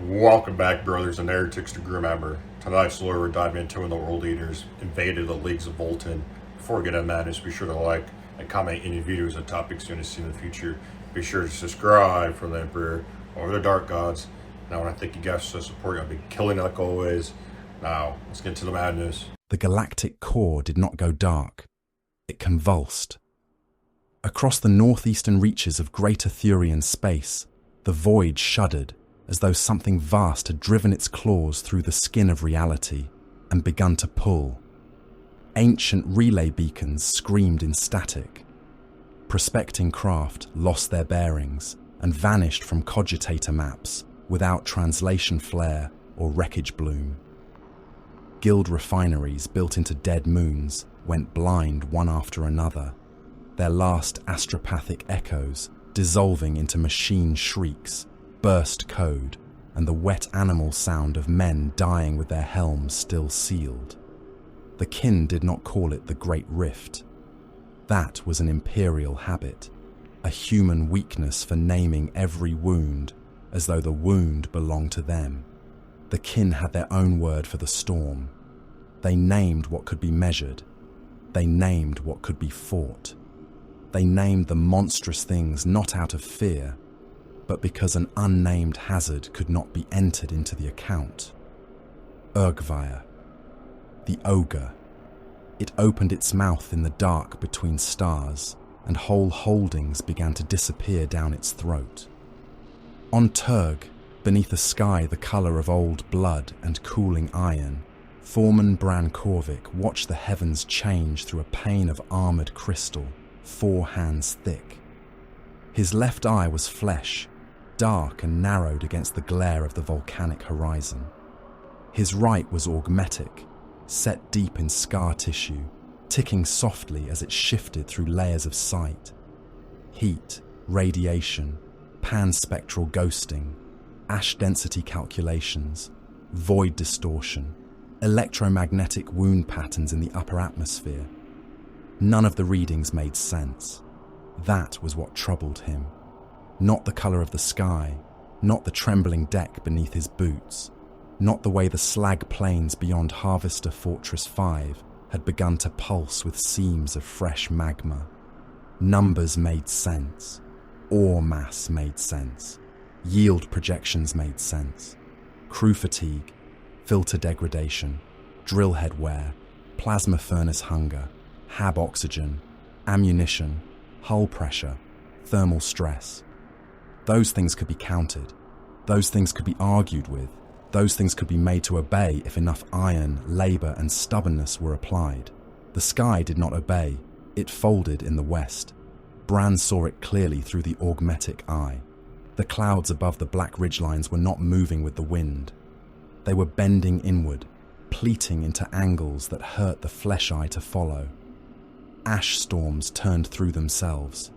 Welcome back, brothers and heretics, to Grimhammer. Tonight's story we're diving into when the World Eaters invaded the leagues of Votann. Before we get into madness, be sure to like and comment any videos and topics you want to see in the future. Be sure to subscribe for the Emperor or the Dark Gods. Now, I want to thank you guys for the support. I've been killing it like always. Now, let's get into the madness. The galactic core did not go dark. It convulsed. Across the northeastern reaches of Great Arthurian space, the void shuddered, as though something vast had driven its claws through the skin of reality and begun to pull. Ancient relay beacons screamed in static. Prospecting craft lost their bearings and vanished from cogitator maps without translation flare or wreckage bloom. Guild refineries built into dead moons went blind one after another, their last astropathic echoes dissolving into machine shrieks, burst code, and the wet animal sound of men dying with their helms still sealed. The kin did not call it the Great Rift. That was an imperial habit, a human weakness for naming every wound as though the wound belonged to them. The kin had their own word for the storm. They named what could be measured. They named what could be fought. They named the monstrous things not out of fear, but because an unnamed hazard could not be entered into the account. Örgvayr, the ogre. It opened its mouth in the dark between stars, and whole holdings began to disappear down its throat. On Turg, beneath a sky the colour of old blood and cooling iron, Foreman Bran Corvick watched the heavens change through a pane of armoured crystal, 4 hands thick. His left eye was flesh, dark and narrowed against the glare of the volcanic horizon. His right was augmetic, set deep in scar tissue, ticking softly as it shifted through layers of sight. Heat, radiation, panspectral ghosting, ash density calculations, void distortion, electromagnetic wound patterns in the upper atmosphere. None of the readings made sense. That was what troubled him. Not the colour of the sky, not the trembling deck beneath his boots, not the way the slag plains beyond Harvester Fortress 5 had begun to pulse with seams of fresh magma. Numbers made sense. Ore mass made sense. Yield projections made sense. Crew fatigue, filter degradation, drill head wear, plasma furnace hunger, hab oxygen, ammunition, hull pressure, thermal stress. Those things could be counted. Those things could be argued with. Those things could be made to obey if enough iron, labour and stubbornness were applied. The sky did not obey. It folded in the west. Bran saw it clearly through the augmetic eye. The clouds above the black ridgelines were not moving with the wind. They were bending inward, pleating into angles that hurt the flesh eye to follow. Ash storms turned through themselves.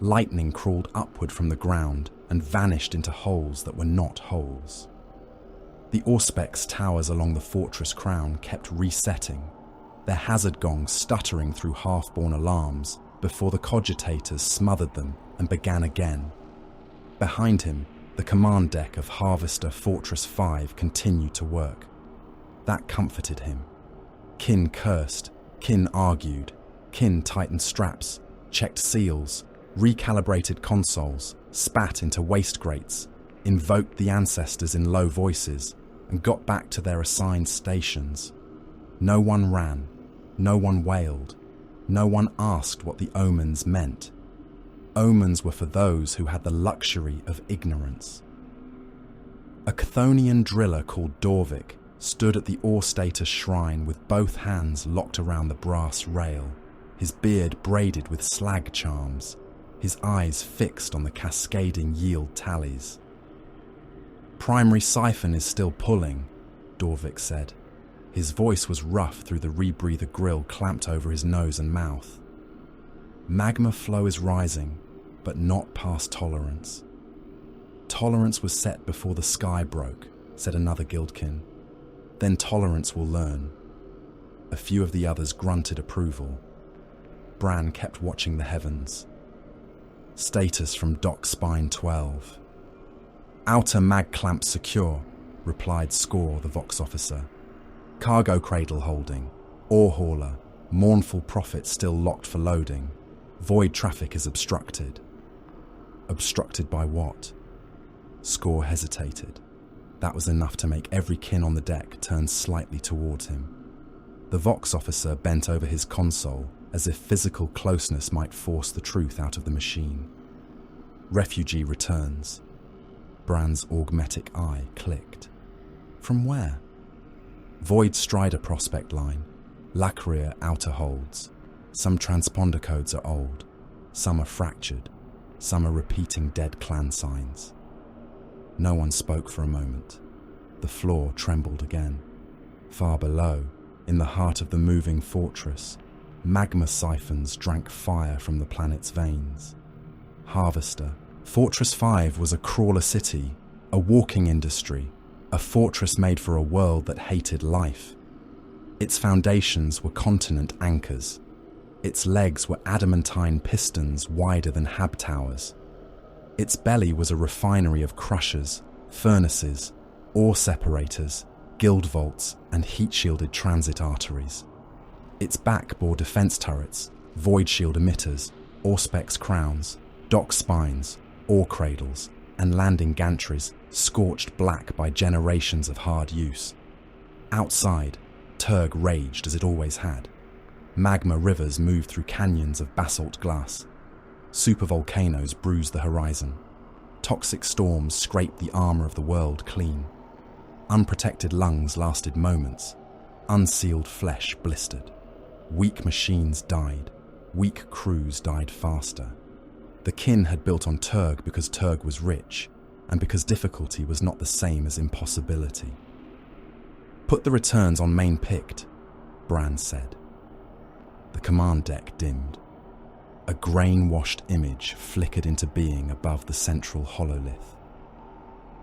Lightning crawled upward from the ground and vanished into holes that were not holes. The Auspex towers along the fortress crown kept resetting, their hazard gongs stuttering through half-born alarms before the cogitators smothered them and began again. Behind him, the command deck of Harvester Fortress 5 continued to work. That comforted him. Kin cursed, kin argued, kin tightened straps, checked seals, recalibrated consoles, spat into waste grates, invoked the ancestors in low voices, and got back to their assigned stations. No one ran, no one wailed, no one asked what the omens meant. Omens were for those who had the luxury of ignorance. A Chthonian driller called Dorvik stood at the Orstator shrine with both hands locked around the brass rail, his beard braided with slag charms, his eyes fixed on the cascading yield tallies. "Primary siphon is still pulling," Dorvik said. His voice was rough through the rebreather grill clamped over his nose and mouth. "Magma flow is rising, but not past tolerance." "Tolerance was set before the sky broke," said another guildkin. "Then tolerance will learn." A few of the others grunted approval. Bran kept watching the heavens. Status from Dock Spine 12. "Outer mag clamp secure. replied Score, the Vox officer. Cargo cradle holding. Ore hauler. Mournful prophet still locked for loading. Void traffic is obstructed. Obstructed by what? Score hesitated. That was enough to make every kin on the deck turn slightly towards him. The Vox officer bent over his console as if physical closeness might force the truth out of the machine. Refugee returns. Bran's augmetic eye clicked. From where? Void Strider prospect line. Lacria outer holds. Some transponder codes are old. Some are fractured. Some are repeating dead clan signs. No one spoke for a moment. The floor trembled again. Far below, in the heart of the moving fortress, magma siphons drank fire from the planet's veins. Harvester. Fortress 5 was a crawler city, a walking industry, a fortress made for a world that hated life. Its foundations were continent anchors. Its legs were adamantine pistons wider than hab towers. Its belly was a refinery of crushers, furnaces, ore separators, guild vaults, and heat-shielded transit arteries. Its back bore defense turrets, void shield emitters, auspex crowns, dock spines, ore cradles, and landing gantries scorched black by generations of hard use. Outside, Turg raged as it always had. Magma rivers moved through canyons of basalt glass. Supervolcanoes bruised the horizon. Toxic storms scraped the armor of the world clean. Unprotected lungs lasted moments. Unsealed flesh blistered. Weak machines died. Weak crews died faster. The kin had built on Turg because Turg was rich, and because difficulty was not the same as impossibility. Put the returns on main picked, Bran said. The command deck dimmed. A grain-washed image flickered into being above the central hololith.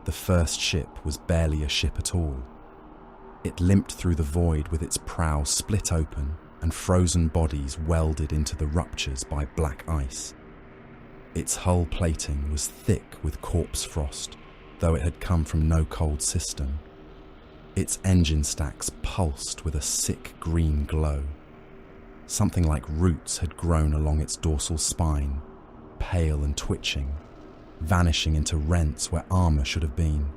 The first ship was barely a ship at all. It limped through the void with its prow split open and frozen bodies welded into the ruptures by black ice. Its hull plating was thick with corpse frost, though it had come from no cold system. Its engine stacks pulsed with a sick green glow. Something like roots had grown along its dorsal spine, pale and twitching, vanishing into rents where armor should have been.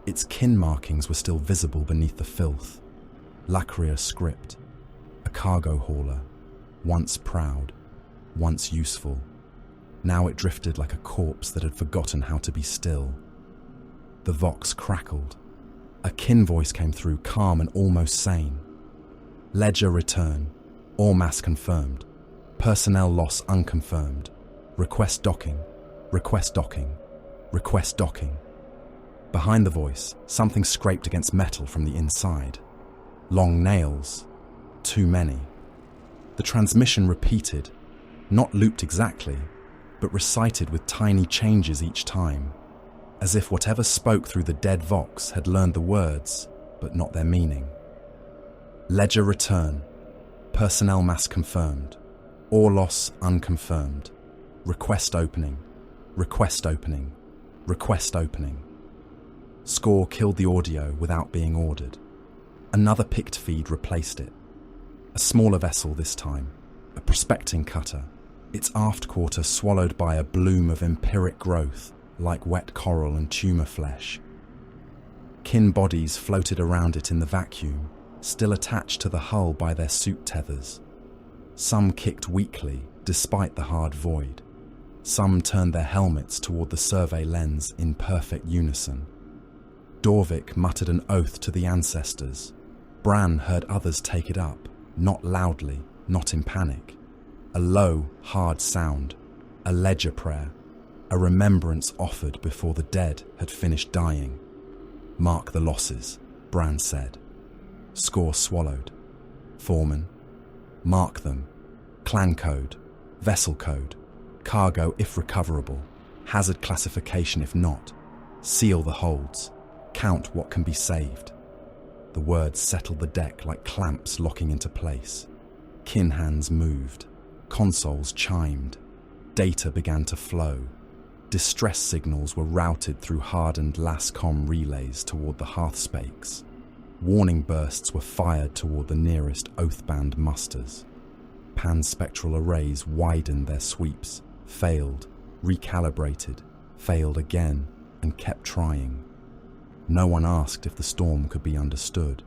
Its kin markings were still visible beneath the filth. Lacria script, a cargo hauler, once proud, once useful. Now it drifted like a corpse that had forgotten how to be still. The Vox crackled. A kin voice came through, calm and almost sane. Ledger return. Ore mass confirmed. Personnel loss unconfirmed. Request docking. Request docking. Request docking. Behind the voice, something scraped against metal from the inside. Long nails. Too many. The transmission repeated, not looped exactly, but recited with tiny changes each time, as if whatever spoke through the dead Vox had learned the words, but not their meaning. Ledger return. Personnel mass confirmed. Ore loss unconfirmed. Request opening. Request opening. Request opening. Score killed the audio without being ordered. Another picked feed replaced it. A smaller vessel this time, a prospecting cutter, its aft quarter swallowed by a bloom of empiric growth like wet coral and tumour flesh. Kin bodies floated around it in the vacuum, still attached to the hull by their suit tethers. Some kicked weakly, despite the hard void. Some turned their helmets toward the survey lens in perfect unison. Dorvik muttered an oath to the ancestors. Bran heard others take it up, not loudly, not in panic. A low, hard sound, a ledger prayer, a remembrance offered before the dead had finished dying. Mark the losses, Bran said. Score swallowed. Foreman. Mark them. Clan code, vessel code, cargo if recoverable, hazard classification if not. Seal the holds. Count what can be saved. The words settled the deck like clamps locking into place. Kin hands moved. Consoles chimed. Data began to flow. Distress signals were routed through hardened LASCOM relays toward the hearthspakes. Warning bursts were fired toward the nearest oath-band musters. Panspectral arrays widened their sweeps, failed, recalibrated, failed again, and kept trying. No one asked if the storm could be understood.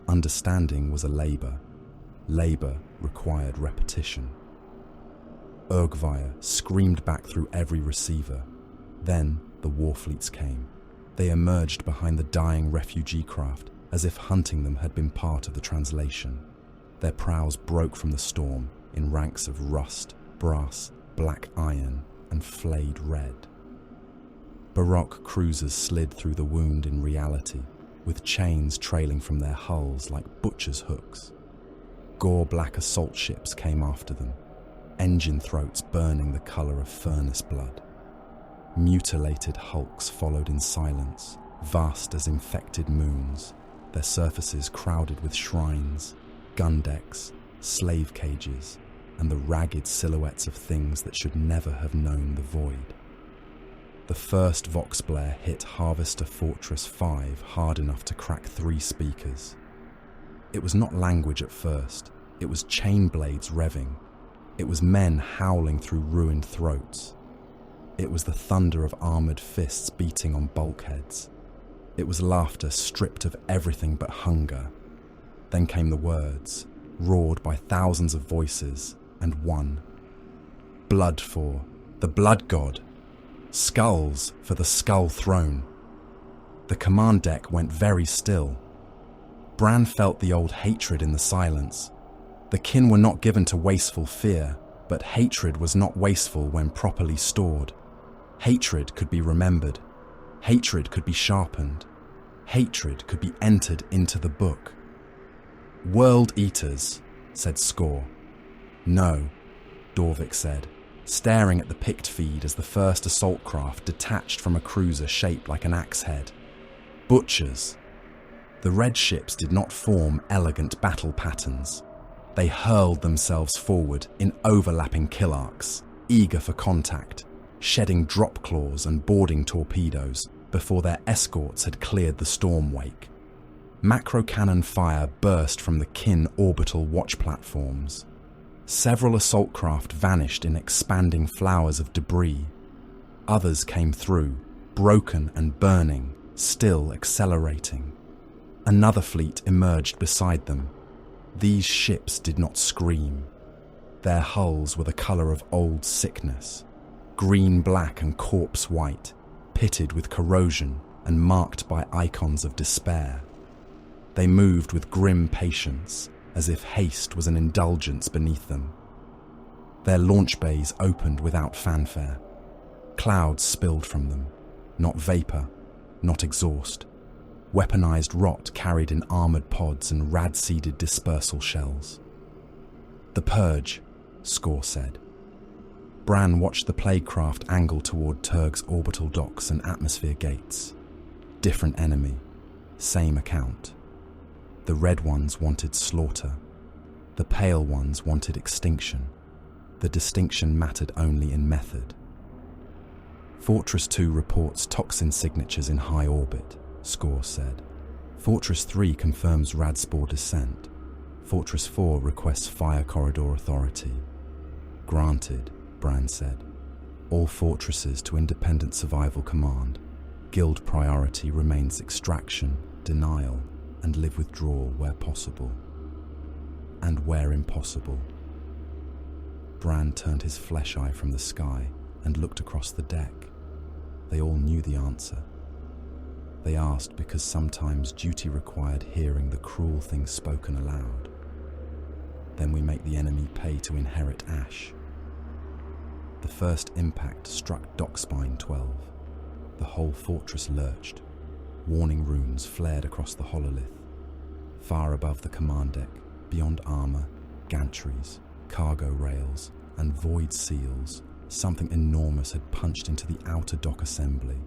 Understanding was a labor. Labor required repetition. Örgvayr screamed back through every receiver. Then the warfleets came. They emerged behind the dying refugee craft as if hunting them had been part of the translation. Their prows broke from the storm in ranks of rust, brass, black iron, and flayed red. Baroque cruisers slid through the wound in reality, with chains trailing from their hulls like butcher's hooks. Gore-black assault ships came after them, engine throats burning the colour of furnace blood. Mutilated hulks followed in silence, vast as infected moons, their surfaces crowded with shrines, gun decks, slave cages, and the ragged silhouettes of things that should never have known the void. The first Vox blare hit Harvester Fortress 5 hard enough to crack 3 speakers. It was not language at first, it was chain blades revving. It was men howling through ruined throats. It was the thunder of armoured fists beating on bulkheads. It was laughter stripped of everything but hunger. Then came the words, roared by thousands of voices, and one. Blood for the blood god. Skulls for the skull throne. The command deck went very still. Bran felt the old hatred in the silence. The kin were not given to wasteful fear, but hatred was not wasteful when properly stored. Hatred could be remembered. Hatred could be sharpened. Hatred could be entered into the book. World eaters, said Score. No, Dorvik said, staring at the picked feed as the first assault craft detached from a cruiser shaped like an axe head. Butchers. The red ships did not form elegant battle patterns. They hurled themselves forward in overlapping kill arcs, eager for contact, shedding drop claws and boarding torpedoes before their escorts had cleared the storm wake. Macro cannon fire burst from the kin orbital watch platforms. Several assault craft vanished in expanding flowers of debris. Others came through, broken and burning, still accelerating. Another fleet emerged beside them. These ships did not scream. Their hulls were the colour of old sickness, green-black and corpse-white, pitted with corrosion and marked by icons of despair. They moved with grim patience, as if haste was an indulgence beneath them. Their launch bays opened without fanfare. Clouds spilled from them, not vapour, not exhaust. Weaponized rot carried in armoured pods and rad-seeded dispersal shells. The Purge, Score said. Bran watched the plague craft angle toward Turg's orbital docks and atmosphere gates. Different enemy, same account. The red ones wanted slaughter. The pale ones wanted extinction. The distinction mattered only in method. Fortress 2 reports toxin signatures in high orbit, Score said. Fortress 3 confirms radspore descent. Fortress 4 requests fire corridor authority. Granted, Bran said. All fortresses to Independent Survival Command. Guild priority remains extraction, denial, and live withdrawal where possible. And where impossible. Bran turned his flesh eye from the sky and looked across the deck. They all knew the answer. They asked because sometimes duty required hearing the cruel things spoken aloud. Then we make the enemy pay to inherit ash. The first impact struck Dockspine 12. The whole fortress lurched. Warning runes flared across the hololith. Far above the command deck, beyond armour, gantries, cargo rails, and void seals, something enormous had punched into the outer dock assembly.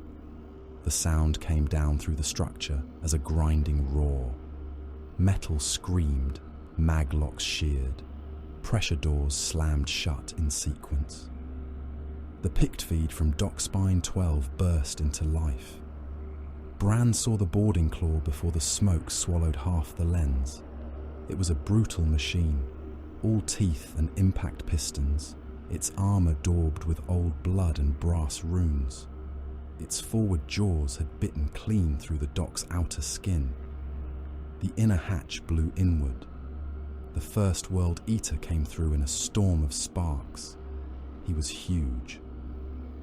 The sound came down through the structure as a grinding roar. Metal screamed, maglocks sheared. Pressure doors slammed shut in sequence. The picked feed from Dock Spine 12 burst into life. Bran saw the boarding claw before the smoke swallowed half the lens. It was a brutal machine, all teeth and impact pistons, its armour daubed with old blood and brass runes. Its forward jaws had bitten clean through the dock's outer skin. The inner hatch blew inward. The First World Eater came through in a storm of sparks. He was huge,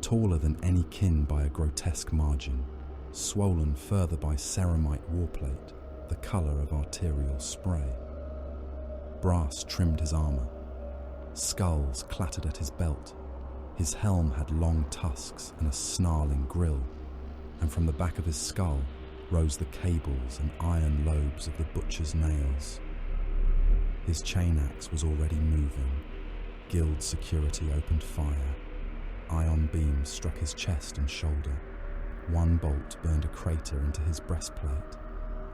taller than any kin by a grotesque margin, swollen further by ceramite warplate, the colour of arterial spray. Brass trimmed his armour. Skulls clattered at his belt. His helm had long tusks and a snarling grill, and from the back of his skull rose the cables and iron lobes of the butcher's nails. His chain axe was already moving. Guild security opened fire. Ion beams struck his chest and shoulder. One bolt burned a crater into his breastplate.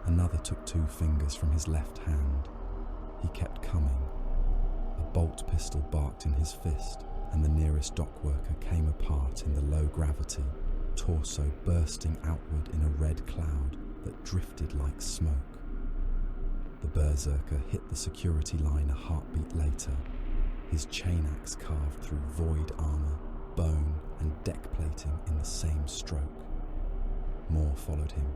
Another took 2 fingers from his left hand. He kept coming. A bolt pistol barked in his fist, and the nearest dock worker came apart in the low gravity, torso bursting outward in a red cloud that drifted like smoke. The berserker hit the security line a heartbeat later, his chain axe carved through void armour, bone and deck plating in the same stroke. More followed him,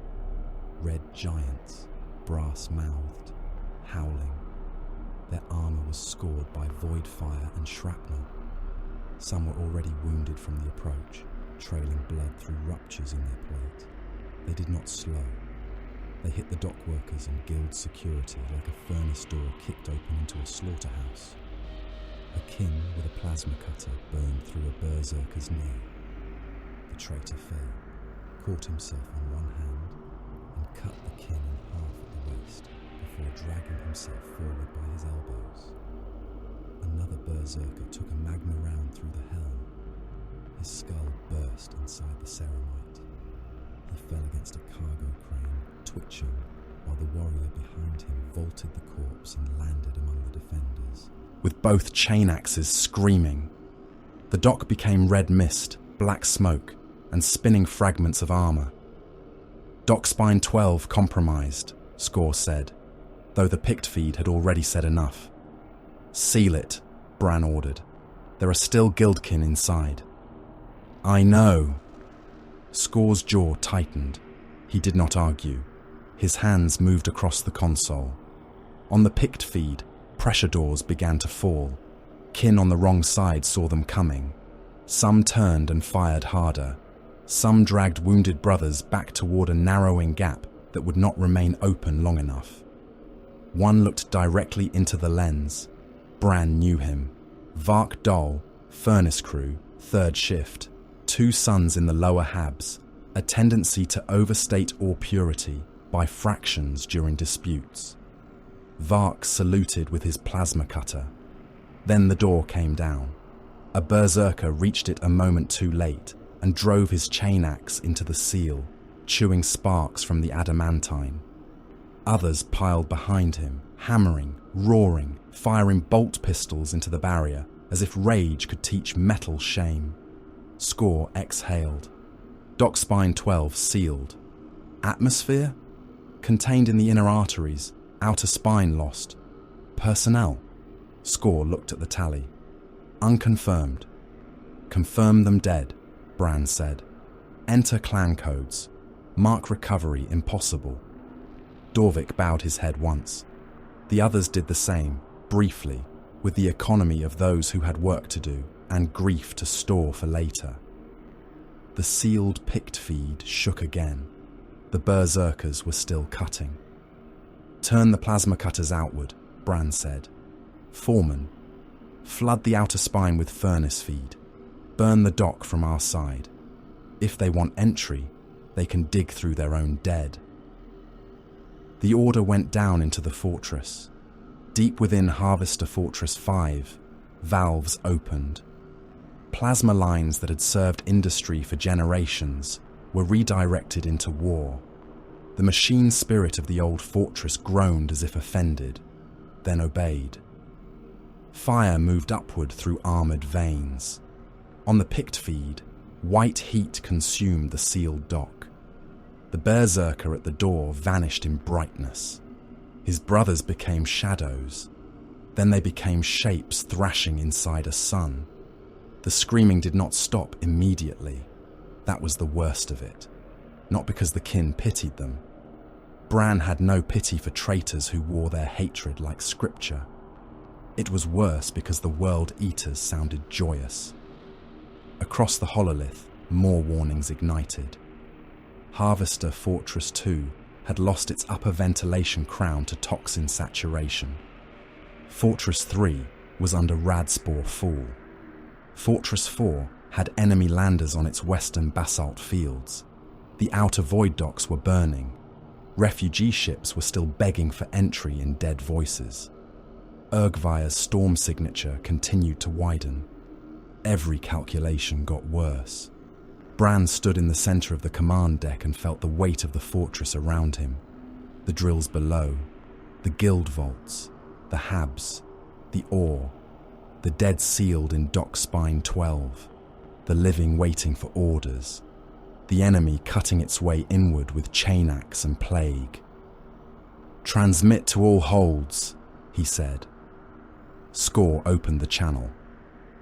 red giants, brass-mouthed, howling. Their armour was scored by void fire and shrapnel. Some were already wounded from the approach, trailing blood through ruptures in their plate. They did not slow. They hit the dock workers and guild security like a furnace door kicked open into a slaughterhouse. A kin with a plasma cutter burned through a berserker's knee. The traitor fell, caught himself on one hand, and cut the kin in half at the waist before dragging himself forward by his elbows. Another berserker took a magma round through the helm. His skull burst inside the ceramite. He fell against a cargo crane, twitching, while the warrior behind him vaulted the corpse and landed among the defenders. With both chain axes screaming, the dock became red mist, black smoke, and spinning fragments of armour. Dock Spine 12 compromised, Score said, though the picked feed had already said enough. Seal it, Bran ordered. There are still guildkin inside. I know. Score's jaw tightened. He did not argue. His hands moved across the console. On the picked feed, pressure doors began to fall. Kin on the wrong side saw them coming. Some turned and fired harder. Some dragged wounded brothers back toward a narrowing gap that would not remain open long enough. One looked directly into the lens. Bran knew him. Vark Dol, furnace crew, 3rd shift, 2 sons in the lower habs, a tendency to overstate all purity by fractions during disputes. Vark saluted with his plasma cutter. Then the door came down. A berserker reached it a moment too late and drove his chain axe into the seal, chewing sparks from the adamantine. Others piled behind him, hammering, roaring, firing bolt pistols into the barrier, as if rage could teach metal shame. Score exhaled. Dock Spine 12 sealed. Atmosphere? Contained in the inner arteries, outer spine lost. Personnel? Score looked at the tally. Unconfirmed. Confirm them dead, Bran said. Enter clan codes. Mark recovery impossible. Dorvik bowed his head once. The others did the same, briefly, with the economy of those who had work to do and grief to store for later. The sealed picked feed shook again. The berserkers were still cutting. Turn the plasma cutters outward, Bran said. Foreman, flood the outer spine with furnace feed. Burn the dock from our side. If they want entry, they can dig through their own dead. The order went down into the fortress. Deep within Harvester Fortress 5, valves opened. Plasma lines that had served industry for generations were redirected into war. The machine spirit of the old fortress groaned as if offended, then obeyed. Fire moved upward through armoured veins. On the picked feed, white heat consumed the sealed dock. The berserker at the door vanished in brightness. His brothers became shadows. Then they became shapes thrashing inside a sun. The screaming did not stop immediately. That was the worst of it. Not because the kin pitied them. Bran had no pity for traitors who wore their hatred like scripture. It was worse because the World Eaters sounded joyous. Across the hololith, more warnings ignited. Harvester Fortress 2 had lost its upper ventilation crown to toxin saturation. Fortress 3 was under radspore fall. Fortress 4 had enemy landers on its western basalt fields. The outer void docks were burning. Refugee ships were still begging for entry in dead voices. Örgvayr's storm signature continued to widen. Every calculation got worse. Bran stood in the center of the command deck and felt the weight of the fortress around him. The drills below, the guild vaults, the habs, the ore, the dead sealed in dock spine 12, the living waiting for orders, the enemy cutting its way inward with chain axe and plague. "Transmit to all holds," he said. Score opened the channel.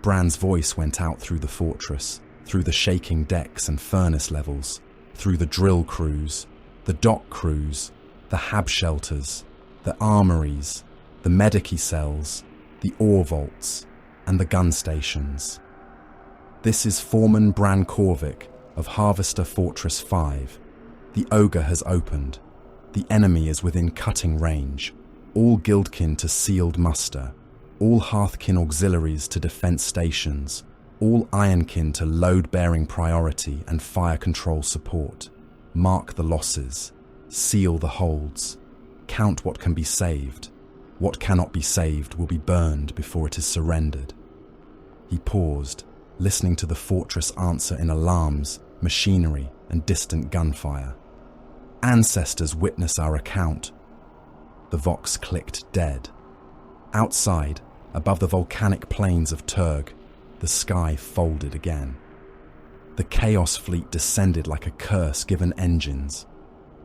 Bran's voice went out through the fortress, through the shaking decks and furnace levels, through the drill crews, the dock crews, the hab shelters, the armories, the medici cells, the ore vaults, and the gun stations. "This is Foreman Bran Corvick of Harvester Fortress 5. The Ogre has opened. The enemy is within cutting range. All guildkin to sealed muster. All hearthkin auxiliaries to defense stations. All ironkin to load-bearing priority and fire control support. Mark the losses. Seal the holds. Count what can be saved. What cannot be saved will be burned before it is surrendered." He paused, listening to the fortress answer in alarms, machinery, and distant gunfire. "Ancestors witness our account." The vox clicked dead. Outside, above the volcanic plains of Turg, the sky folded again. The Chaos Fleet descended like a curse given engines.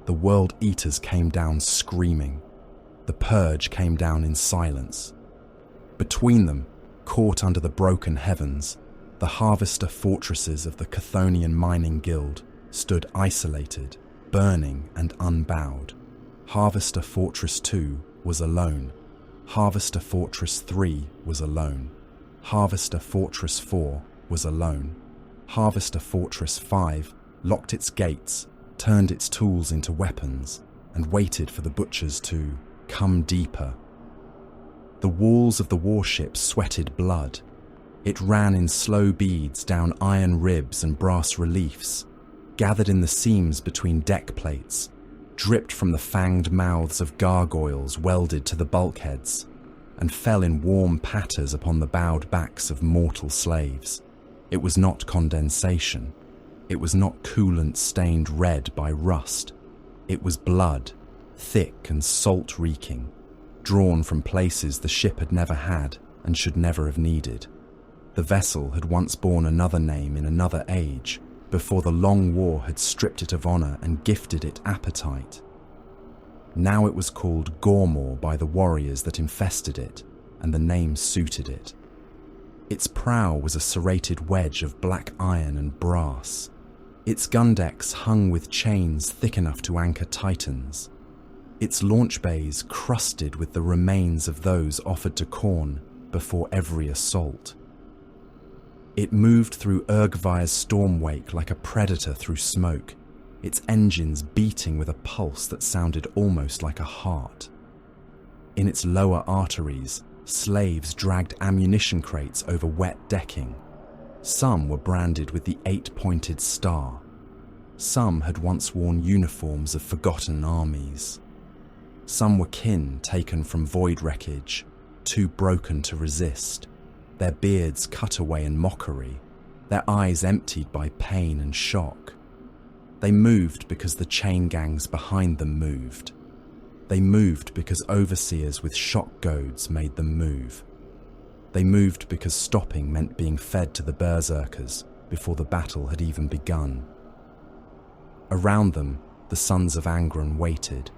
The World Eaters came down screaming. The Purge came down in silence. Between them, caught under the broken heavens, the Harvester fortresses of the Chthonian Mining Guild stood isolated, burning and unbowed. Harvester Fortress 2 was alone. Harvester Fortress 3 was alone. Harvester Fortress 4 was alone. Harvester Fortress 5 locked its gates, turned its tools into weapons, and waited for the butchers to come deeper. The walls of the warship sweated blood. It ran in slow beads down iron ribs and brass reliefs, gathered in the seams between deck plates, dripped from the fanged mouths of gargoyles welded to the bulkheads, and fell in warm patters upon the bowed backs of mortal slaves. It was not condensation. It was not coolant stained red by rust. It was blood, thick and salt-reeking, drawn from places the ship had never had and should never have needed. The vessel had once borne another name in another age, before the long war had stripped it of honour and gifted it appetite. Now it was called Gormor by the warriors that infested it, and the name suited it. Its prow was a serrated wedge of black iron and brass. Its gun decks hung with chains thick enough to anchor titans. Its launch bays crusted with the remains of those offered to Khorne before every assault. It moved through Örgvayr's storm wake like a predator through smoke, its engines beating with a pulse that sounded almost like a heart. In its lower arteries, slaves dragged ammunition crates over wet decking. Some were branded with the 8-pointed star. Some had once worn uniforms of forgotten armies. Some were kin taken from void wreckage, too broken to resist, their beards cut away in mockery, their eyes emptied by pain and shock. They moved because the chain gangs behind them moved. They moved because overseers with shock goads made them move. They moved because stopping meant being fed to the berserkers before the battle had even begun. Around them, the sons of Angron waited.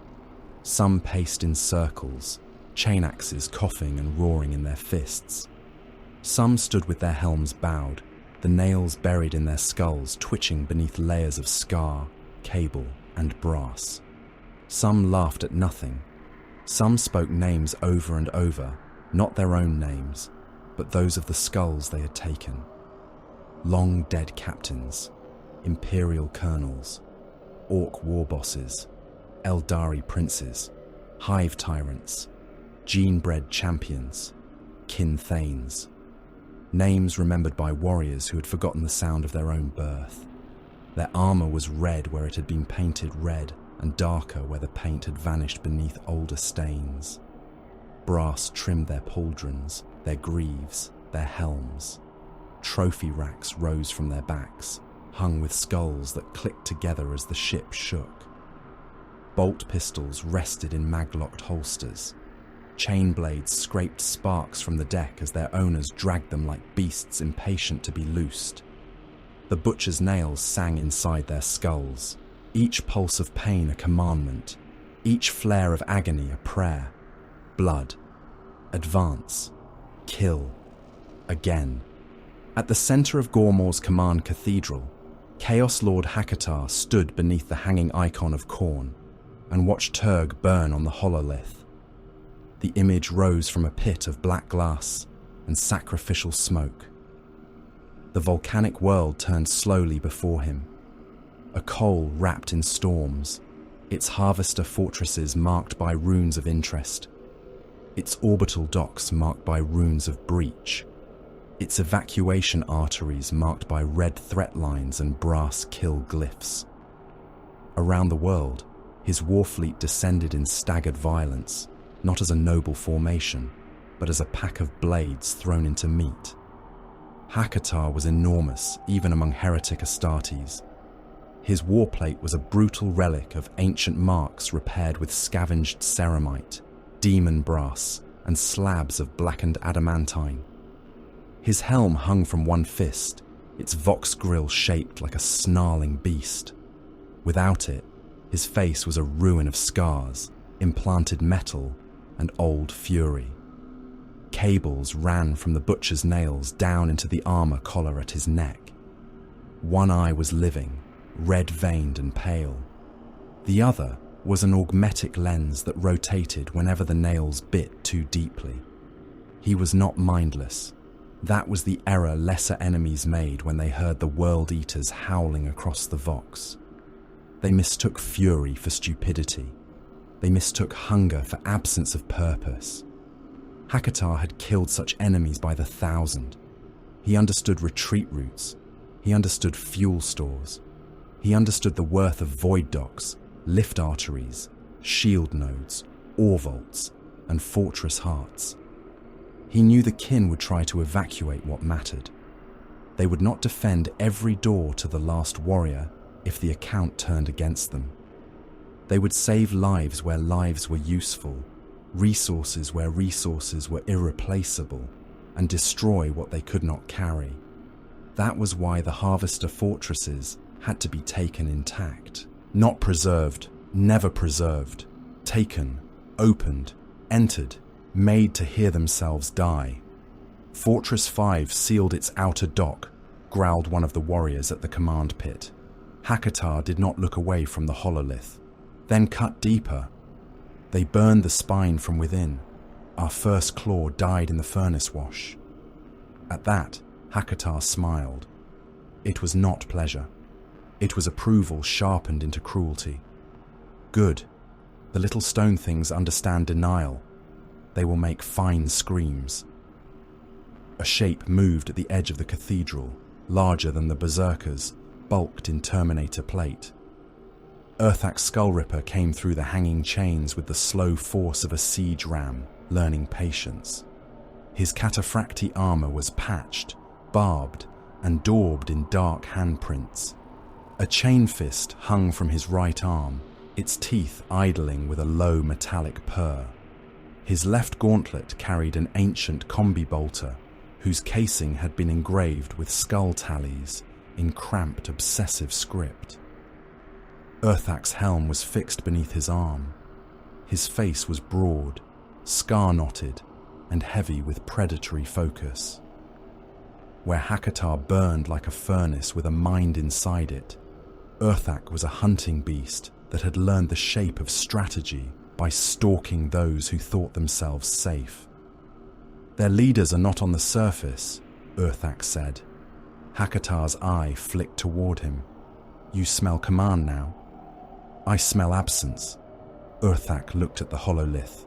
Some paced in circles, chain axes coughing and roaring in their fists. Some stood with their helms bowed, the nails buried in their skulls twitching beneath layers of scar, cable, and brass. Some laughed at nothing. Some spoke names over and over, not their own names, but those of the skulls they had taken. Long dead captains, imperial colonels, orc war bosses, Eldari princes, hive tyrants, gene-bred champions, kin thanes. Names remembered by warriors who had forgotten the sound of their own birth. Their armor was red where it had been painted red, and darker where the paint had vanished beneath older stains. Brass trimmed their pauldrons, their greaves, their helms. Trophy racks rose from their backs, hung with skulls that clicked together as the ship shook. Bolt pistols rested in mag-locked holsters. Chain blades scraped sparks from the deck as their owners dragged them like beasts impatient to be loosed. The butcher's nails sang inside their skulls, each pulse of pain a commandment, each flare of agony a prayer. Blood. Advance. Kill. Again. At the centre of Gormor's command cathedral, Chaos Lord Hakatar stood beneath the hanging icon of Khorne and watched Turg burn on the hololith. The image rose from a pit of black glass and sacrificial smoke. The volcanic world turned slowly before him. A coal wrapped in storms, its harvester fortresses marked by runes of interest, its orbital docks marked by runes of breach, its evacuation arteries marked by red threat lines and brass kill glyphs. Around the world, his war fleet descended in staggered violence, not as a noble formation, but as a pack of blades thrown into meat. Hakatar was enormous, even among heretic Astartes. His warplate was a brutal relic of ancient marks repaired with scavenged ceramite, demon brass, and slabs of blackened adamantine. His helm hung from one fist, its vox grill shaped like a snarling beast. Without it, his face was a ruin of scars, implanted metal, and old fury. Cables ran from the butcher's nails down into the armor collar at his neck. One eye was living, red-veined and pale. The other was an augmetic lens that rotated whenever the nails bit too deeply. He was not mindless. That was the error lesser enemies made when they heard the World Eaters howling across the Vox. They mistook fury for stupidity. They mistook hunger for absence of purpose. Hakatar had killed such enemies by the thousand. He understood retreat routes. He understood fuel stores. He understood the worth of void docks, lift arteries, shield nodes, ore vaults, and fortress hearts. He knew the kin would try to evacuate what mattered. They would not defend every door to the last warrior if the account turned against them. They would save lives where lives were useful, resources where resources were irreplaceable, and destroy what they could not carry. That was why the Harvester fortresses had to be taken intact. Not preserved, never preserved. Taken, opened, entered, made to hear themselves die. Fortress 5 sealed its outer dock, growled one of the warriors at the command pit. Hakatar did not look away from the hololith, then cut deeper. They burned the spine from within. Our first claw died in the furnace wash. At that, Hakatar smiled. It was not pleasure. It was approval sharpened into cruelty. Good. The little stone things understand denial. They will make fine screams. A shape moved at the edge of the cathedral, larger than the berserkers, bulked in Terminator plate. Urthak's Skullripper came through the hanging chains with the slow force of a siege ram, learning patience. His cataphracti armor was patched, barbed, and daubed in dark handprints. A chain fist hung from his right arm, its teeth idling with a low metallic purr. His left gauntlet carried an ancient combi bolter whose casing had been engraved with skull tallies in cramped, obsessive script. Urthak's helm was fixed beneath his arm. His face was broad, scar-knotted, and heavy with predatory focus. Where Hakatar burned like a furnace with a mind inside it, Urthak was a hunting beast that had learned the shape of strategy by stalking those who thought themselves safe. "Their leaders are not on the surface," Urthak said. Hakatar's eye flicked toward him. "You smell command now." "I smell absence." Urthak looked at the hololith.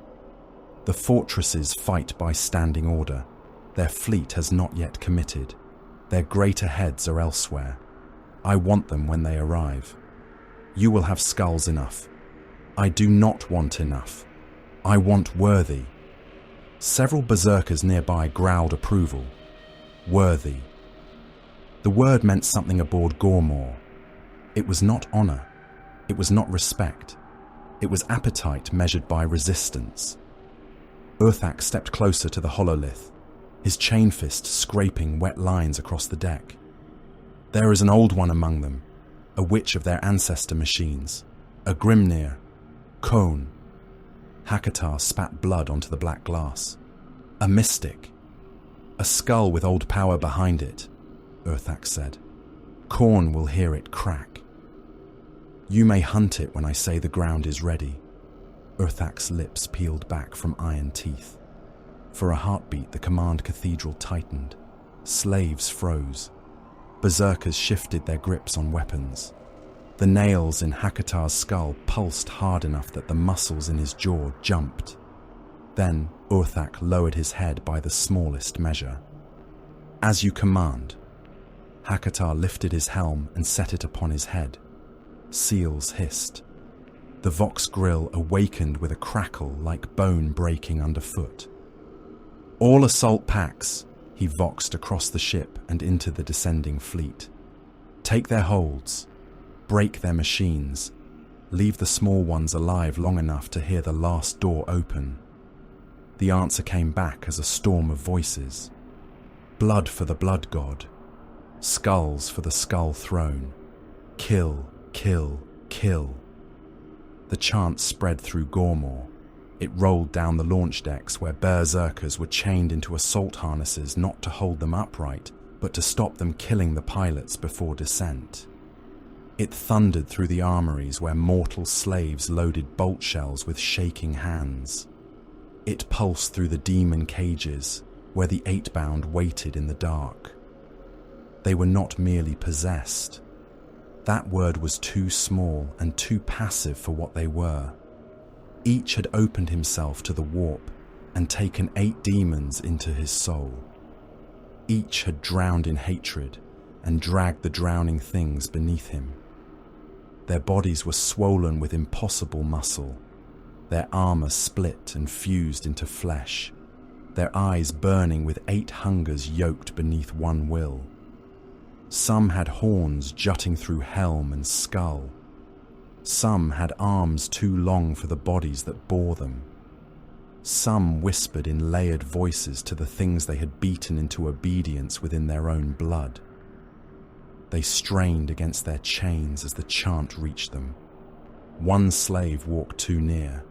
"The fortresses fight by standing order. Their fleet has not yet committed. Their greater heads are elsewhere. I want them when they arrive. You will have skulls enough. I do not want enough. I want worthy." Several berserkers nearby growled approval. Worthy. The word meant something aboard Gormor. It was not honor. It was not respect. It was appetite measured by resistance. Urthak stepped closer to the hololith, his chain fist scraping wet lines across the deck. "There is an old one among them, a witch of their ancestor machines, a Grimnir, Kone." Hakatar spat blood onto the black glass. "A mystic. A skull with old power behind it," Urthak said. "Khorne will hear it crack. You may hunt it when I say the ground is ready." Urthak's lips peeled back from iron teeth. For a heartbeat, the command cathedral tightened. Slaves froze. Berserkers shifted their grips on weapons. The nails in Hakatar's skull pulsed hard enough that the muscles in his jaw jumped. Then Urthak lowered his head by the smallest measure. "As you command." Hakatar lifted his helm and set it upon his head. Seals hissed. The Vox grill awakened with a crackle like bone breaking underfoot. "All assault packs," he voxed across the ship and into the descending fleet. "Take their holds. Break their machines. Leave the small ones alive long enough to hear the last door open." The answer came back as a storm of voices. Blood for the blood god. Skulls for the skull throne. Kill, kill, kill. The chant spread through Gormor. It rolled down the launch decks where berserkers were chained into assault harnesses not to hold them upright, but to stop them killing the pilots before descent. It thundered through the armories where mortal slaves loaded bolt shells with shaking hands. It pulsed through the demon cages where the Eightbound waited in the dark. They were not merely possessed. That word was too small and too passive for what they were. Each had opened himself to the warp and taken 8 demons into his soul. Each had drowned in hatred and dragged the drowning things beneath him. Their bodies were swollen with impossible muscle, their armor split and fused into flesh, their eyes burning with 8 hungers yoked beneath one will. Some had horns jutting through helm and skull. Some had arms too long for the bodies that bore them. Some whispered in layered voices to the things they had beaten into obedience within their own blood. They strained against their chains as the chant reached them. One slave walked too near.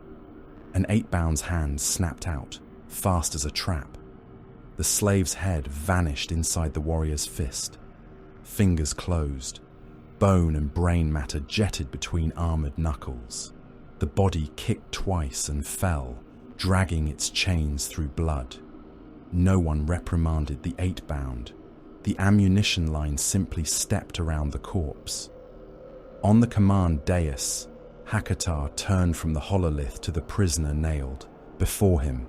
An Eightbound's hand snapped out, fast as a trap. The slave's head vanished inside the warrior's fist. Fingers closed. Bone and brain matter jetted between armored knuckles. The body kicked twice and fell, dragging its chains through blood. No one reprimanded the Eightbound. The ammunition line simply stepped around the corpse. On the command dais, Hakatar turned from the hololith to the prisoner nailed before him.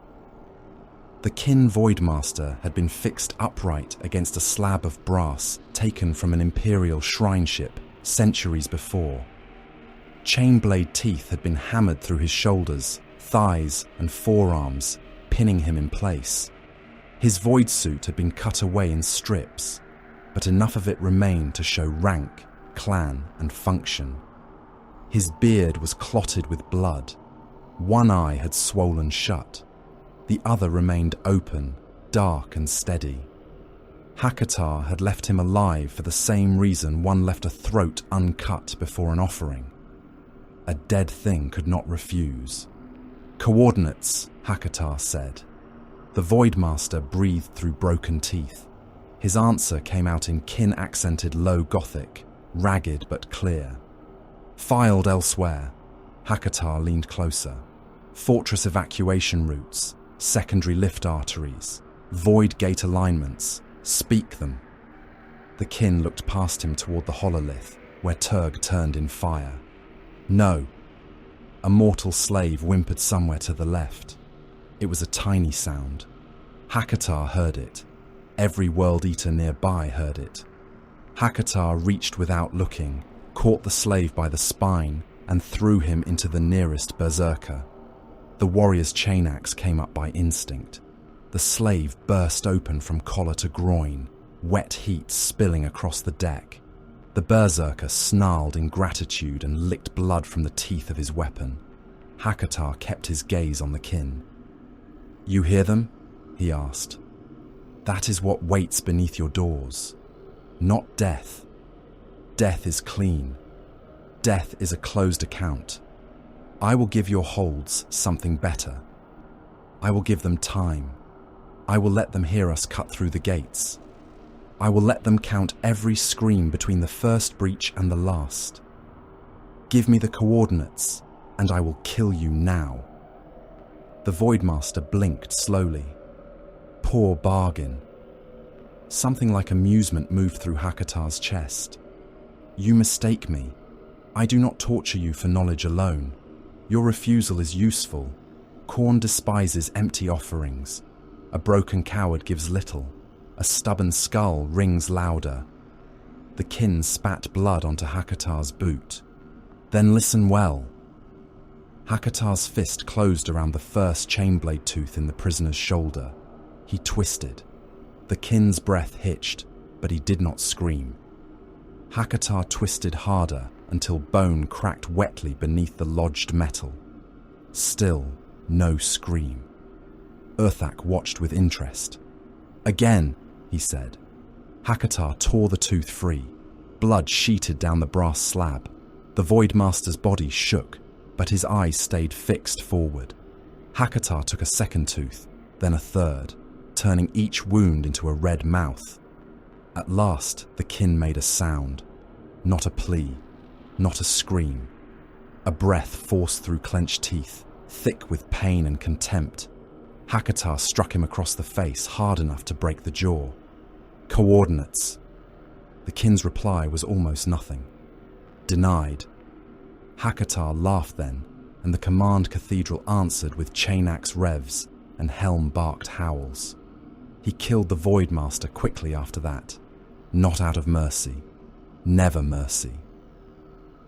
The Kin Voidmaster had been fixed upright against a slab of brass taken from an imperial shrine ship centuries before. Chainblade teeth had been hammered through his shoulders, thighs, and forearms, pinning him in place. His void suit had been cut away in strips, but enough of it remained to show rank, clan, and function. His beard was clotted with blood. One eye had swollen shut. The other remained open, dark and steady. Hakatar had left him alive for the same reason one left a throat uncut before an offering. A dead thing could not refuse. "Coordinates," Hakatar said. The Voidmaster breathed through broken teeth. His answer came out in kin-accented low Gothic, ragged but clear. "Filed elsewhere." Hakatar leaned closer. "Fortress evacuation routes, secondary lift arteries, void gate alignments. Speak them." The kin looked past him toward the hololith, where Turg turned in fire. "No." A mortal slave whimpered somewhere to the left. It was a tiny sound. Hakatar heard it. Every World Eater nearby heard it. Hakatar reached without looking, caught the slave by the spine, and threw him into the nearest berserker. The warrior's chain axe came up by instinct. The slave burst open from collar to groin, wet heat spilling across the deck. The berserker snarled in gratitude and licked blood from the teeth of his weapon. Hakatar kept his gaze on the kin. "You hear them?" he asked. "That is what waits beneath your doors. Not death. Death is clean. Death is a closed account. I will give your holds something better. I will give them time. I will let them hear us cut through the gates. I will let them count every scream between the first breach and the last. Give me the coordinates, and I will kill you now." The Voidmaster blinked slowly. Poor bargain. Something like amusement moved through Hakatar's chest. "You mistake me. I do not torture you for knowledge alone. Your refusal is useful. Khorne despises empty offerings. A broken coward gives little. A stubborn skull rings louder." The kin spat blood onto Hakatar's boot. "Then listen well." Hakatar's fist closed around the first chainblade tooth in the prisoner's shoulder. He twisted. The kin's breath hitched, but he did not scream. Hakatar twisted harder until bone cracked wetly beneath the lodged metal. Still, no scream. Urthak watched with interest. "Again," he said. Hakatar tore the tooth free. Blood sheeted down the brass slab. The Voidmaster's body shook, but his eyes stayed fixed forward. Hakatar took a second tooth, then a third, turning each wound into a red mouth. At last, the kin made a sound. Not a plea, not a scream. A breath forced through clenched teeth, thick with pain and contempt. Hakatar struck him across the face hard enough to break the jaw. "Coordinates." The kin's reply was almost nothing. "Denied." Hakatar laughed then, and the command cathedral answered with chain axe revs and helm-barked howls. He killed the Voidmaster quickly after that, not out of mercy, never mercy.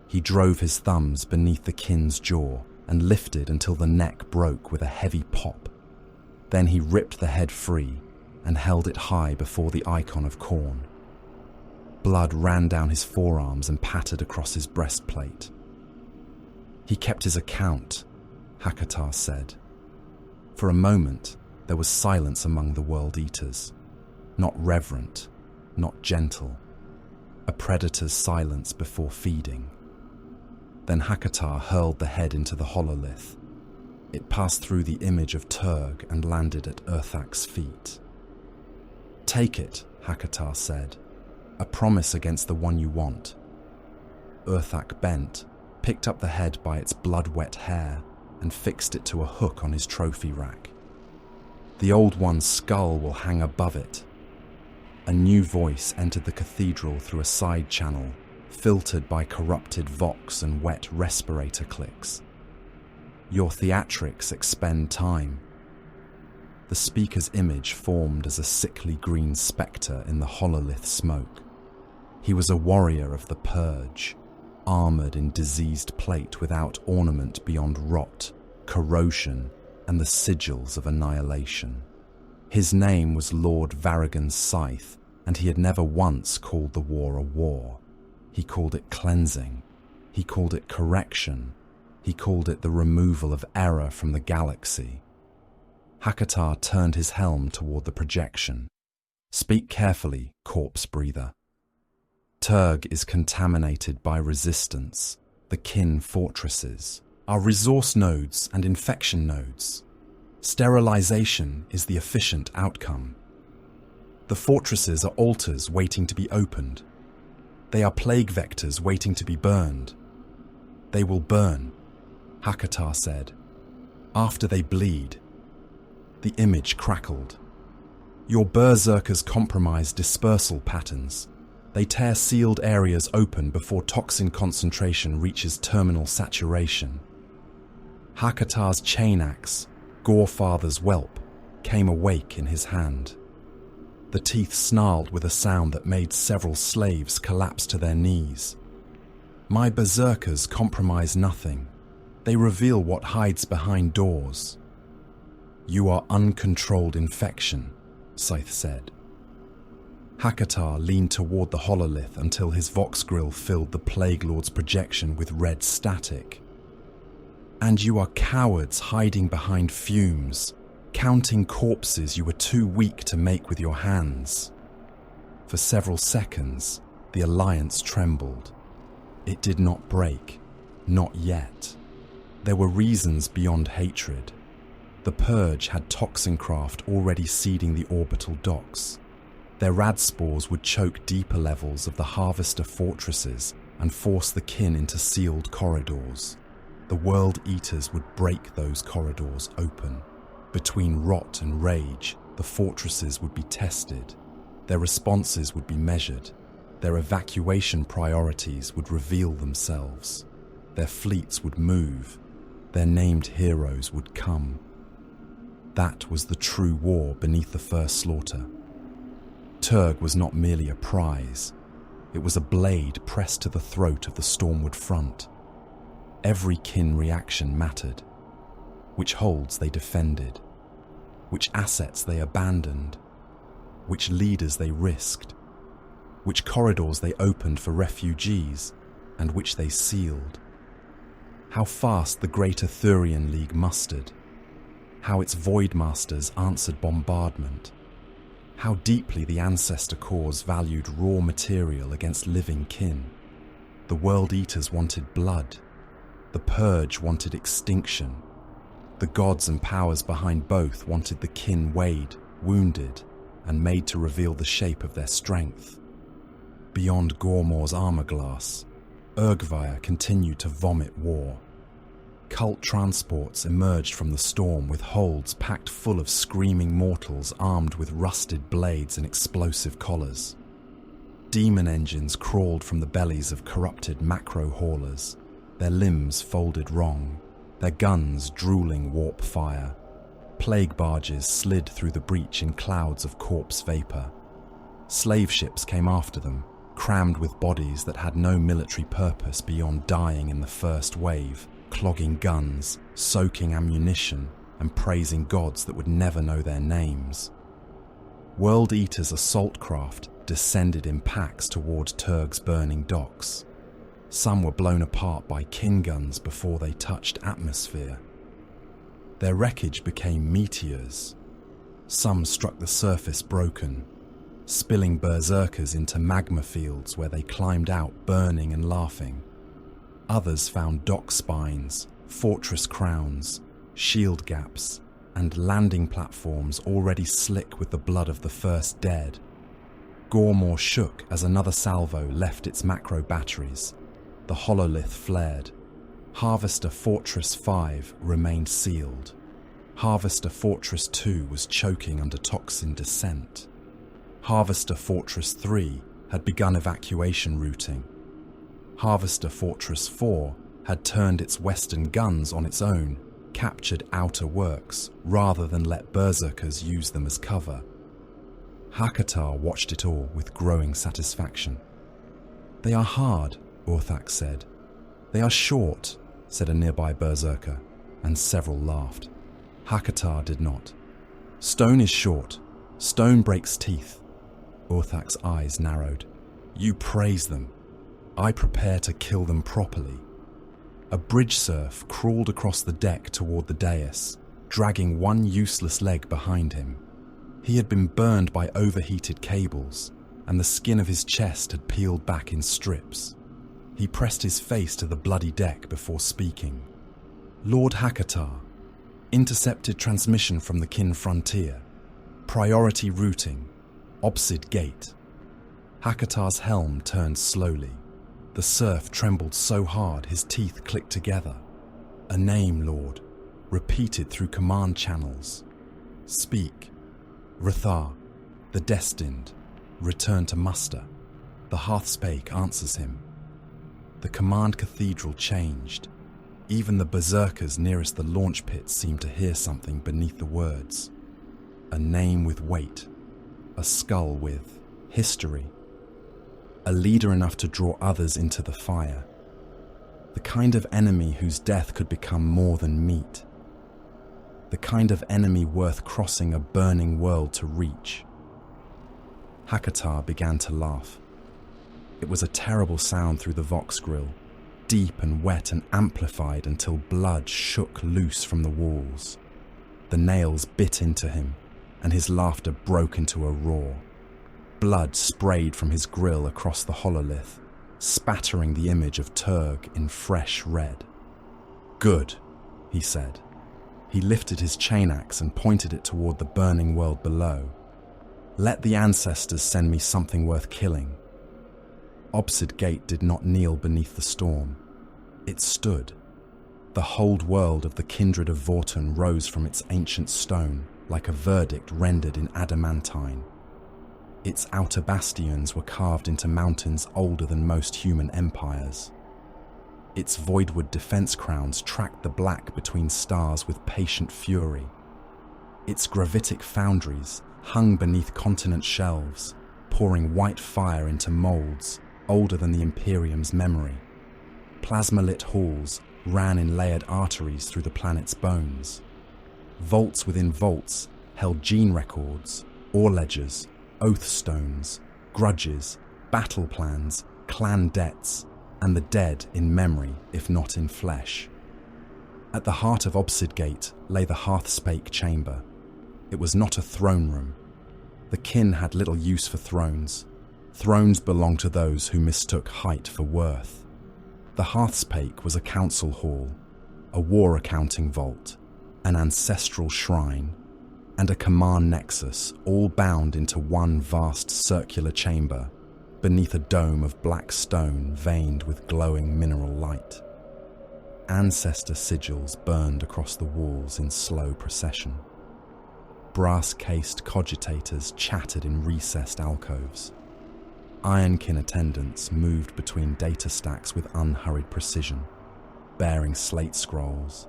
He drove his thumbs beneath the kin's jaw and lifted until the neck broke with a heavy pop. Then he ripped the head free and held it high before the icon of Khorne. Blood ran down his forearms and pattered across his breastplate. "He kept his account," Hakatar said. For a moment, there was silence among the World Eaters. Not reverent, not gentle. A predator's silence before feeding. Then Hakatar hurled the head into the hololith. It passed through the image of Turg and landed at Urthak's feet. "Take it," Hakatar said. "A promise against the one you want." Urthak bent, picked up the head by its blood-wet hair, and fixed it to a hook on his trophy rack. "The Old One's skull will hang above it." A new voice entered the cathedral through a side channel, filtered by corrupted vox and wet respirator clicks. "Your theatrics expend time." The speaker's image formed as a sickly green spectre in the hololith smoke. He was a warrior of the purge, armoured in diseased plate without ornament beyond rot, corrosion, and the sigils of annihilation. His name was Lord Varrigan's Scythe, and he had never once called the war a war. He called it cleansing. He called it correction. He called it the removal of error from the galaxy. Hakatar turned his helm toward the projection. Speak carefully, corpse breather. Turg is contaminated by resistance. The kin fortresses are resource nodes and infection nodes. Sterilization is the efficient outcome. The fortresses are altars waiting to be opened. They are plague vectors waiting to be burned. They will burn, Hakatar said, after they bleed. The image crackled. Your berserkers compromise dispersal patterns. They tear sealed areas open before toxin concentration reaches terminal saturation. Hakatar's chain axe, Gorefather's whelp, came awake in his hand. The teeth snarled with a sound that made several slaves collapse to their knees. My berserkers compromise nothing. They reveal what hides behind doors. You are uncontrolled infection, Scythe said. Hakatar leaned toward the hololith until his vox grill filled the Plague Lord's projection with red static. And you are cowards hiding behind fumes, counting corpses you were too weak to make with your hands. For several seconds, the alliance trembled. It did not break, not yet. There were reasons beyond hatred. The Purge had toxincraft already seeding the orbital docks. Their rad spores would choke deeper levels of the Harvester fortresses and force the kin into sealed corridors. The World Eaters would break those corridors open. Between rot and rage, the fortresses would be tested. Their responses would be measured. Their evacuation priorities would reveal themselves. Their fleets would move. Their named heroes would come. That was the true war beneath the first slaughter. Turg was not merely a prize. It was a blade pressed to the throat of the Stormwood front. Every kin reaction mattered. Which holds they defended, which assets they abandoned, which leaders they risked, which corridors they opened for refugees, and which they sealed. How fast the Great Arthurian League mustered, how its Voidmasters answered bombardment, how deeply the Ancestor Cause valued raw material against living kin. The World Eaters wanted blood, the Purge wanted extinction. The gods and powers behind both wanted the kin weighed, wounded, and made to reveal the shape of their strength. Beyond Gormor's armor glass, Örgvayr continued to vomit war. Cult transports emerged from the storm with holds packed full of screaming mortals armed with rusted blades and explosive collars. Demon engines crawled from the bellies of corrupted macro haulers, their limbs folded wrong, their guns drooling warp fire. Plague barges slid through the breach in clouds of corpse vapor. Slave ships came after them, crammed with bodies that had no military purpose beyond dying in the first wave, clogging guns, soaking ammunition, and praising gods that would never know their names. World Eater's assault craft descended in packs toward Turg's burning docks. Some were blown apart by kin guns before they touched atmosphere. Their wreckage became meteors. Some struck the surface broken, spilling berserkers into magma fields where they climbed out burning and laughing. Others found dock spines, fortress crowns, shield gaps, and landing platforms already slick with the blood of the first dead. Gormor shook as another salvo left its macro batteries. The hololith flared. Harvester Fortress 5 remained sealed. Harvester Fortress 2 was choking under toxin descent. Harvester Fortress 3 had begun evacuation routing. Harvester Fortress 4 had turned its western guns on its own, captured outer works rather than let berserkers use them as cover. Hakatar watched it all with growing satisfaction. They are hard, Orthax said. They are short, said a nearby berserker, and several laughed. Hakatar did not. Stone is short. Stone breaks teeth. Orthax's eyes narrowed. You praise them. I prepare to kill them properly. A bridge serf crawled across the deck toward the dais, dragging one useless leg behind him. He had been burned by overheated cables, and the skin of his chest had peeled back in strips. He pressed his face to the bloody deck before speaking. "Lord Hakatar, intercepted transmission from the Kin frontier. Priority routing, Obsid Gate." Hakatar's helm turned slowly. The surf trembled so hard his teeth clicked together. "A name, Lord, repeated through command channels. Speak. Rathar, the destined, return to muster." The Hearthspake answers him. The command cathedral changed. Even the berserkers nearest the launch pit seemed to hear something beneath the words. A name with weight. A skull with history. A leader enough to draw others into the fire. The kind of enemy whose death could become more than meat. The kind of enemy worth crossing a burning world to reach. Hakatar began to laugh. It was a terrible sound through the Vox grill, deep and wet and amplified until blood shook loose from the walls. The nails bit into him, and his laughter broke into a roar. Blood sprayed from his grill across the hololith, spattering the image of Turg in fresh red. "Good," he said. He lifted his chain axe and pointed it toward the burning world below. "Let the ancestors send me something worth killing." Obsid Gate did not kneel beneath the storm. It stood. The whole world of the kindred of Votann rose from its ancient stone like a verdict rendered in adamantine. Its outer bastions were carved into mountains older than most human empires. Its voidwood defense crowns tracked the black between stars with patient fury. Its gravitic foundries hung beneath continent shelves, pouring white fire into molds older than the Imperium's memory. Plasma-lit halls ran in layered arteries through the planet's bones. Vaults within vaults held gene records, ore ledgers, oath stones, grudges, battle plans, clan debts, and the dead in memory, if not in flesh. At the heart of Obsid Gate lay the Hearthspake chamber. It was not a throne room. The kin had little use for thrones. Thrones belonged to those who mistook height for worth. The Hearthspake was a council hall, a war accounting vault, an ancestral shrine, and a command nexus, all bound into one vast circular chamber beneath a dome of black stone veined with glowing mineral light. Ancestor sigils burned across the walls in slow procession. Brass-cased cogitators chattered in recessed alcoves. Ironkin attendants moved between data stacks with unhurried precision, bearing slate scrolls,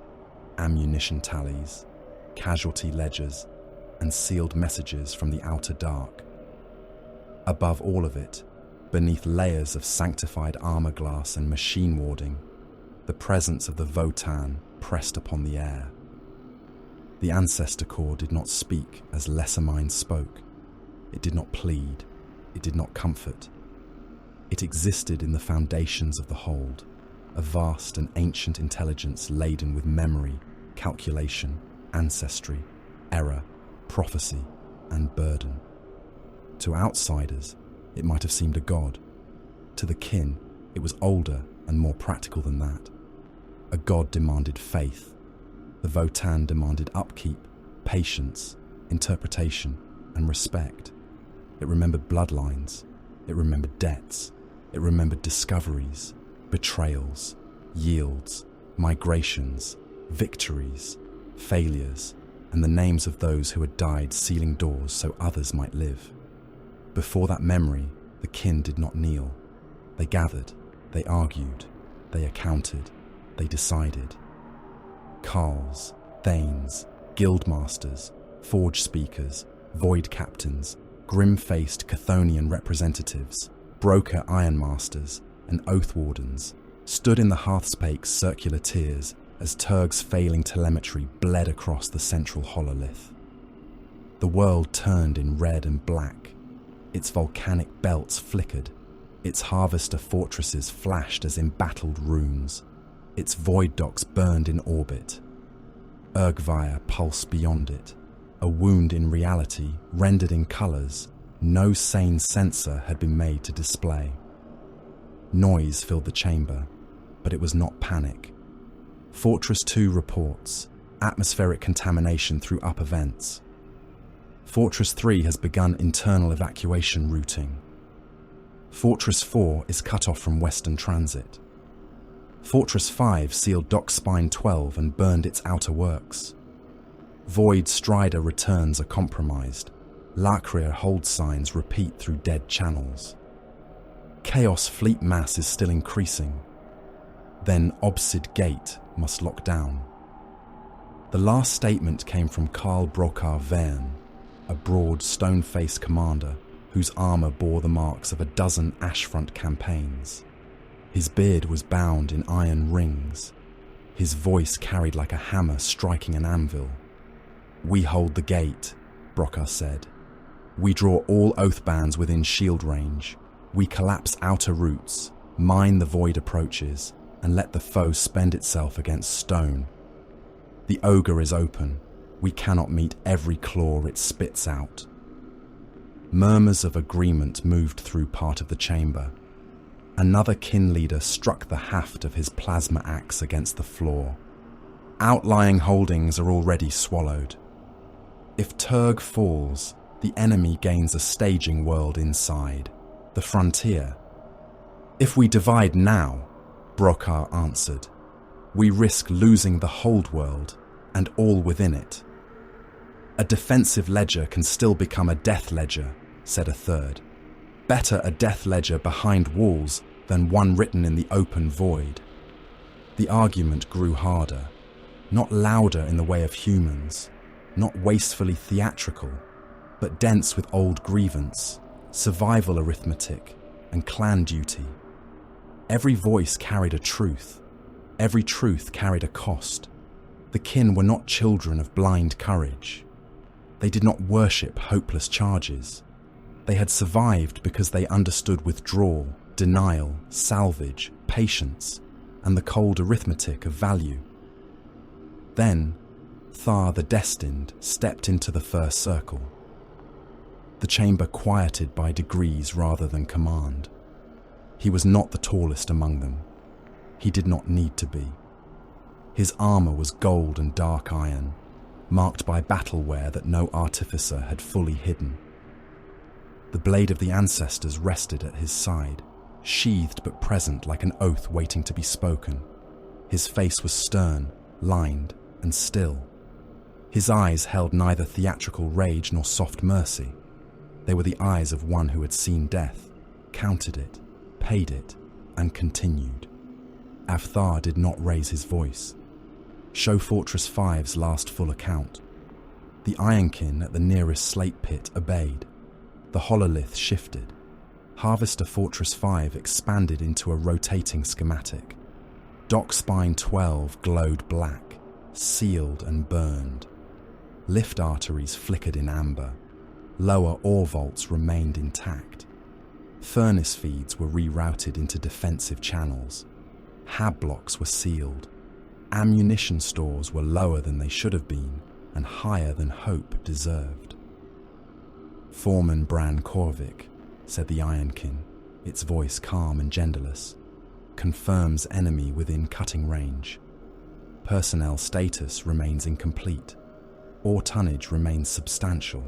ammunition tallies, casualty ledgers, and sealed messages from the outer dark. Above all of it, beneath layers of sanctified armor glass and machine warding, the presence of the Votann pressed upon the air. The Ancestor Corps did not speak as lesser minds spoke. It did not plead. It did not comfort. It existed in the foundations of the hold, a vast and ancient intelligence laden with memory, calculation, ancestry, error, prophecy, and burden. To outsiders, it might have seemed a god. To the kin, it was older and more practical than that. A god demanded faith. The Votann demanded upkeep, patience, interpretation, and respect. It remembered bloodlines. It remembered debts. It remembered discoveries, betrayals, yields, migrations, victories, failures, and the names of those who had died sealing doors so others might live. Before that memory, the kin did not kneel. They gathered, they argued, they accounted, they decided. Carls, Thanes, guildmasters, forge speakers, void captains, grim-faced Chthonian representatives, broker ironmasters, and oath wardens stood in the Hearthspake's circular tiers as Turg's failing telemetry bled across the central hololith. The world turned in red and black. Its volcanic belts flickered. Its harvester fortresses flashed as embattled runes. Its void docks burned in orbit. Örgvayr pulsed beyond it, a wound in reality, rendered in colours no sane sensor had been made to display. Noise filled the chamber, but it was not panic. Fortress 2 reports atmospheric contamination through upper vents. Fortress 3 has begun internal evacuation routing. Fortress 4 is cut off from Western transit. Fortress 5 sealed Dock Spine 12 and burned its outer works. Void Strider returns are compromised. Lakria hold signs repeat through dead channels. Chaos fleet mass is still increasing. Then Obsid Gate must lock down. The last statement came from Karl Brokar Verne, a broad, stone-faced commander whose armour bore the marks of a dozen Ashfront campaigns. His beard was bound in iron rings. His voice carried like a hammer striking an anvil. "We hold the gate," Brokar said. "We draw all Oathbands within shield range. We collapse outer routes, mine the void approaches, and let the foe spend itself against stone. The ogre is open. We cannot meet every claw it spits out." Murmurs of agreement moved through part of the chamber. Another kin leader struck the haft of his plasma axe against the floor. Outlying holdings are already swallowed. If Turg falls, the enemy gains a staging world inside, the frontier. "If we divide now," Brokar answered, "we risk losing the hold world and all within it." "A defensive ledger can still become a death ledger," said a third. "Better a death ledger behind walls than one written in the open void." The argument grew harder, not louder in the way of humans, not wastefully theatrical, but dense with old grievance, survival arithmetic, and clan duty. Every voice carried a truth. Every truth carried a cost. The kin were not children of blind courage. They did not worship hopeless charges. They had survived because they understood withdrawal, denial, salvage, patience, and the cold arithmetic of value. Then, Thar the Destined stepped into the first circle. The chamber quieted by degrees rather than command. He was not the tallest among them. He did not need to be. His armour was gold and dark iron, marked by battle wear that no artificer had fully hidden. The blade of the ancestors rested at his side, sheathed but present like an oath waiting to be spoken. His face was stern, lined, and still. His eyes held neither theatrical rage nor soft mercy. They were the eyes of one who had seen death, counted it, paid it, and continued. Avthar did not raise his voice. Show Fortress 5's last full account. The Ironkin at the nearest slate pit obeyed. The hololith shifted. Harvester Fortress 5 expanded into a rotating schematic. Dock Spine 12 glowed black, sealed and burned. Lift arteries flickered in amber. Lower ore vaults remained intact. Furnace feeds were rerouted into defensive channels. Hab blocks were sealed. Ammunition stores were lower than they should have been and higher than hope deserved. "Foreman Bran Korvik," said the Ironkin, its voice calm and genderless, "confirms enemy within cutting range. Personnel status remains incomplete. Ore tonnage remains substantial.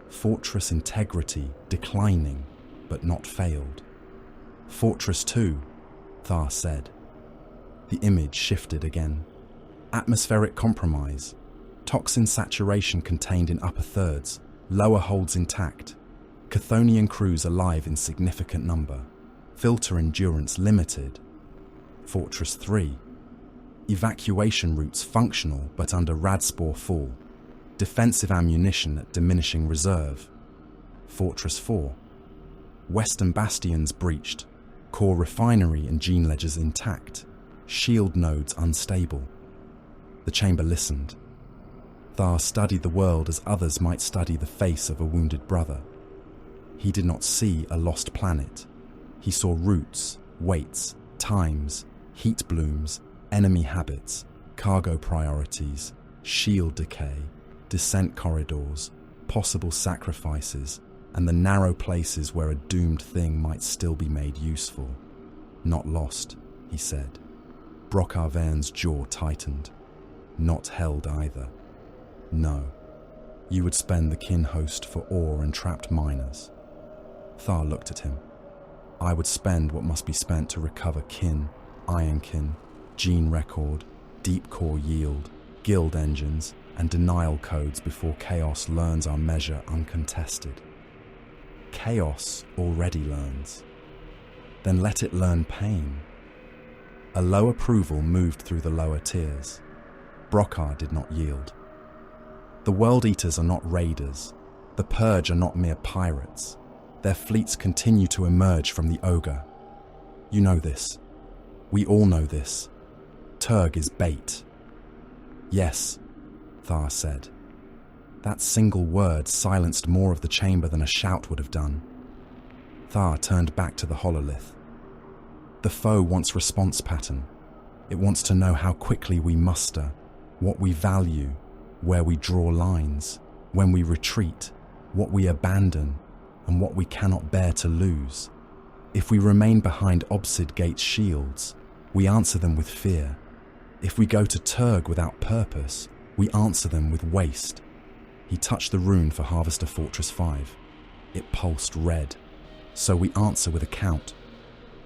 Fortress integrity declining, but not failed." "Fortress 2, Thar said. The image shifted again. Atmospheric compromise. Toxin saturation contained in upper thirds. Lower holds intact. Chthonian crews alive in significant number. Filter endurance limited. Fortress 3. Evacuation routes functional but under Radspor full. Defensive ammunition at diminishing reserve. Fortress 4. Western bastions breached. Core refinery and gene ledgers intact. Shield nodes unstable. The chamber listened. Thar studied the world as others might study the face of a wounded brother. He did not see a lost planet. He saw routes, weights, times, heat blooms, enemy habits, cargo priorities, shield decay, descent corridors, possible sacrifices, and the narrow places where a doomed thing might still be made useful. Not lost, he said. Örgvayr's jaw tightened. Not held either. No. You would spend the kin host for ore and trapped miners. Thar looked at him. I would spend what must be spent to recover kin, iron kin, gene record, deep core yield, guild engines, and denial codes before Chaos learns our measure uncontested. Chaos already learns. Then let it learn pain. A low approval moved through the lower tiers. Örgvayr did not yield. The World Eaters are not raiders. The Purge are not mere pirates. Their fleets continue to emerge from the Ogre. You know this. We all know this. Turg is bait. Yes, Thar said. That single word silenced more of the chamber than a shout would have done. Thar turned back to the hololith. The foe wants response pattern. It wants to know how quickly we muster, what we value, where we draw lines, when we retreat, what we abandon, and what we cannot bear to lose. If we remain behind Obsid Gate's shields, we answer them with fear. If we go to Turg without purpose, we answer them with waste. He touched the rune for Harvester Fortress 5. It pulsed red. So we answer with a count.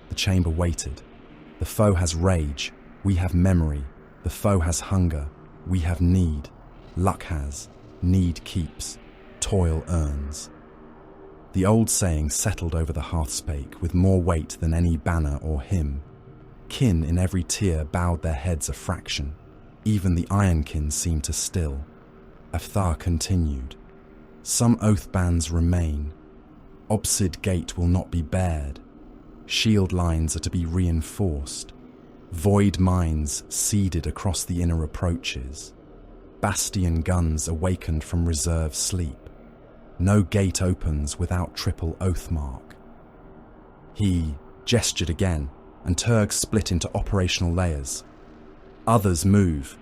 The chamber waited. The foe has rage. We have memory. The foe has hunger. We have need. Luck has. Need keeps. Toil earns. The old saying settled over the hearthspake with more weight than any banner or hymn. Kin in every tier bowed their heads a fraction. Even the ironkin seemed to still. Thar continued. Some oath bands remain. Obsid Gate will not be bared. Shield lines are to be reinforced. Void mines seeded across the inner approaches. Bastion guns awakened from reserve sleep. No gate opens without triple oath mark. He gestured again, and Turg split into operational layers. Others move.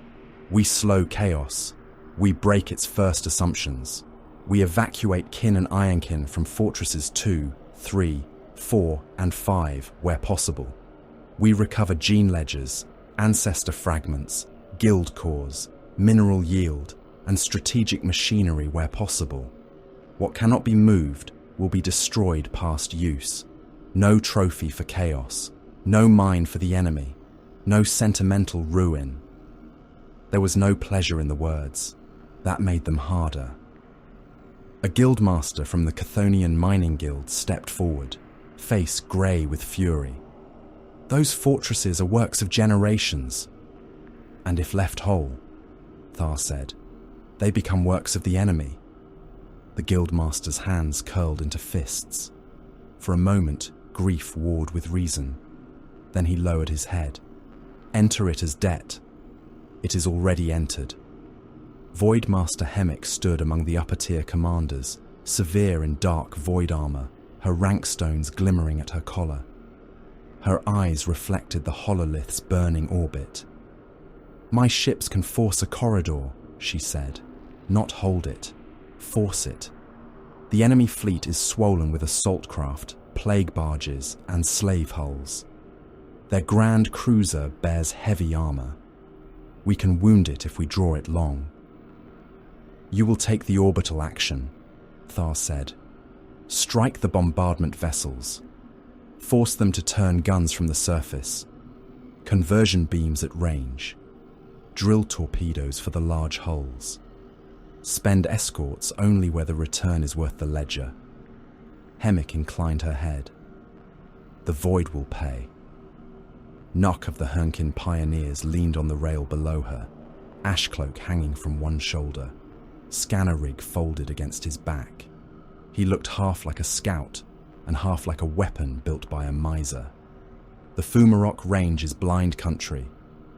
We slow chaos. We break its first assumptions. We evacuate kin and ironkin from fortresses 2, 3, 4, and 5 where possible. We recover gene ledgers, ancestor fragments, guild cores, mineral yield, and strategic machinery where possible. What cannot be moved will be destroyed past use. No trophy for chaos. No mine for the enemy. No sentimental ruin. There was no pleasure in the words. That made them harder. A guildmaster from the Chthonian Mining Guild stepped forward, face grey with fury. Those fortresses are works of generations. And if left whole, Thar said, they become works of the enemy. The guildmaster's hands curled into fists. For a moment, grief warred with reason. Then he lowered his head. Enter it as debt. It is already entered. Voidmaster Hemmick stood among the upper-tier commanders, severe in dark void armor, her rank stones glimmering at her collar. Her eyes reflected the hololith's burning orbit. My ships can force a corridor, she said, not hold it. Force it. The enemy fleet is swollen with assault craft, plague barges, and slave hulls. Their grand cruiser bears heavy armor. We can wound it if we draw it long. You will take the orbital action, Thar said. Strike the bombardment vessels. Force them to turn guns from the surface. Conversion beams at range. Drill torpedoes for the large hulls. Spend escorts only where the return is worth the ledger. Hemmick inclined her head. The void will pay. Knock of the Hernkin pioneers leaned on the rail below her, ashcloak hanging from one shoulder, scanner rig folded against his back. He looked half like a scout and half like a weapon built by a miser. The Fumarok range is blind country,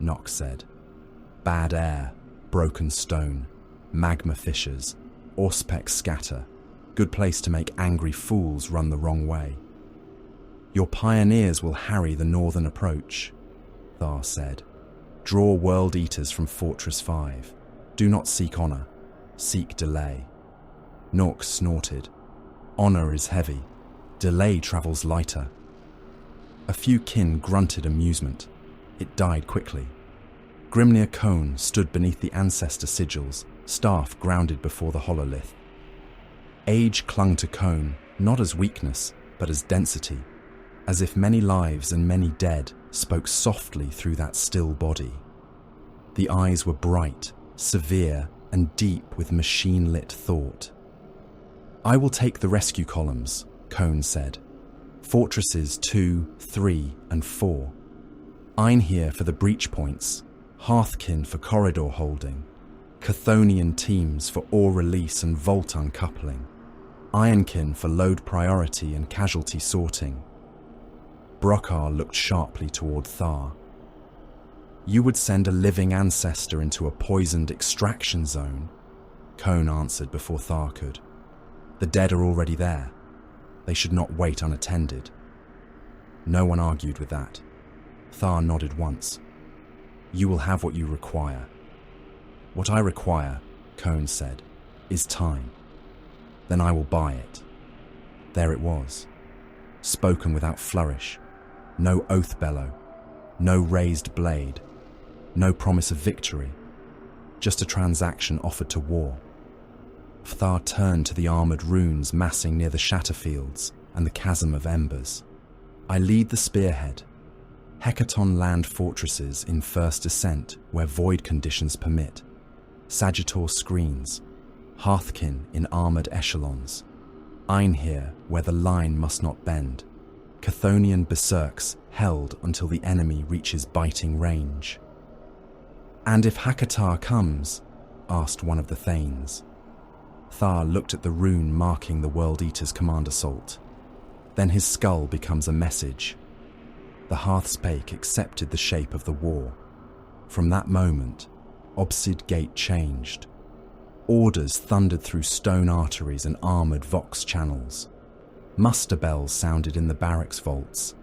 Knock said. Bad air, broken stone, magma fissures, Orspec scatter, good place to make angry fools run the wrong way. Your pioneers will harry the northern approach, Thar said. Draw world eaters from Fortress 5. Do not seek honor. seek delay. Nork snorted. Honor is heavy. Delay travels lighter. A few kin grunted amusement. It died quickly. Grimnir Cone stood beneath the ancestor sigils, staff grounded before the hololith. Age clung to Cone, not as weakness, but as density, as if many lives and many dead spoke softly through that still body. The eyes were bright, severe, and deep with machine-lit thought. "I will take the rescue columns," Cone said. "Fortresses 2, 3, and 4. Einhir for the breach points, Hearthkin for corridor holding, Chthonian teams for ore release and vault uncoupling, Ironkin for load priority and casualty sorting." Brokkar looked sharply toward Thar. "You would send a living ancestor into a poisoned extraction zone," Cone answered before Thar could. "The dead are already there. They should not wait unattended." No one argued with that. Thar nodded once. "You will have what you require." "What I require," Cone said, "is time. Then I will buy it." There it was, spoken without flourish. No oath bellow, no raised blade, no promise of victory, just a transaction offered to war. Thar turned to the armoured runes massing near the Shatterfields and the Chasm of Embers. "I lead the spearhead. Hecaton land fortresses in first ascent where void conditions permit. Sagittor screens. Hearthkin in armoured echelons. Einhir where the line must not bend. Chthonian berserks held until the enemy reaches biting range." "And if Hakatar comes?" asked one of the Thanes. Thar looked at the rune marking the World Eater's command assault. Then his skull becomes a message. The Hearthspake accepted the shape of the war. From that moment, Obsid Gate changed. Orders thundered through stone arteries and armoured vox channels. Muster bells sounded in the barracks vaults.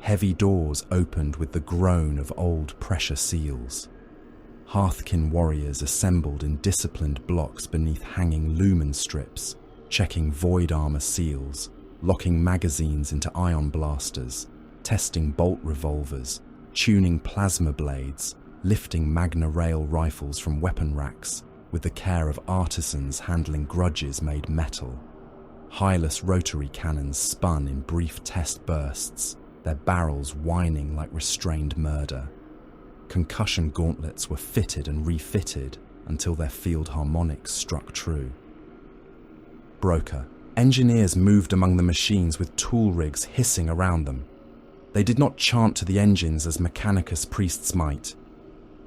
Heavy doors opened with the groan of old pressure seals. Hearthkin warriors assembled in disciplined blocks beneath hanging lumen strips, checking void armour seals, locking magazines into ion blasters, testing bolt revolvers, tuning plasma blades, lifting Magna Rail rifles from weapon racks with the care of artisans handling grudges made metal. Highless rotary cannons spun in brief test bursts, their barrels whining like restrained murder. Concussion gauntlets were fitted and refitted until their field harmonics struck true. Broker. Engineers moved among the machines with tool rigs hissing around them. They did not chant to the engines as Mechanicus priests might.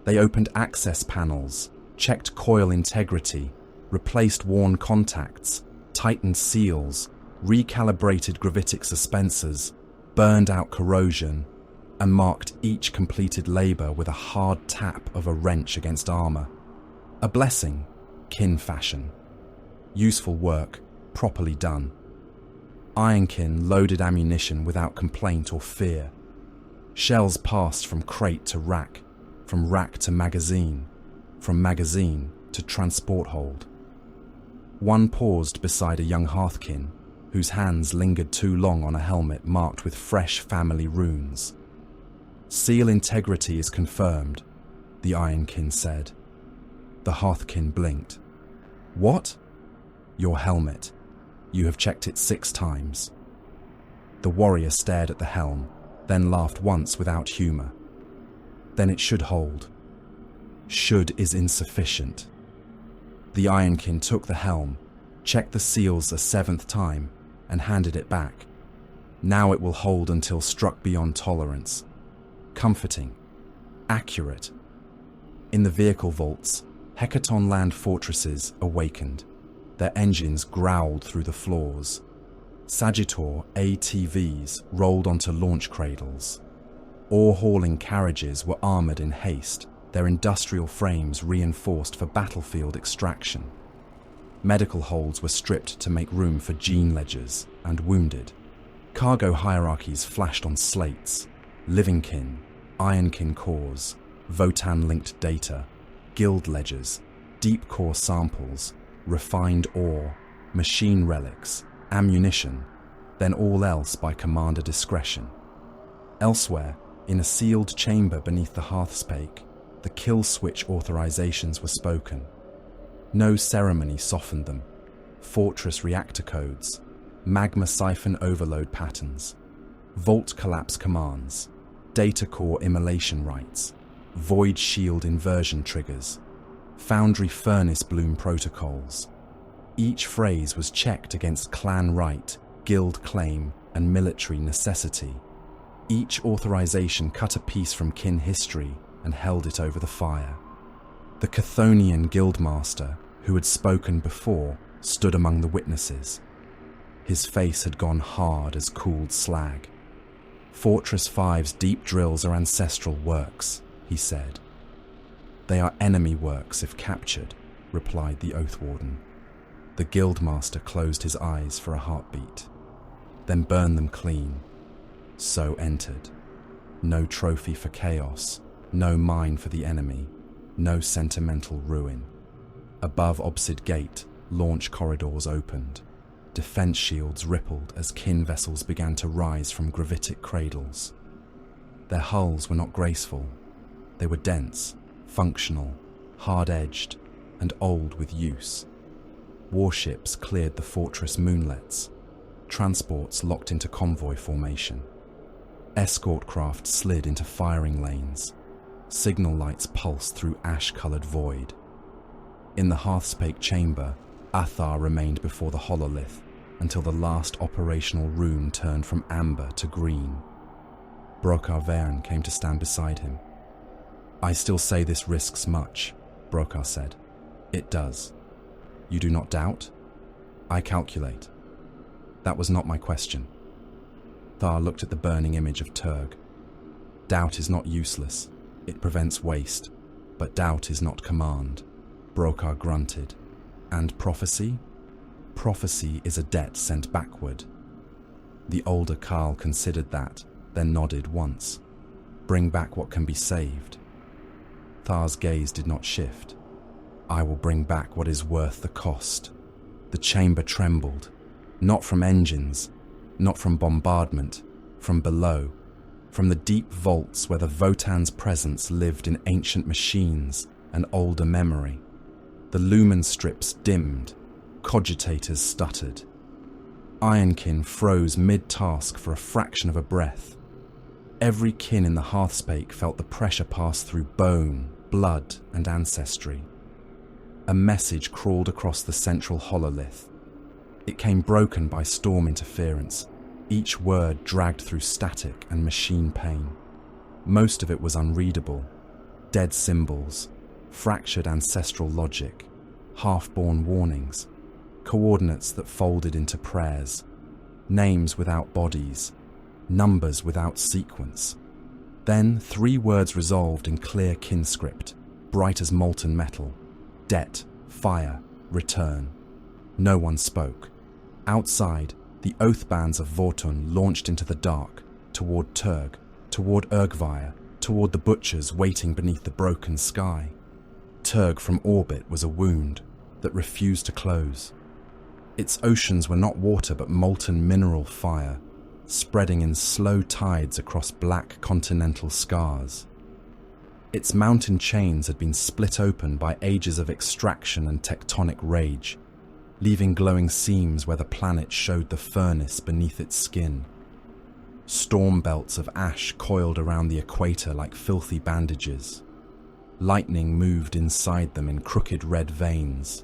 They opened access panels, checked coil integrity, replaced worn contacts, tightened seals, recalibrated gravitic suspensors, burned out corrosion, and marked each completed labour with a hard tap of a wrench against armour. A blessing, kin fashion. Useful work, properly done. Ironkin loaded ammunition without complaint or fear. Shells passed from crate to rack, from rack to magazine, from magazine to transport hold. One paused beside a young Hearthkin, whose hands lingered too long on a helmet marked with fresh family runes. "Seal integrity is confirmed," the Ironkin said. The Hearthkin blinked. "What?" "Your helmet. You have checked it 6 times. The warrior stared at the helm, then laughed once without humour. "Then it should hold." "Should is insufficient." The Ironkin took the helm, checked the seals a 7th time, and handed it back. Now it will hold until struck beyond tolerance. Comforting. Accurate. In the vehicle vaults, Hecaton land fortresses awakened. Their engines growled through the floors. Sagittor ATVs rolled onto launch cradles. Ore-hauling carriages were armoured in haste, their industrial frames reinforced for battlefield extraction. Medical holds were stripped to make room for gene ledgers and wounded. Cargo hierarchies flashed on slates. Livingkin, Ironkin cores, Votann-linked data, guild ledgers, deep core samples, refined ore, machine relics, ammunition, then all else by commander discretion. Elsewhere, in a sealed chamber beneath the hearthspake, the kill switch authorizations were spoken. No ceremony softened them. Fortress reactor codes, magma siphon overload patterns, vault collapse commands, data core immolation rights, void shield inversion triggers, foundry furnace bloom protocols. Each phrase was checked against clan right, guild claim, and military necessity. Each authorization cut a piece from kin history and held it over the fire. The Chthonian guildmaster, who had spoken before, stood among the witnesses. His face had gone hard as cooled slag. Fortress 5's deep drills are ancestral works, he said. They are enemy works if captured, replied the Oath Warden. The guildmaster closed his eyes for a heartbeat, then burned them clean. So entered. No trophy for chaos, no mine for the enemy, no sentimental ruin. Above Obsid Gate, launch corridors opened. Defense shields rippled as kin vessels began to rise from gravitic cradles. Their hulls were not graceful. They were dense, functional, hard-edged, and old with use. Warships cleared the fortress moonlets. Transports locked into convoy formation. Escort craft slid into firing lanes. Signal lights pulsed through ash-coloured void. In the hearthspake chamber, Athar remained before the hololith until the last operational rune turned from amber to green. Örgvayr came to stand beside him. I still say this risks much, Örgvayr said. It does. You do not doubt? I calculate. That was not my question. Thar looked at the burning image of Turg. Doubt is not useless. It prevents waste. But doubt is not command. Örgvayr grunted. And prophecy? Prophecy is a debt sent backward. The older Karl considered that, then nodded once. Bring back what can be saved. Thar's gaze did not shift. I will bring back what is worth the cost. The chamber trembled. Not from engines, not from bombardment, from below, from the deep vaults where the Votann's presence lived in ancient machines and older memory. The lumen strips dimmed, cogitators stuttered. Ironkin froze mid-task for a fraction of a breath. Every kin in the hearthspake felt the pressure pass through bone, blood, and ancestry. A message crawled across the central hololith. It came broken by storm interference, each word dragged through static and machine pain. Most of it was unreadable. Dead symbols, fractured ancestral logic, half-born warnings, coordinates that folded into prayers, names without bodies, numbers without sequence. Then 3 words resolved in clear kin script, bright as molten metal: debt, fire, return. No one spoke. Outside, the oath bands of Votann launched into the dark, toward Turg, toward Örgvayr, toward the butchers waiting beneath the broken sky. Turg from orbit was a wound that refused to close. Its oceans were not water but molten mineral fire, spreading in slow tides across black continental scars. Its mountain chains had been split open by ages of extraction and tectonic rage, leaving glowing seams where the planet showed the furnace beneath its skin. Storm belts of ash coiled around the equator like filthy bandages. Lightning moved inside them in crooked red veins.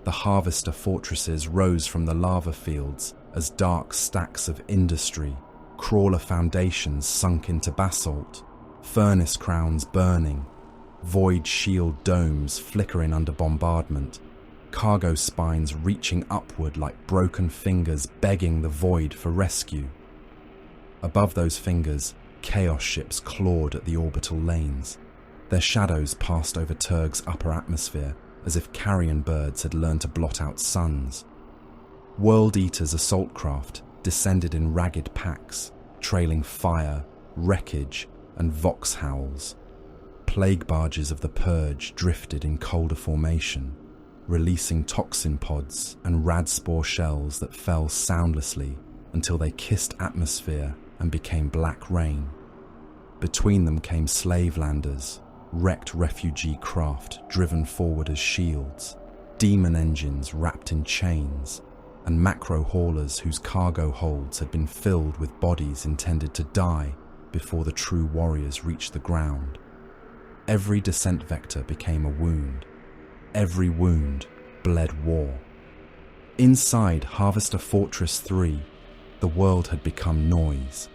The harvester fortresses rose from the lava fields as dark stacks of industry, crawler foundations sunk into basalt, furnace crowns burning, void shield domes flickering under bombardment, cargo spines reaching upward like broken fingers begging the void for rescue. Above those fingers, chaos ships clawed at the orbital lanes. Their shadows passed over Turg's upper atmosphere as if carrion birds had learned to blot out suns. World Eater's assault craft descended in ragged packs, trailing fire, wreckage, and vox howls. plague barges of the Purge drifted in colder formation, releasing toxin pods and radspore shells that fell soundlessly until they kissed atmosphere and became black rain. Between them came slave landers, wrecked refugee craft driven forward as shields, demon engines wrapped in chains, and macro haulers whose cargo holds had been filled with bodies intended to die before the true warriors reached the ground. Every descent vector became a wound. Every wound bled war. Inside Harvester Fortress 3, the world had become noise.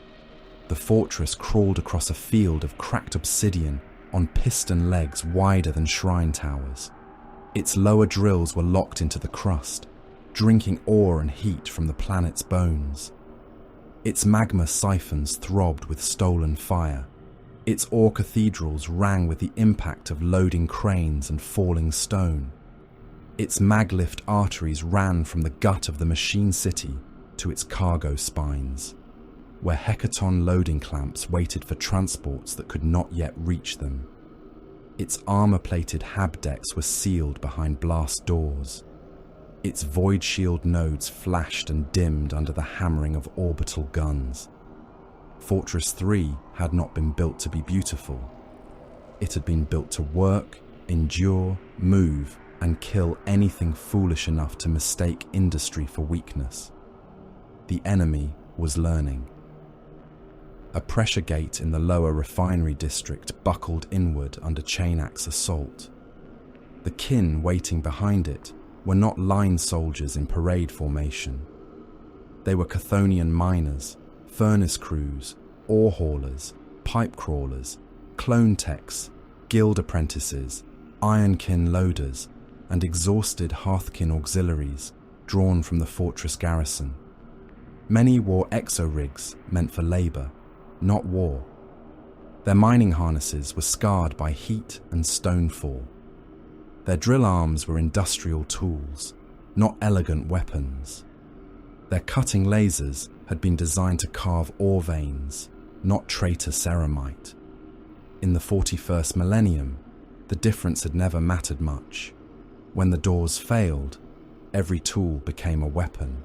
The fortress crawled across a field of cracked obsidian on piston legs wider than shrine towers. Its lower drills were locked into the crust, drinking ore and heat from the planet's bones. Its magma siphons throbbed with stolen fire. Its ore cathedrals rang with the impact of loading cranes and falling stone. Its maglift arteries ran from the gut of the machine city to its cargo spines, where hecaton loading clamps waited for transports that could not yet reach them. Its armor-plated hab decks were sealed behind blast doors. Its void shield nodes flashed and dimmed under the hammering of orbital guns. Fortress 3 had not been built to be beautiful. It had been built to work, endure, move, and kill anything foolish enough to mistake industry for weakness. The enemy was learning. A pressure gate in the lower refinery district buckled inward under Chainax's assault. The kin waiting behind it were not line soldiers in parade formation. They were Chthonian miners, furnace crews, ore haulers, pipe crawlers, clone techs, guild apprentices, ironkin loaders, and exhausted hearthkin auxiliaries drawn from the fortress garrison. Many wore exo-rigs meant for labour, not war. Their mining harnesses were scarred by heat and stonefall. Their drill arms were industrial tools, not elegant weapons. Their cutting lasers had been designed to carve ore veins, not traitor ceramite. In the 41st millennium, the difference had never mattered much. When the doors failed, every tool became a weapon.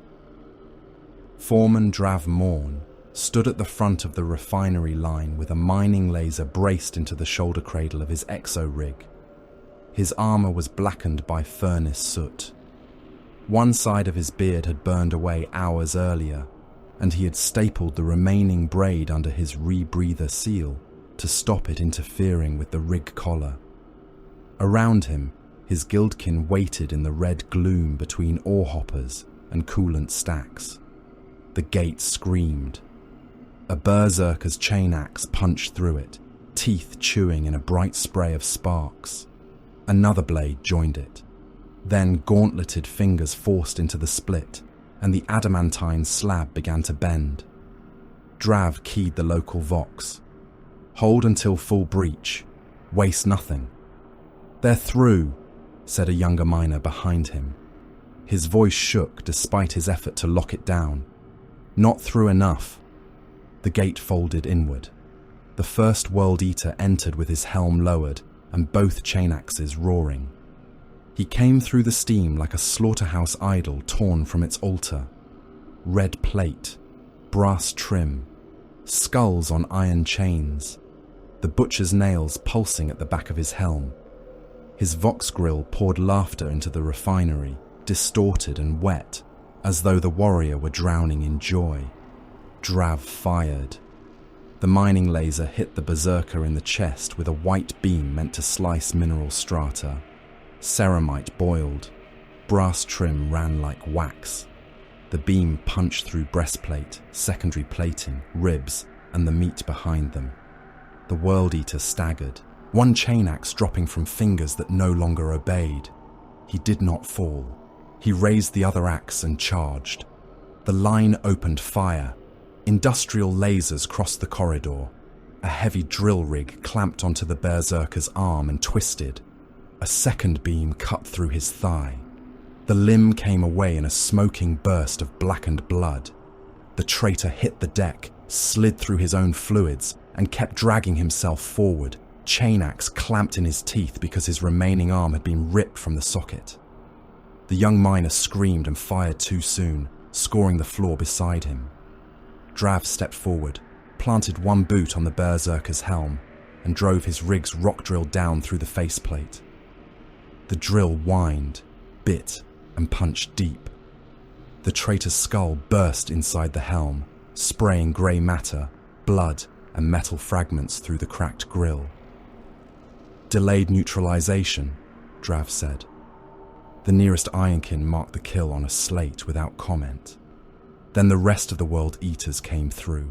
Foreman Drav Morn stood at the front of the refinery line with a mining laser braced into the shoulder cradle of his exo-rig. His armor was blackened by furnace soot. One side of his beard had burned away hours earlier, and he had stapled the remaining braid under his rebreather seal to stop it interfering with the rig collar. Around him, his guildkin waited in the red gloom between ore hoppers and coolant stacks. The gate screamed. A berserker's chainaxe punched through it, teeth chewing in a bright spray of sparks. Another blade joined it. Then gauntleted fingers forced into the split, and the adamantine slab began to bend. Drav keyed the local vox. "Hold until full breach. Waste nothing." "They're through," said a younger miner behind him. His voice shook despite his effort to lock it down. "Not through enough." The gate folded inward. The first World Eater entered with his helm lowered and both chainaxes roaring. He came through the steam like a slaughterhouse idol torn from its altar. Red plate, brass trim, skulls on iron chains, the butcher's nails pulsing at the back of his helm. His vox grill poured laughter into the refinery, distorted and wet, as though the warrior were drowning in joy. Drav fired. The mining laser hit the berserker in the chest with a white beam meant to slice mineral strata. Ceramite boiled. Brass trim ran like wax. The beam punched through breastplate, secondary plating, ribs, and the meat behind them. The World Eater staggered, one chainaxe dropping from fingers that no longer obeyed. He did not fall. He raised the other axe and charged. The line opened fire. Industrial lasers crossed the corridor. A heavy drill rig clamped onto the berserker's arm and twisted. A second beam cut through his thigh. The limb came away in a smoking burst of blackened blood. The traitor hit the deck, slid through his own fluids, and kept dragging himself forward, chain axe clamped in his teeth because his remaining arm had been ripped from the socket. The young miner screamed and fired too soon, scoring the floor beside him. Drav stepped forward, planted one boot on the berserker's helm, and drove his rig's rock drill down through the faceplate. The drill whined, bit, and punched deep. The traitor's skull burst inside the helm, spraying grey matter, blood, and metal fragments through the cracked grille. "Delayed neutralization," Drav said. The nearest Ironkin marked the kill on a slate without comment. Then the rest of the World Eaters came through.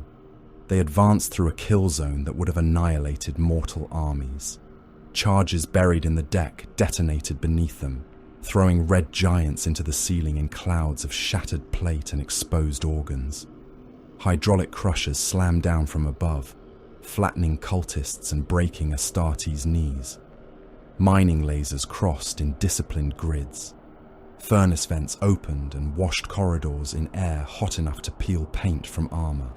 They advanced through a kill zone that would have annihilated mortal armies. Charges buried in the deck detonated beneath them, throwing red giants into the ceiling in clouds of shattered plate and exposed organs. Hydraulic crushers slammed down from above, flattening cultists and breaking Astartes' knees. Mining lasers crossed in disciplined grids. Furnace vents opened and washed corridors in air hot enough to peel paint from armor.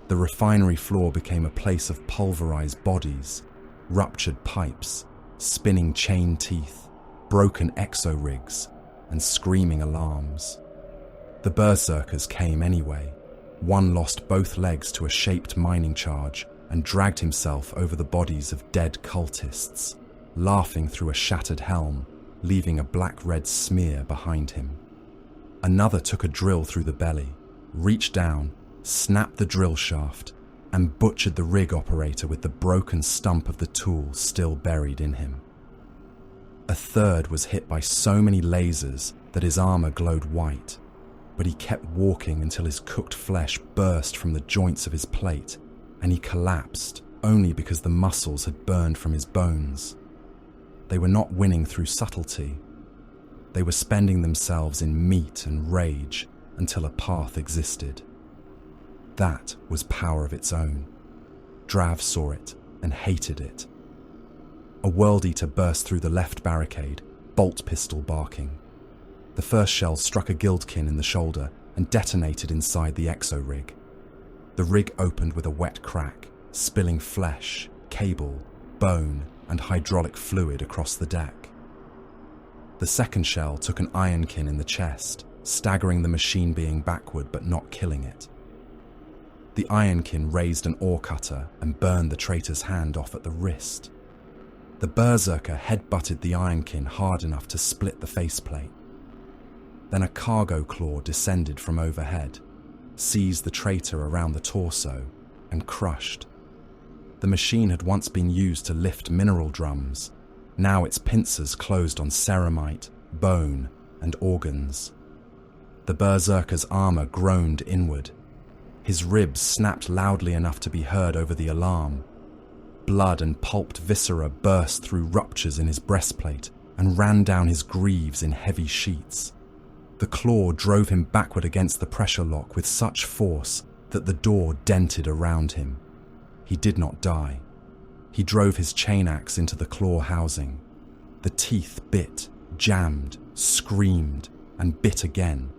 The refinery floor became a place of pulverized bodies, ruptured pipes, spinning chain teeth, broken exo-rigs, and screaming alarms. The berserkers came anyway. One lost both legs to a shaped mining charge and dragged himself over the bodies of dead cultists, laughing through a shattered helm, leaving a black-red smear behind him. Another took a drill through the belly, reached down, snapped the drill shaft, and butchered the rig operator with the broken stump of the tool still buried in him. A third was hit by so many lasers that his armor glowed white, but he kept walking until his cooked flesh burst from the joints of his plate, and he collapsed only because the muscles had burned from his bones. They were not winning through subtlety. They were spending themselves in meat and rage until a path existed. That was power of its own. Drav saw it and hated it. A World Eater burst through the left barricade, bolt pistol barking. The first shell struck a Guildkin in the shoulder and detonated inside the exo-rig. The rig opened with a wet crack, spilling flesh, cable, bone, and hydraulic fluid across the deck. The second shell took an Ironkin in the chest, staggering the machine being backward but not killing it. The Ironkin raised an ore cutter and burned the traitor's hand off at the wrist. The berserker head-butted the Ironkin hard enough to split the faceplate. Then a cargo claw descended from overhead, seized the traitor around the torso, and crushed. The machine had once been used to lift mineral drums. Now its pincers closed on ceramite, bone, and organs. The berserker's armor groaned inward. His ribs snapped loudly enough to be heard over the alarm. Blood and pulped viscera burst through ruptures in his breastplate and ran down his greaves in heavy sheets. The claw drove him backward against the pressure lock with such force that the door dented around him. He did not die. He drove his chain axe into the claw housing. The teeth bit, jammed, screamed, and bit again.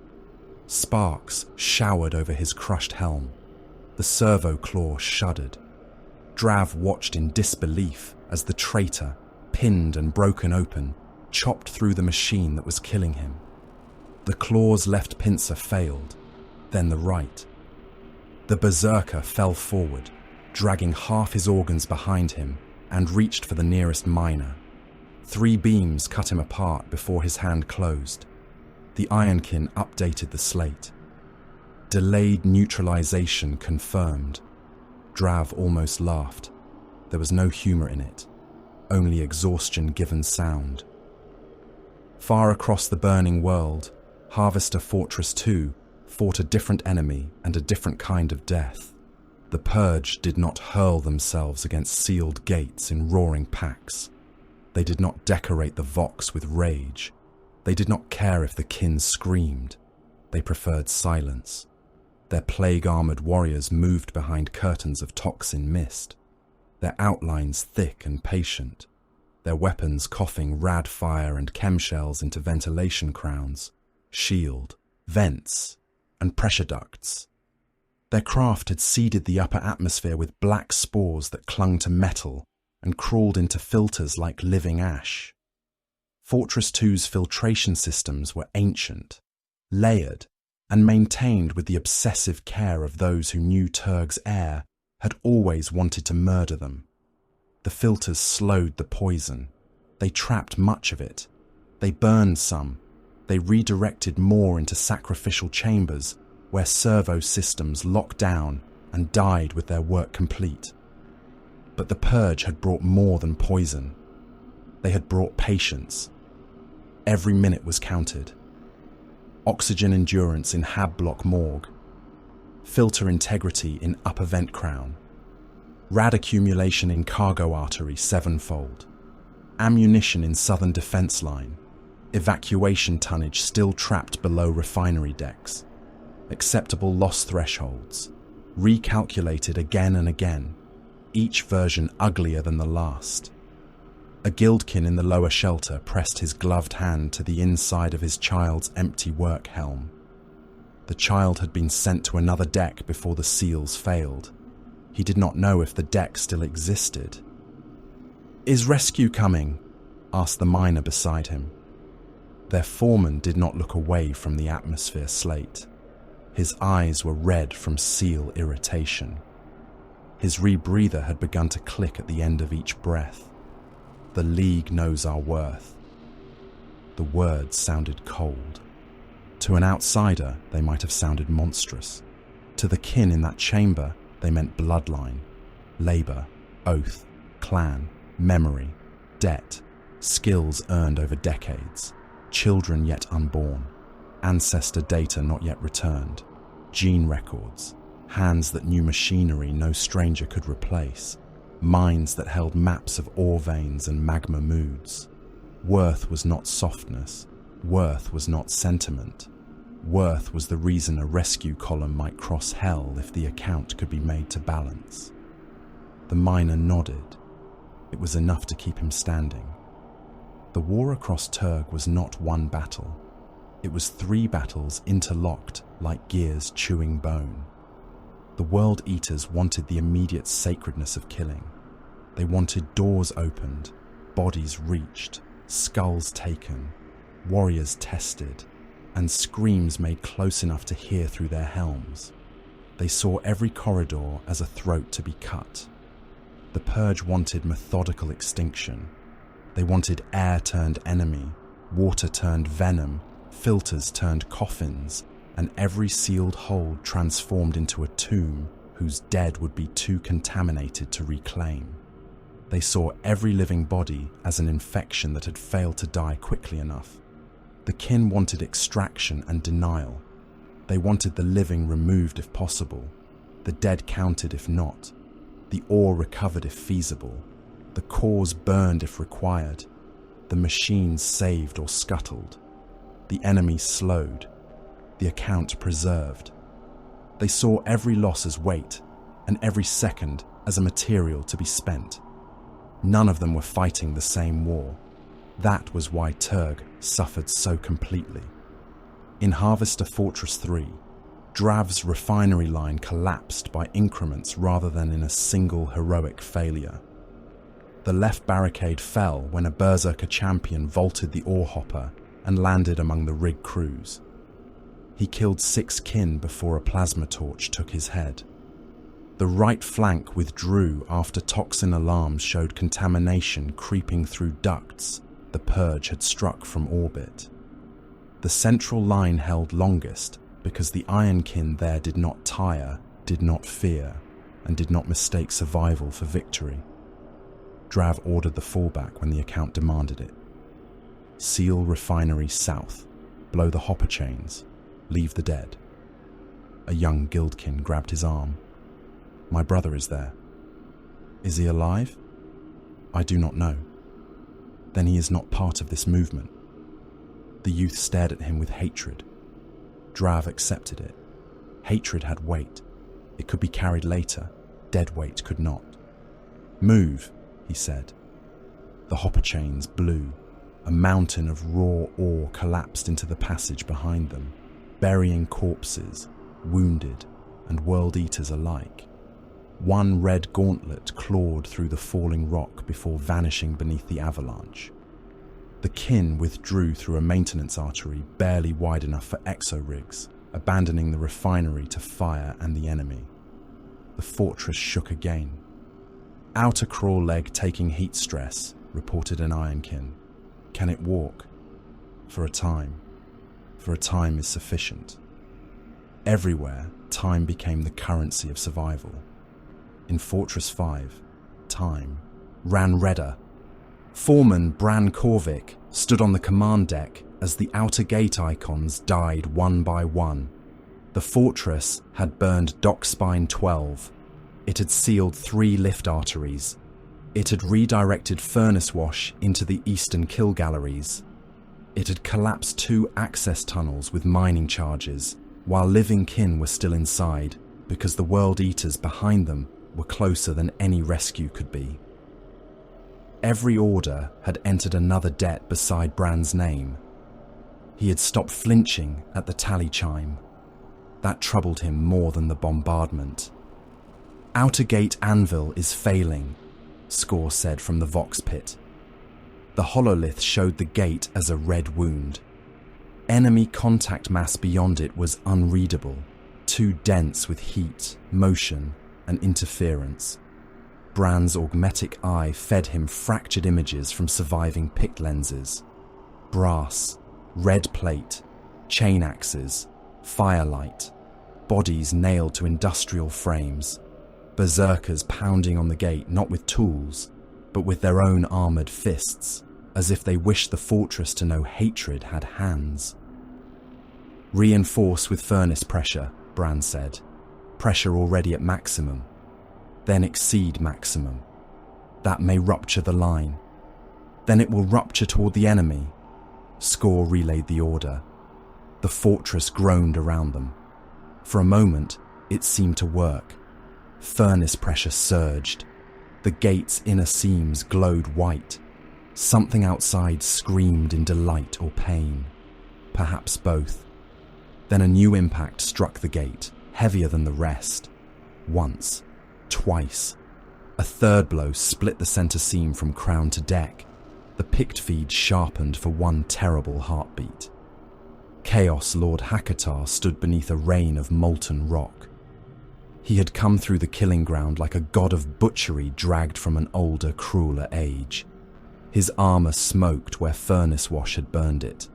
Sparks showered over his crushed helm. The servo claw shuddered. Drav watched in disbelief as the traitor, pinned and broken open, chopped through the machine that was killing him. The claw's left pincer failed, then the right. The berserker fell forward, dragging half his organs behind him, and reached for the nearest miner. 3 beams cut him apart before his hand closed. The Ironkin updated the slate. Delayed neutralization confirmed. Drav almost laughed. There was no humor in it, only exhaustion given sound. Far across the burning world, Harvester Fortress 2 fought a different enemy and a different kind of death. The Purge did not hurl themselves against sealed gates in roaring packs. They did not decorate the Vox with rage. They did not care if the kin screamed. They preferred silence. Their plague-armoured warriors moved behind curtains of toxin mist, their outlines thick and patient, their weapons coughing rad fire and chemshells into ventilation crowns, shield, vents, and pressure ducts. Their craft had seeded the upper atmosphere with black spores that clung to metal and crawled into filters like living ash. Fortress 2's filtration systems were ancient, layered, and maintained with the obsessive care of those who knew Turg's heir had always wanted to murder them. The filters slowed the poison. They trapped much of it. They burned some. They redirected more into sacrificial chambers where servo systems locked down and died with their work complete. But the purge had brought more than poison. They had brought patience. Every minute was counted. Oxygen endurance in Hab Block Morgue. Filter integrity in Upper Vent Crown. Rad accumulation in Cargo Artery sevenfold. Ammunition in Southern Defence Line. Evacuation tonnage still trapped below refinery decks. Acceptable loss thresholds. Recalculated again and again. Each version uglier than the last. A guildkin in the lower shelter pressed his gloved hand to the inside of his child's empty work helm. The child had been sent to another deck before the seals failed. He did not know if the deck still existed. "Is rescue coming?" asked the miner beside him. Their foreman did not look away from the atmosphere slate. His eyes were red from seal irritation. His rebreather had begun to click at the end of each breath. "The League knows our worth." The words sounded cold. To an outsider, they might have sounded monstrous. To the kin in that chamber, they meant bloodline, labour, oath, clan, memory, debt, skills earned over decades, children yet unborn, ancestor data not yet returned, gene records, hands that knew machinery no stranger could replace, minds that held maps of ore veins and magma moods. Worth was not softness. Worth was not sentiment. Worth was the reason a rescue column might cross hell if the account could be made to balance. The miner nodded. It was enough to keep him standing. The war across Turg was not one battle. It was 3 battles interlocked like gears chewing bone. The World Eaters wanted the immediate sacredness of killing. They wanted doors opened, bodies reached, skulls taken, warriors tested, and screams made close enough to hear through their helms. They saw every corridor as a throat to be cut. The Purge wanted methodical extinction. They wanted air turned enemy, water turned venom, filters turned coffins, and every sealed hold transformed into a tomb whose dead would be too contaminated to reclaim. They saw every living body as an infection that had failed to die quickly enough. The kin wanted extraction and denial. They wanted the living removed if possible, the dead counted if not, the ore recovered if feasible, the cores burned if required, the machines saved or scuttled, the enemy slowed, the account preserved. They saw every loss as weight, and every second as a material to be spent. None of them were fighting the same war. That was why Turg suffered so completely. In Harvester Fortress 3, Drav's refinery line collapsed by increments rather than in a single heroic failure. The left barricade fell when a Berserker champion vaulted the ore hopper and landed among the rig crews. He killed 6 kin before a plasma torch took his head. The right flank withdrew after toxin alarms showed contamination creeping through ducts the Purge had struck from orbit. The central line held longest because the Ironkin there did not tire, did not fear, and did not mistake survival for victory. Drav ordered the fallback when the account demanded it. Seal refinery south, blow the hopper chains, leave the dead. A young guildkin grabbed his arm. "My brother is there." "Is he alive?" "I do not know." "Then he is not part of this movement." The youth stared at him with hatred. Drav accepted it. Hatred had weight. It could be carried later. Dead weight could not. "Move," he said. The hopper chains blew. A mountain of raw ore collapsed into the passage behind them, burying corpses, wounded, and world eaters alike. One red gauntlet clawed through the falling rock before vanishing beneath the avalanche. The kin withdrew through a maintenance artery barely wide enough for exo-rigs, abandoning the refinery to fire and the enemy. The fortress shook again. "Outer crawl leg taking heat stress," reported an ironkin. "Can it walk?" "For a time. For a time is sufficient." Everywhere, time became the currency of survival. In Fortress 5, time ran redder. Foreman Bran Korvik stood on the command deck as the outer gate icons died one by one. The fortress had burned Dock Spine 12. It had sealed 3 lift arteries. It had redirected furnace wash into the eastern kill galleries. It had collapsed 2 access tunnels with mining charges, while living kin were still inside because the World Eaters behind them were closer than any rescue could be. Every order had entered another debt beside Bran's name. He had stopped flinching at the tally chime. That troubled him more than the bombardment. "Outer gate anvil is failing," Score said from the Vox pit. The hololith showed the gate as a red wound. Enemy contact mass beyond it was unreadable, too dense with heat, motion, and interference. Bran's augmetic eye fed him fractured images from surviving picked lenses. Brass, red plate, chain axes, firelight, bodies nailed to industrial frames, berserkers pounding on the gate not with tools, but with their own armoured fists, as if they wished the fortress to know hatred had hands. "Reinforce with furnace pressure," Bran said. "Pressure already at maximum. Then exceed maximum. That may rupture the line. Then it will rupture toward the enemy." Score relayed the order. The fortress groaned around them. For a moment, it seemed to work. Furnace pressure surged. The gate's inner seams glowed white. Something outside screamed in delight or pain. Perhaps both. Then a new impact struck the gate, heavier than the rest. Once. Twice. A third blow split the center seam from crown to deck. The picked feed sharpened for one terrible heartbeat. Chaos Lord Hakatar stood beneath a rain of molten rock. He had come through the killing ground like a god of butchery dragged from an older, crueler age. His armor smoked where furnace wash had burned it.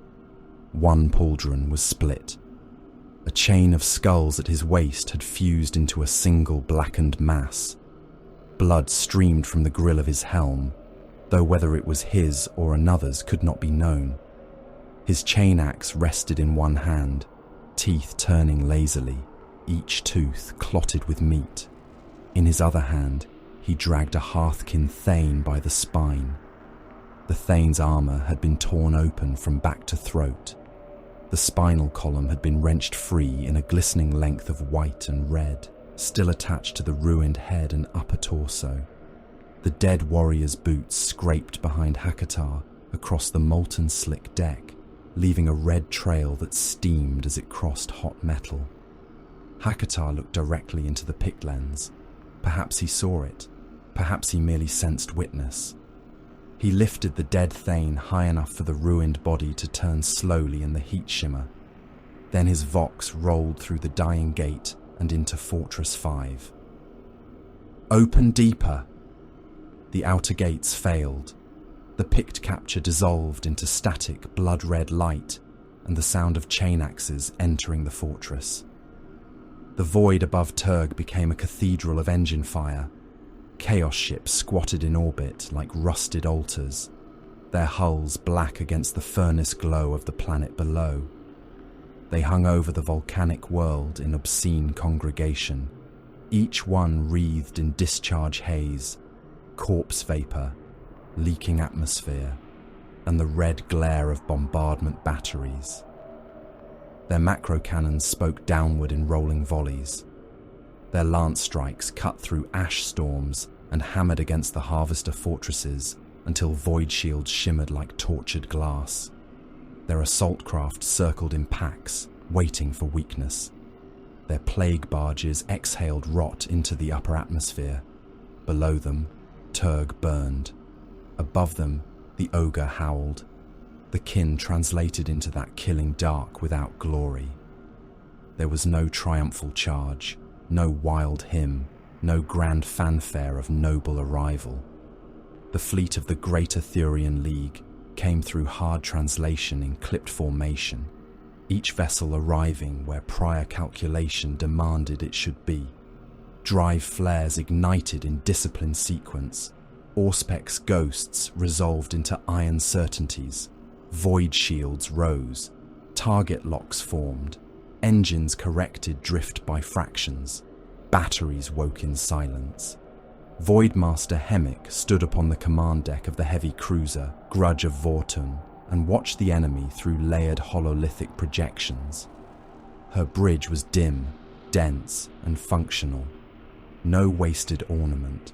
One pauldron was split. A chain of skulls at his waist had fused into a single blackened mass. Blood streamed from the grill of his helm, though whether it was his or another's could not be known. His chain axe rested in one hand, teeth turning lazily, each tooth clotted with meat. In his other hand, he dragged a Hearthkin Thane by the spine. The Thane's armour had been torn open from back to throat. The spinal column had been wrenched free in a glistening length of white and red, still attached to the ruined head and upper torso. The dead warrior's boots scraped behind Hakatar across the molten slick deck, leaving a red trail that steamed as it crossed hot metal. Hakatar looked directly into the pick lens. Perhaps he saw it. Perhaps he merely sensed witness. He lifted the dead Thane high enough for the ruined body to turn slowly in the heat shimmer. Then his Vox rolled through the dying gate and into Fortress 5. "Open deeper!" The outer gates failed. The picked capture dissolved into static, blood-red light and the sound of chain axes entering the fortress. The void above Turg became a cathedral of engine fire. Chaos ships squatted in orbit like rusted altars, their hulls black against the furnace glow of the planet below. They hung over the volcanic world in obscene congregation, each one wreathed in discharge haze, corpse vapor, leaking atmosphere, and the red glare of bombardment batteries. Their macro cannons spoke downward in rolling volleys. Their lance strikes cut through ash storms and hammered against the Harvester fortresses until void shields shimmered like tortured glass. Their assault craft circled in packs, waiting for weakness. Their plague barges exhaled rot into the upper atmosphere. Below them, Turg burned. Above them, the ogre howled. The kin translated into that killing dark without glory. There was no triumphal charge, no wild hymn, no grand fanfare of noble arrival. The fleet of the Great Arthurian League came through hard translation in clipped formation, each vessel arriving where prior calculation demanded it should be. Drive flares ignited in disciplined sequence, Auspex ghosts resolved into iron certainties, void shields rose, target locks formed, engines corrected drift by fractions, batteries woke in silence. Voidmaster Hemmick stood upon the command deck of the heavy cruiser Grudge of Votann and watched the enemy through layered hololithic projections. Her bridge was dim, dense, and functional. No wasted ornament,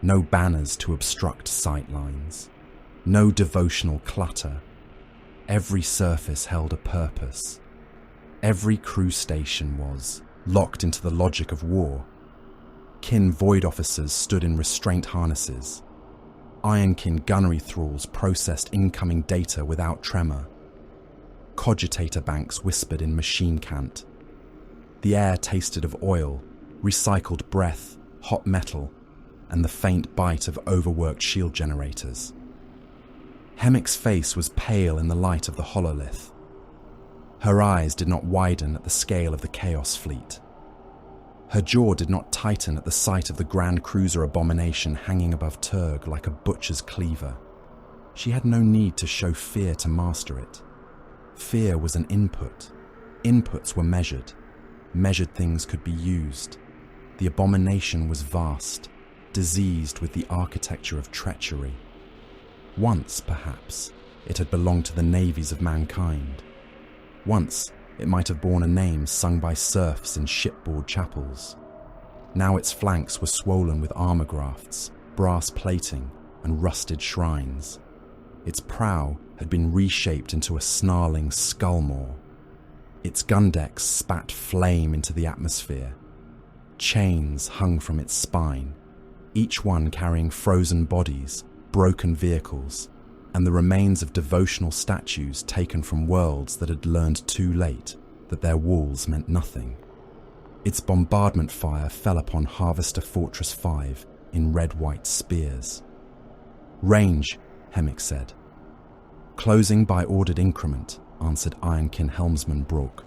no banners to obstruct sightlines, no devotional clutter. Every surface held a purpose. Every crew station was locked into the logic of war. Kin void officers stood in restraint harnesses. Ironkin gunnery thralls processed incoming data without tremor. Cogitator banks whispered in machine cant. The air tasted of oil, recycled breath, hot metal, and the faint bite of overworked shield generators. Hemmick's face was pale in the light of the hololith. Her eyes did not widen at the scale of the Chaos Fleet. Her jaw did not tighten at the sight of the Grand Cruiser abomination hanging above Turg like a butcher's cleaver. She had no need to show fear to master it. Fear was an input. Inputs were measured. Measured things could be used. The abomination was vast, diseased with the architecture of treachery. Once, perhaps, it had belonged to the navies of mankind. Once, it might have borne a name sung by serfs in shipboard chapels. Now its flanks were swollen with armor grafts, brass plating, and rusted shrines. Its prow had been reshaped into a snarling skull-maw. Its gun decks spat flame into the atmosphere. Chains hung from its spine, each one carrying frozen bodies, broken vehicles, and the remains of devotional statues taken from worlds that had learned too late that their walls meant nothing. Its bombardment fire fell upon Harvester Fortress 5 in red-white spears. "Range," Hemmick said. "Closing by ordered increment," answered Ironkin helmsman Brook.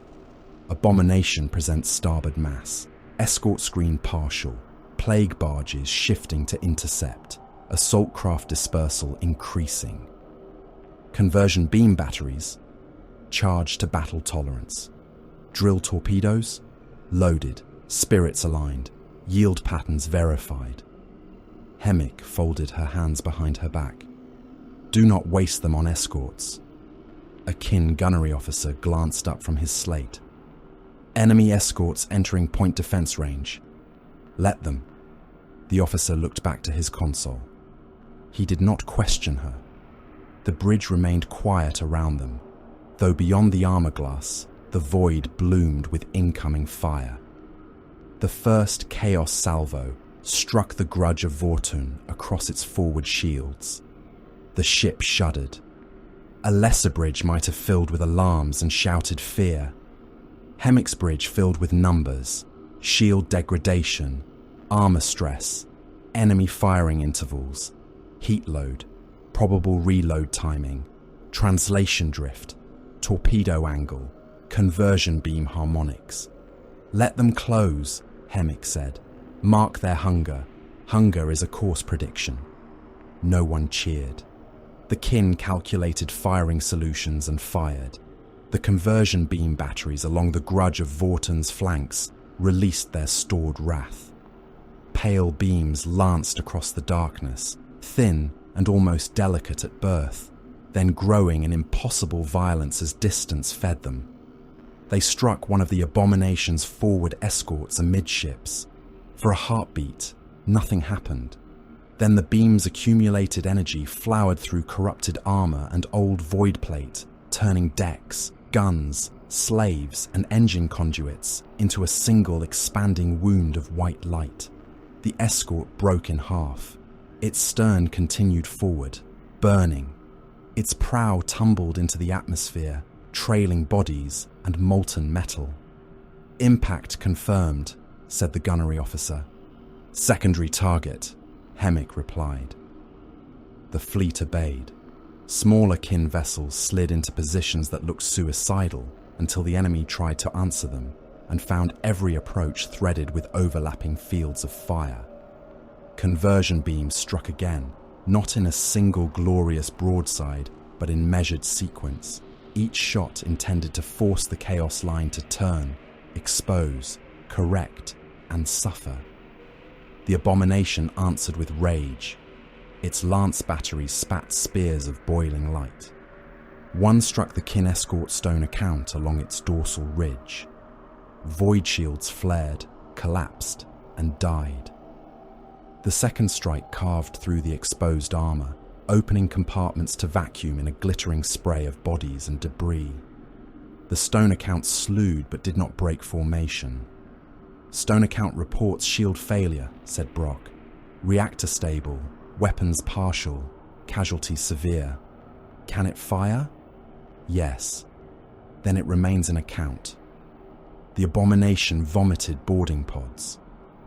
"Abomination presents starboard mass. Escort screen partial. Plague barges shifting to intercept. Assault craft dispersal increasing. Conversion beam batteries, charged to battle tolerance. Drill torpedoes, loaded, spirits aligned, yield patterns verified." Hemmick folded her hands behind her back. "Do not waste them on escorts." A kin gunnery officer glanced up from his slate. "Enemy escorts entering point defense range. Let them." The officer looked back to his console. He did not question her. The bridge remained quiet around them, though beyond the armor glass, the void bloomed with incoming fire. The first chaos salvo struck the Grudge of Votann across its forward shields. The ship shuddered. A lesser bridge might have filled with alarms and shouted fear. Hemmick's bridge filled with numbers, shield degradation, armor stress, enemy firing intervals, heat load, probable reload timing, translation drift, torpedo angle, conversion beam harmonics. "Let them close," Hemmick said. "Mark their hunger. Hunger is a course prediction." No one cheered. The kin calculated firing solutions and fired. The conversion beam batteries along the Grudge of Vortann's flanks released their stored wrath. Pale beams lanced across the darkness, thin and almost delicate at birth, then growing in impossible violence as distance fed them. They struck one of the abomination's forward escorts amidships. For a heartbeat, nothing happened. Then the beam's accumulated energy flowered through corrupted armor and old void plate, turning decks, guns, slaves and engine conduits into a single expanding wound of white light. The escort broke in half. Its stern continued forward, burning. Its prow tumbled into the atmosphere, trailing bodies and molten metal. "Impact confirmed," said the gunnery officer. "Secondary target," Hemmick replied. The fleet obeyed. Smaller kin vessels slid into positions that looked suicidal until the enemy tried to answer them and found every approach threaded with overlapping fields of fire. Conversion beams struck again, not in a single glorious broadside, but in measured sequence, each shot intended to force the Chaos Line to turn, expose, correct, and suffer. The abomination answered with rage. Its lance batteries spat spears of boiling light. One struck the kin escort stone account along its dorsal ridge. Void shields flared, collapsed, and died. The second strike carved through the exposed armor, opening compartments to vacuum in a glittering spray of bodies and debris. The stone account slewed but did not break formation. "Stone account reports shield failure," said Brock. "Reactor stable, weapons partial, casualties severe. Can it fire?" "Yes." "Then it remains an account." The abomination vomited boarding pods.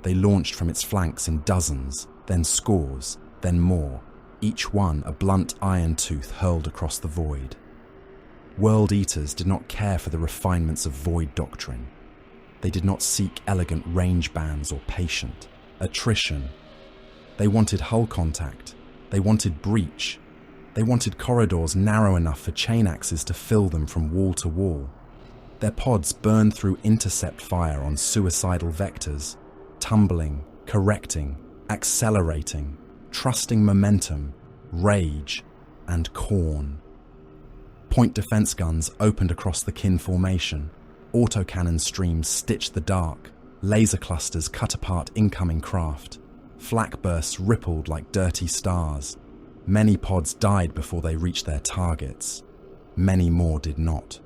They launched from its flanks in dozens, then scores, then more, each one a blunt iron tooth hurled across the void. World Eaters did not care for the refinements of void doctrine. They did not seek elegant range bands or patient attrition. They wanted hull contact. They wanted breach. They wanted corridors narrow enough for chain axes to fill them from wall to wall. Their pods burned through intercept fire on suicidal vectors, tumbling, correcting, accelerating, trusting momentum, rage, and corn. Point defense guns opened across the kin formation. Autocannon streams stitched the dark. Laser clusters cut apart incoming craft. Flak bursts rippled like dirty stars. Many pods died before they reached their targets. Many more did not.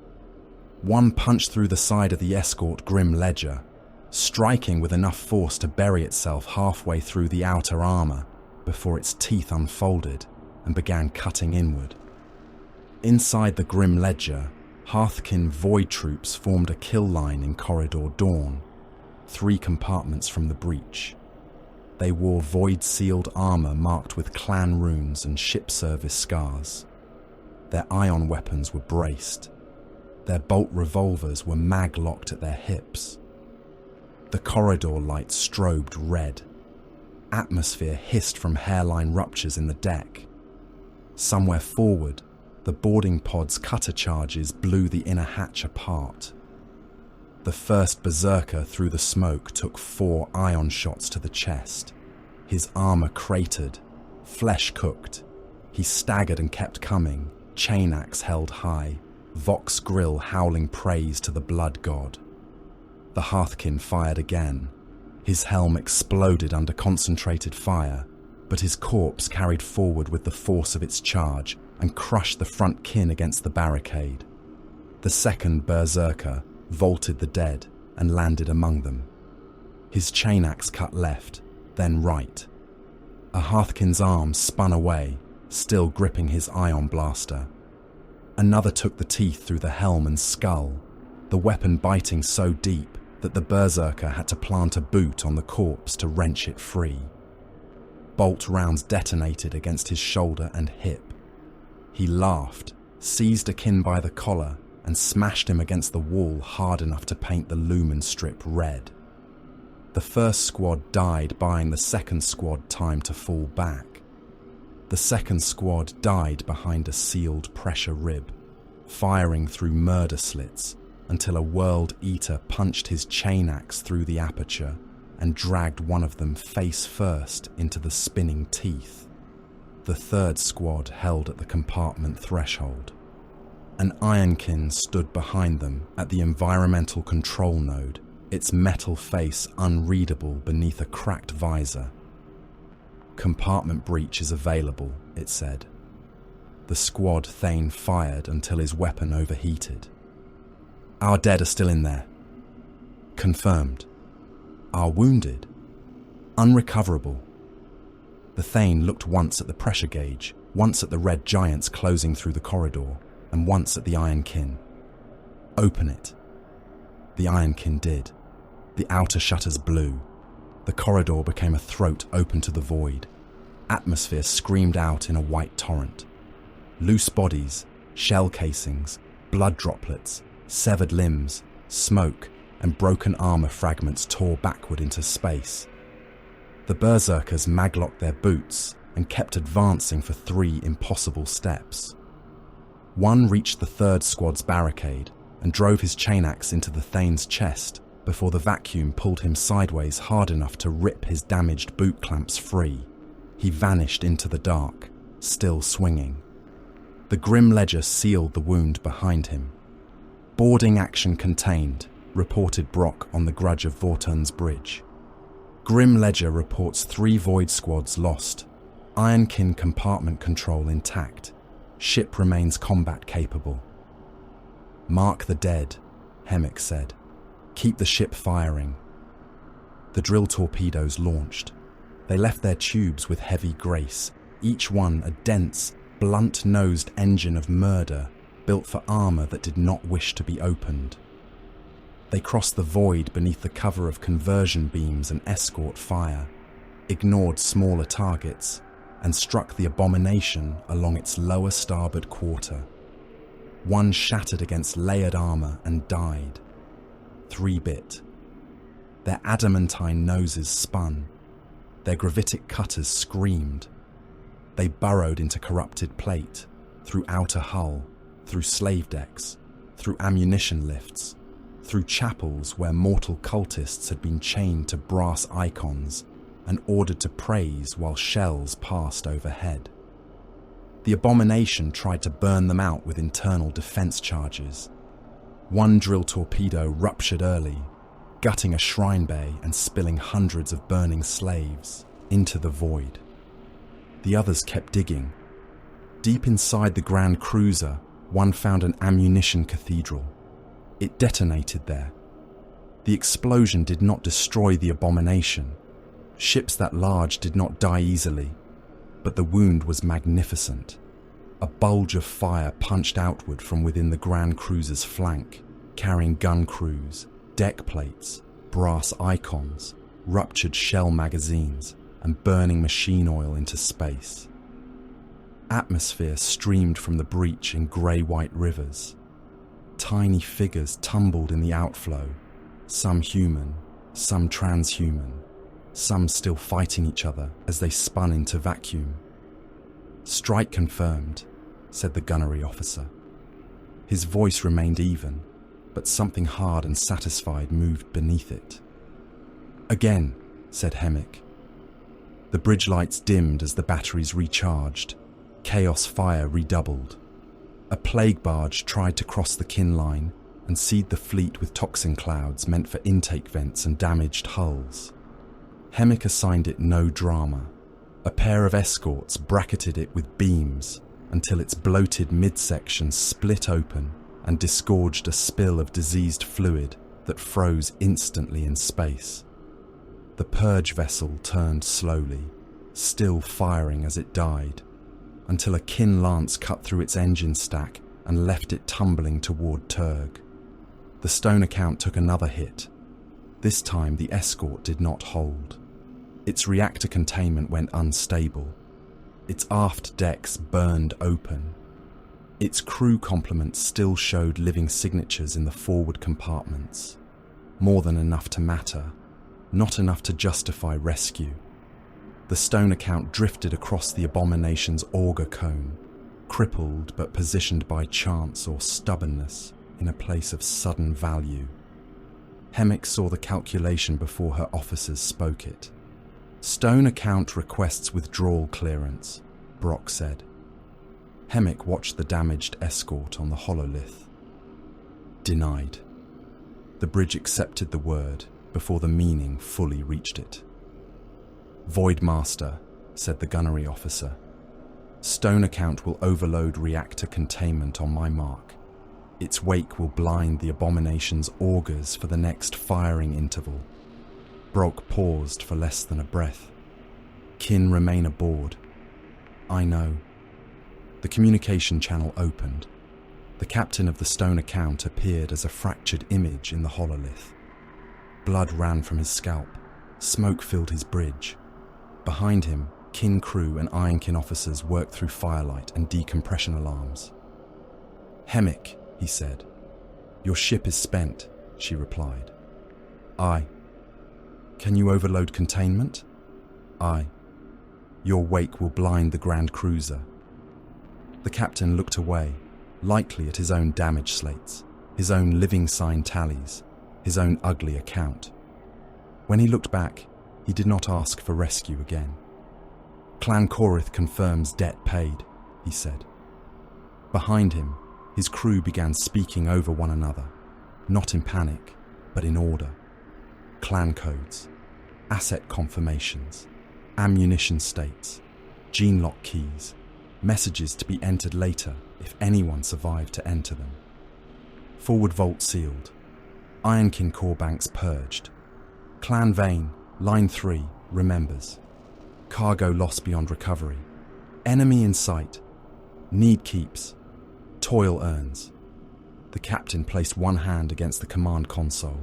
One punched through the side of the escort Grim Ledger, striking with enough force to bury itself halfway through the outer armor before its teeth unfolded and began cutting inward. Inside the Grim Ledger, Hearthkin Void troops formed a kill line in Corridor Dawn, 3 compartments from the breach. They wore void-sealed armor marked with clan runes and ship service scars. Their ion weapons were braced. Their bolt revolvers were mag-locked at their hips. The corridor light strobed red. Atmosphere hissed from hairline ruptures in the deck. Somewhere forward, the boarding pod's cutter charges blew the inner hatch apart. The first berserker through the smoke took 4 ion shots to the chest. His armor cratered, flesh cooked. He staggered and kept coming, chain axe held high, Vox grill howling praise to the blood god. The Hearthkin fired again. His helm exploded under concentrated fire, but his corpse carried forward with the force of its charge and crushed the front kin against the barricade. The second berserker vaulted the dead and landed among them. His chain axe cut left, then right. A Hearthkin's arm spun away, still gripping his ion blaster. Another took the teeth through the helm and skull, the weapon biting so deep that the berserker had to plant a boot on the corpse to wrench it free. Bolt rounds detonated against his shoulder and hip. He laughed, seized a kin by the collar, and smashed him against the wall hard enough to paint the lumen strip red. The first squad died, buying the second squad time to fall back. The second squad died behind a sealed pressure rib, firing through murder slits until a World Eater punched his chain axe through the aperture and dragged one of them face first into the spinning teeth. The third squad held at the compartment threshold. An Ironkin stood behind them at the environmental control node, its metal face unreadable beneath a cracked visor. "Compartment breach is available," it said. The squad Thane fired until his weapon overheated. Our dead are still in there. Confirmed. Our wounded? Unrecoverable. The Thane looked once at the pressure gauge, once at the red giants closing through the corridor, and once at the Ironkin. Open it. The Ironkin did. The outer shutters blew. The corridor became a throat open to the void. Atmosphere screamed out in a white torrent. Loose bodies, shell casings, blood droplets, severed limbs, smoke, and broken armor fragments tore backward into space. The berserkers maglocked their boots and kept advancing for 3 impossible steps. One reached the 3rd squad's barricade and drove his chainaxe into the Thane's chest before the vacuum pulled him sideways hard enough to rip his damaged boot clamps free. He vanished into the dark, still swinging. The Grim Ledger sealed the wound behind him. Boarding action contained, reported Brock on the Grudge of Votann's bridge. Grim Ledger reports 3 Void squads lost. Ironkin compartment control intact. Ship remains combat capable. Mark the dead, Hemmick said. Keep the ship firing. The drill torpedoes launched. They left their tubes with heavy grace, each one a dense, blunt-nosed engine of murder built for armor that did not wish to be opened. They crossed the void beneath the cover of conversion beams and escort fire, ignored smaller targets, and struck the abomination along its lower starboard quarter. One shattered against layered armor and died. 3-bit. Their adamantine noses spun. Their gravitic cutters screamed. They burrowed into corrupted plate, through outer hull, through slave decks, through ammunition lifts, through chapels where mortal cultists had been chained to brass icons and ordered to praise while shells passed overhead. The abomination tried to burn them out with internal defense charges. One drill torpedo ruptured early, gutting a shrine bay and spilling hundreds of burning slaves into the void. The others kept digging. Deep inside the Grand Cruiser, one found an ammunition cathedral. It detonated there. The explosion did not destroy the abomination. Ships that large did not die easily, but the wound was magnificent. A bulge of fire punched outward from within the Grand Cruiser's flank, carrying gun crews, deck plates, brass icons, ruptured shell magazines, and burning machine oil into space. Atmosphere streamed from the breach in grey-white rivers. Tiny figures tumbled in the outflow, some human, some transhuman, some still fighting each other as they spun into vacuum. "Strike confirmed," said the gunnery officer. His voice remained even, but something hard and satisfied moved beneath it. "Again," said Hemmick. The bridge lights dimmed as the batteries recharged. Chaos fire redoubled. A plague barge tried to cross the kin line and seed the fleet with toxin clouds meant for intake vents and damaged hulls. Hemmick assigned it no drama. A pair of escorts bracketed it with beams until its bloated midsection split open and disgorged a spill of diseased fluid that froze instantly in space. The purge vessel turned slowly, still firing as it died, until a kin lance cut through its engine stack and left it tumbling toward Turg. The stone account took another hit. This time the escort did not hold. Its reactor containment went unstable. Its aft decks burned open. Its crew complement still showed living signatures in the forward compartments. More than enough to matter, not enough to justify rescue. The stone account drifted across the abomination's auger cone, crippled but positioned by chance or stubbornness in a place of sudden value. Hemmick saw the calculation before her officers spoke it. "Stone account requests withdrawal clearance," Brock said. Hemmick watched the damaged escort on the hololith. Denied. The bridge accepted the word before the meaning fully reached it. "Voidmaster," said the gunnery officer. "Stone account will overload reactor containment on my mark. Its wake will blind the abomination's augurs for the next firing interval. Brock paused for less than a breath. Kin remain aboard. I know. The communication channel opened. The captain of the stone account appeared as a fractured image in the hololith. Blood ran from his scalp. Smoke filled his bridge. Behind him, Kin crew and Ironkin officers worked through firelight and decompression alarms. "Hemmick," he said. "Your ship is spent," she replied. "Aye." "Can you overload containment?" "Aye." "Your wake will blind the Grand Cruiser." The captain looked away, likely at his own damage slates, his own living sign tallies, his own ugly account. When he looked back, he did not ask for rescue again. "Clan Corith confirms debt paid," he said. Behind him, his crew began speaking over one another, not in panic, but in order. Clan codes, asset confirmations, ammunition states, gene lock keys, messages to be entered later if anyone survived to enter them. Forward vault sealed. Ironkin core banks purged. Clan Vane, Line 3, remembers. Cargo lost beyond recovery. Enemy in sight. Need keeps. Toil earns. The captain placed one hand against the command console.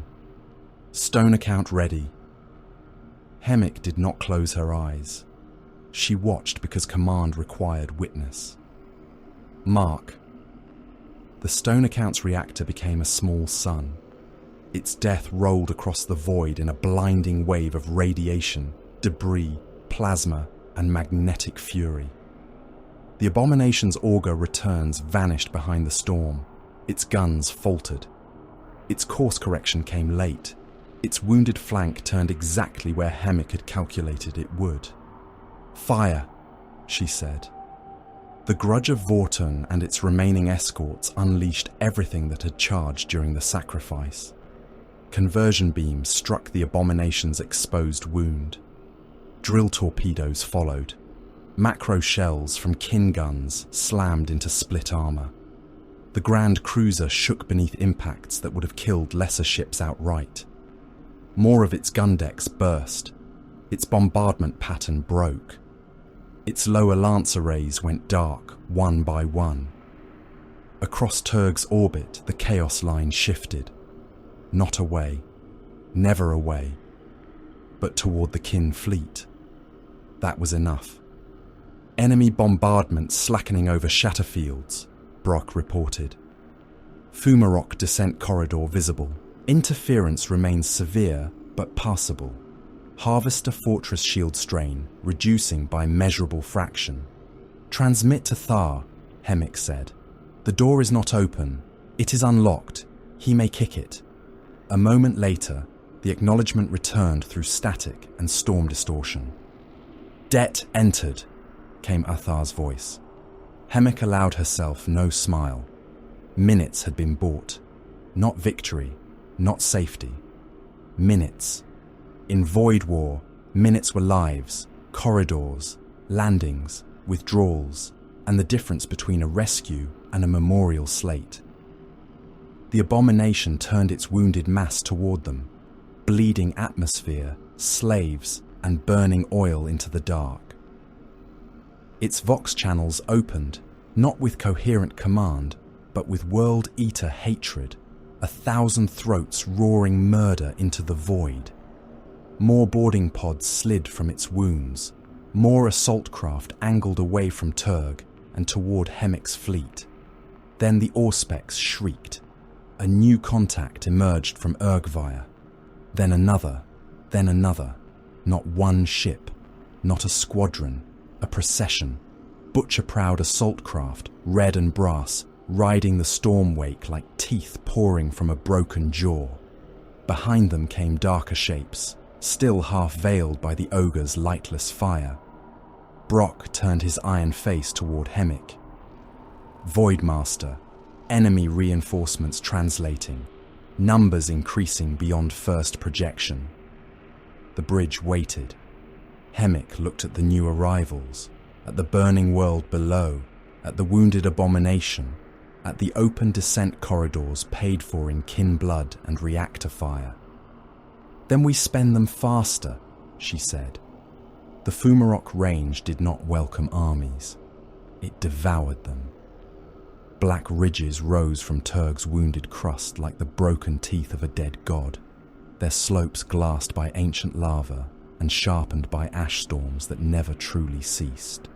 Stone account ready. Hemmick did not close her eyes. She watched because command required witness. Mark. The stone account's reactor became a small sun. Its death rolled across the void in a blinding wave of radiation, debris, plasma, and magnetic fury. The abomination's auger returns vanished behind the storm. Its guns faltered. Its course correction came late. Its wounded flank turned exactly where Hemmick had calculated it would. "Fire," she said. The grudge of Votann and its remaining escorts unleashed everything that had charged during the sacrifice. Conversion beams struck the abomination's exposed wound. Drill torpedoes followed. Macro shells from kin guns slammed into split armor. The Grand Cruiser shook beneath impacts that would have killed lesser ships outright. More of its gun decks burst. Its bombardment pattern broke. Its lower lance arrays went dark, one by one. Across Turg's orbit, the Chaos Line shifted. Not away, never away, but toward the kin fleet. That was enough. Enemy bombardment slackening over Shatterfields, Brock reported. Fumarok descent corridor visible. Interference remains severe, but passable. Harvester fortress shield strain, reducing by measurable fraction. Transmit to Thar, Hemmick said. The door is not open. It is unlocked. He may kick it. A moment later, the acknowledgement returned through static and storm distortion. "Debt entered," came Athar's voice. Hemmick allowed herself no smile. Minutes had been bought. Not victory, not safety. Minutes. In Void War, minutes were lives, corridors, landings, withdrawals, and the difference between a rescue and a memorial slate. The abomination turned its wounded mass toward them, bleeding atmosphere, slaves, and burning oil into the dark. Its vox channels opened, not with coherent command, but with world-eater hatred, 1,000 throats roaring murder into the void. More boarding pods slid from its wounds, more assault craft angled away from Turg and toward Hemmick's fleet. Then the Auspex shrieked. A new contact emerged from Örgvayr. Then another, not one ship, not a squadron, a procession, butcher-proud assault craft, red and brass, riding the storm wake like teeth pouring from a broken jaw. Behind them came darker shapes, still half veiled by the ogre's lightless fire. Brock turned his iron face toward Hemmick. Voidmaster, enemy reinforcements translating, numbers increasing beyond first projection. The bridge waited. Hemmick looked at the new arrivals, at the burning world below, at the wounded abomination, at the open descent corridors paid for in kin blood and reactor fire. "Then we spend them faster," she said. The Fumarok range did not welcome armies. It devoured them. Black ridges rose from Turg's wounded crust like the broken teeth of a dead god, their slopes glassed by ancient lava and sharpened by ash storms that never truly ceased.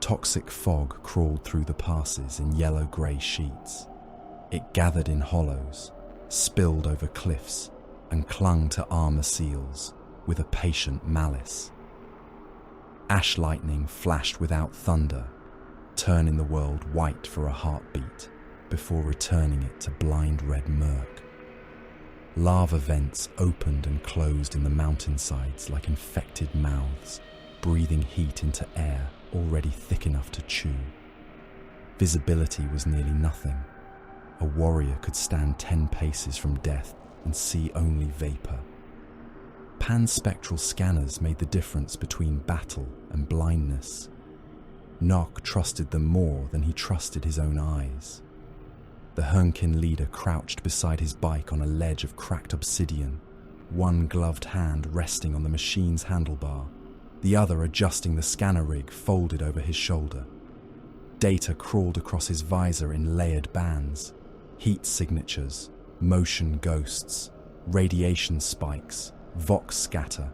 Toxic fog crawled through the passes in yellow-grey sheets. It gathered in hollows, spilled over cliffs, and clung to armor seals with a patient malice. Ash lightning flashed without thunder, turning the world white for a heartbeat before returning it to blind red murk. Lava vents opened and closed in the mountainsides like infected mouths, breathing heat into air already thick enough to chew. Visibility was nearly nothing. A warrior could stand 10 paces from death and see only vapor. Panspectral scanners made the difference between battle and blindness. Nock trusted them more than he trusted his own eyes. The Hernkin leader crouched beside his bike on a ledge of cracked obsidian, one gloved hand resting on the machine's handlebar, the other adjusting the scanner rig folded over his shoulder. Data crawled across his visor in layered bands, heat signatures, motion ghosts, radiation spikes, vox scatter,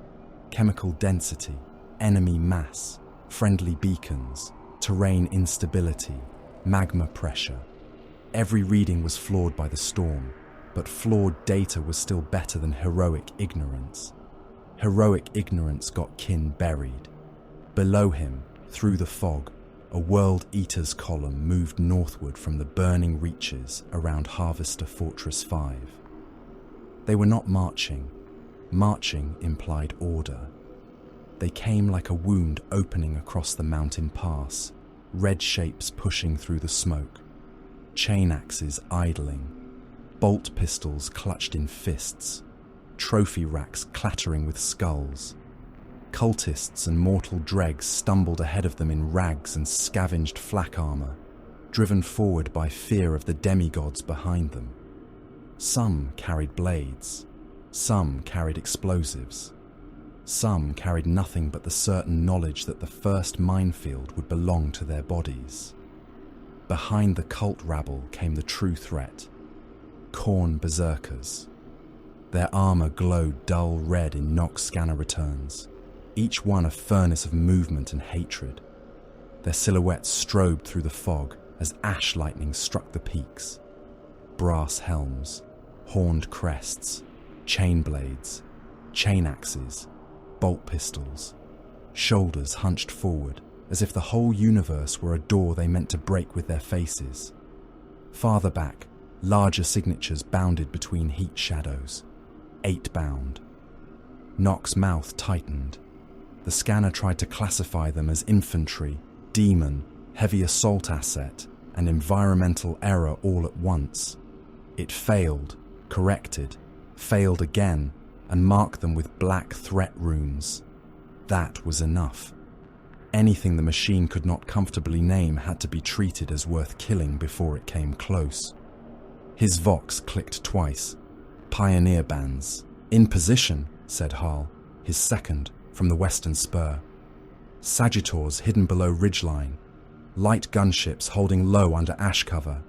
chemical density, enemy mass, friendly beacons, terrain instability, magma pressure. Every reading was flawed by the storm, but flawed data was still better than heroic ignorance. Heroic ignorance got kin buried. Below him, through the fog, a World Eaters column moved northward from the burning reaches around Harvester Fortress 5. They were not marching. Marching implied order. They came like a wound opening across the mountain pass, red shapes pushing through the smoke, chain axes idling, bolt pistols clutched in fists, trophy racks clattering with skulls. Cultists and mortal dregs stumbled ahead of them in rags and scavenged flak armor, driven forward by fear of the demigods behind them. Some carried blades, some carried explosives, some carried nothing but the certain knowledge that the first minefield would belong to their bodies. Behind the cult rabble came the true threat, Khorne berserkers. Their armor glowed dull red in Nock's scanner returns, each one a furnace of movement and hatred. Their silhouettes strobed through the fog as ash lightning struck the peaks. Brass helms, horned crests, chain blades, chain axes, bolt pistols, shoulders hunched forward as if the whole universe were a door they meant to break with their faces. Farther back, larger signatures bounded between heat shadows, 8-bound. Nock's mouth tightened. The scanner tried to classify them as infantry, demon, heavy assault asset, and environmental error all at once. It failed, corrected, failed again, and marked them with black threat runes. That was enough. Anything the machine could not comfortably name had to be treated as worth killing before it came close. His Vox clicked twice. Pioneer bands. "In position," said Harl, his second, from the western spur. Sagittars hidden below ridgeline. Light gunships holding low under ash cover.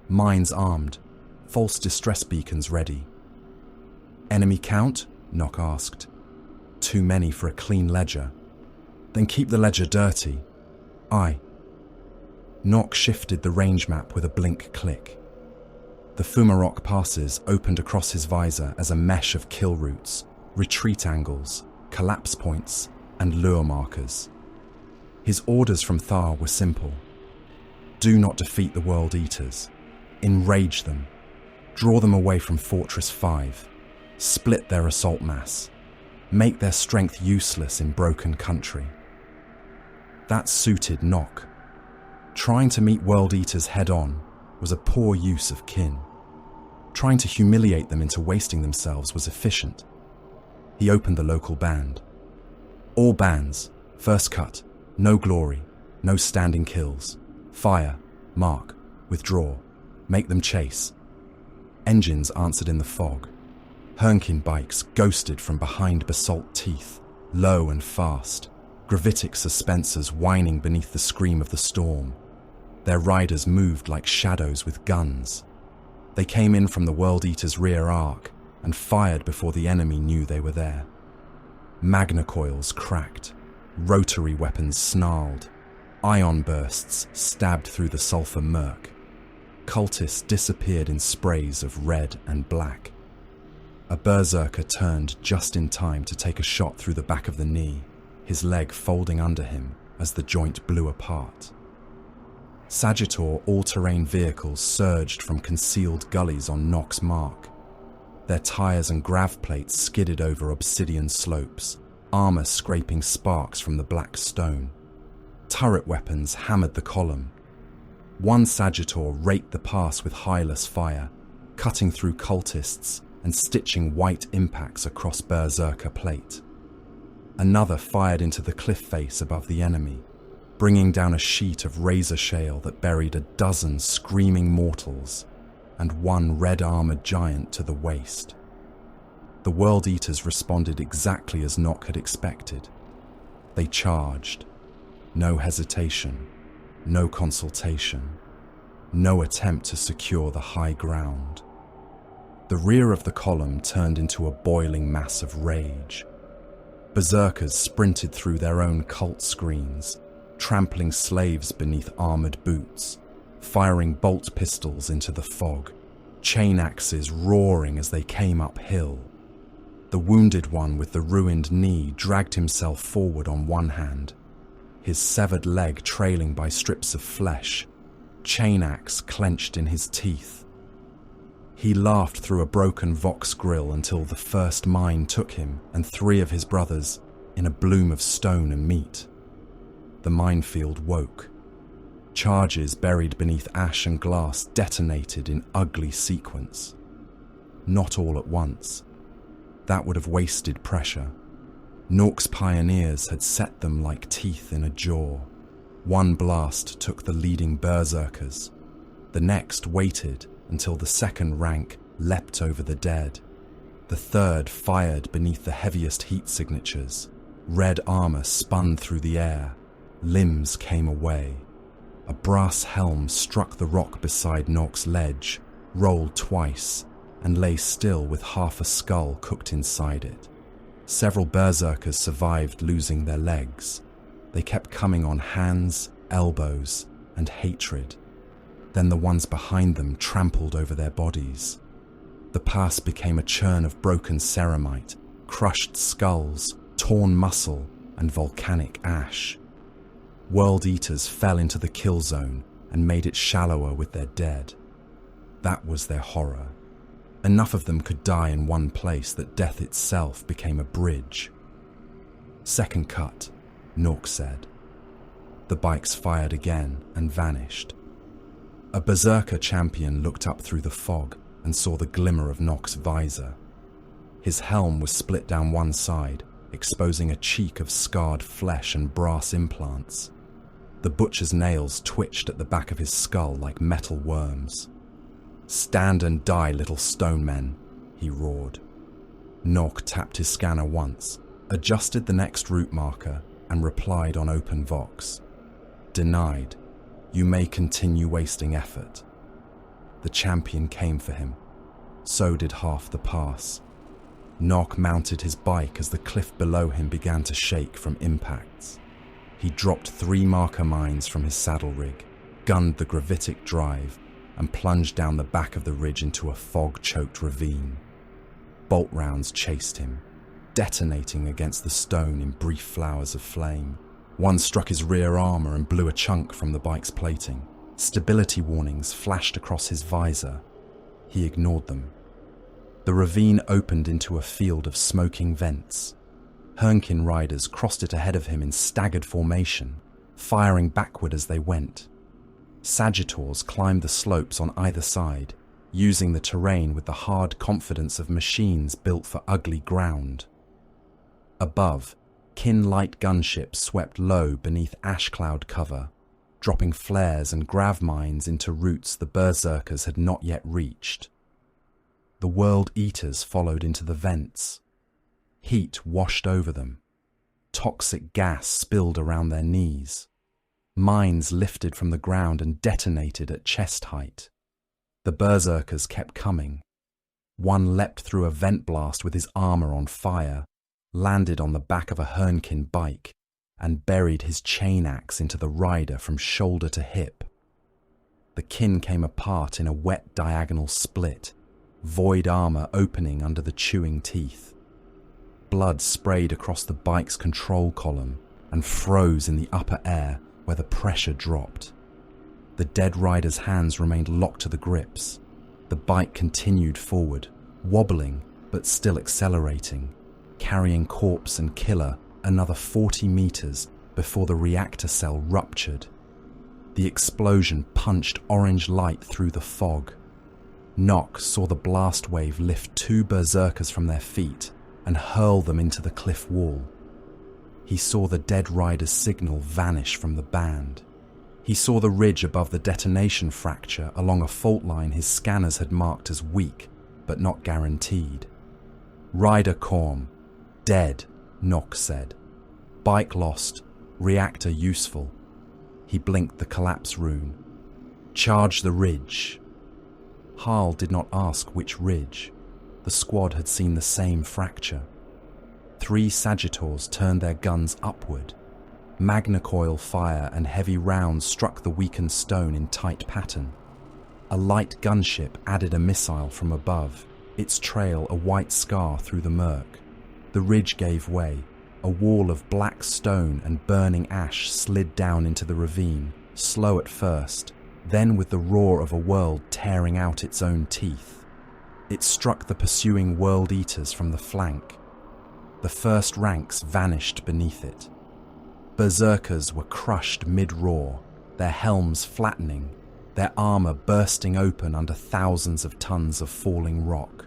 Mines armed. False distress beacons ready. "Enemy count?" Nock asked. "Too many for a clean ledger." "Then keep the ledger dirty." "Aye." Nock shifted the range map with a blink click. The Fumarok passes opened across his visor as a mesh of kill routes, retreat angles, collapse points, and lure markers. His orders from Thar were simple. Do not defeat the World Eaters. Enrage them. Draw them away from Fortress 5. Split their assault mass. Make their strength useless in broken country. That suited Nock. Trying to meet World Eaters head-on was a poor use of kin. Trying to humiliate them into wasting themselves was efficient. He opened the local band. "All bands, first cut, no glory, no standing kills. Fire, mark, Withdraw. Make them chase. Engines answered in the fog. Hernkin bikes ghosted from behind basalt teeth, low and fast, gravitic suspensors whining beneath the scream of the storm. Their riders moved like shadows with guns. They came in from the World Eater's rear arc and fired before the enemy knew they were there. Magna coils cracked, rotary weapons snarled, ion bursts stabbed through the sulfur murk. Cultists disappeared in sprays of red and black. A berserker turned just in time to take a shot through the back of the knee, his leg folding under him as the joint blew apart. Sagittor all-terrain vehicles surged from concealed gullies on Nock's mark. Their tires and grav plates skidded over obsidian slopes, armor scraping sparks from the black stone. Turret weapons hammered the column. One Sagittor raked the pass with hileless fire, cutting through cultists and stitching white impacts across berserker plate. Another fired into the cliff face above the enemy, bringing down a sheet of razor shale that buried a dozen screaming mortals and one red-armored giant to the waist. The World Eaters responded exactly as Nock had expected. They charged. No hesitation, no consultation, no attempt to secure the high ground. The rear of the column turned into a boiling mass of rage. Berserkers sprinted through their own cult screens, trampling slaves beneath armored boots, firing bolt pistols into the fog, chain axes roaring as they came uphill. The wounded one with the ruined knee dragged himself forward on one hand, his severed leg trailing by strips of flesh, chain axe clenched in his teeth. He laughed through a broken Vox grill until the first mine took him and three of his brothers in a bloom of stone and meat. The minefield woke. Charges buried beneath ash and glass detonated in ugly sequence. Not all at once. That would have wasted pressure. Nock's pioneers had set them like teeth in a jaw. One blast took the leading berserkers. The next waited until the second rank leapt over the dead. The third fired beneath the heaviest heat signatures. Red armor spun through the air. Limbs came away. A brass helm struck the rock beside Nock's ledge, rolled twice, and lay still with half a skull cooked inside it. Several berserkers survived losing their legs. They kept coming on hands, elbows, and hatred. Then the ones behind them trampled over their bodies. The pass became a churn of broken ceramite, crushed skulls, torn muscle, and volcanic ash. World Eaters fell into the kill zone and made it shallower with their dead. That was their horror. Enough of them could die in one place that death itself became a bridge. Second cut, Nock said. The bikes fired again and vanished. A berserker champion looked up through the fog and saw the glimmer of Nock's visor. His helm was split down one side, exposing a cheek of scarred flesh and brass implants. The butcher's nails twitched at the back of his skull like metal worms. "Stand and die, little stone men," he roared. Nock tapped his scanner once, adjusted the next route marker, and replied on open Vox. "Denied. You may continue wasting effort." The champion came for him. So did half the pass. Nock mounted his bike as the cliff below him began to shake from impacts. He dropped 3 marker mines from his saddle rig, gunned the gravitic drive, and plunged down the back of the ridge into a fog-choked ravine. Bolt rounds chased him, detonating against the stone in brief flowers of flame. One struck his rear armor and blew a chunk from the bike's plating. Stability warnings flashed across his visor. He ignored them. The ravine opened into a field of smoking vents. Hernkin riders crossed it ahead of him in staggered formation, firing backward as they went. Sagittors climbed the slopes on either side, using the terrain with the hard confidence of machines built for ugly ground. Above, kin light gunships swept low beneath ash cloud cover. dropping flares and grav mines into routes the berserkers had not yet reached. The World Eaters followed into the vents. Heat washed over them. Toxic gas spilled around their knees. Mines lifted from the ground and detonated at chest height. The berserkers kept coming. One leapt through a vent blast with his armor on fire, landed on the back of a Hernkin bike, and buried his chain axe into the rider from shoulder to hip. The kin came apart in a wet diagonal split, void armor opening under the chewing teeth. Blood sprayed across the bike's control column and froze in the upper air where the pressure dropped. The dead rider's hands remained locked to the grips. The bike continued forward, wobbling but still accelerating, carrying corpse and killer another 40 meters before the reactor cell ruptured. The explosion punched orange light through the fog. Nock saw the blast wave lift two berserkers from their feet and hurl them into the cliff wall. He saw the dead rider's signal vanish from the band. He saw the ridge above the detonation fracture along a fault line his scanners had marked as weak, but not guaranteed. Rider Korm. Dead, Nock said. Bike lost, reactor useful. He blinked the collapse rune. Charge the ridge. Harl did not ask which ridge. The squad had seen the same fracture. 3 Sagittors turned their guns upward. Magnacoil fire and heavy rounds struck the weakened stone in tight pattern. A light gunship added a missile from above, its trail a white scar through the murk. The ridge gave way. A wall of black stone and burning ash slid down into the ravine, slow at first, then with the roar of a world tearing out its own teeth. It struck the pursuing World Eaters from the flank. The first ranks vanished beneath it. Berserkers were crushed mid-roar, their helms flattening, their armor bursting open under thousands of tons of falling rock.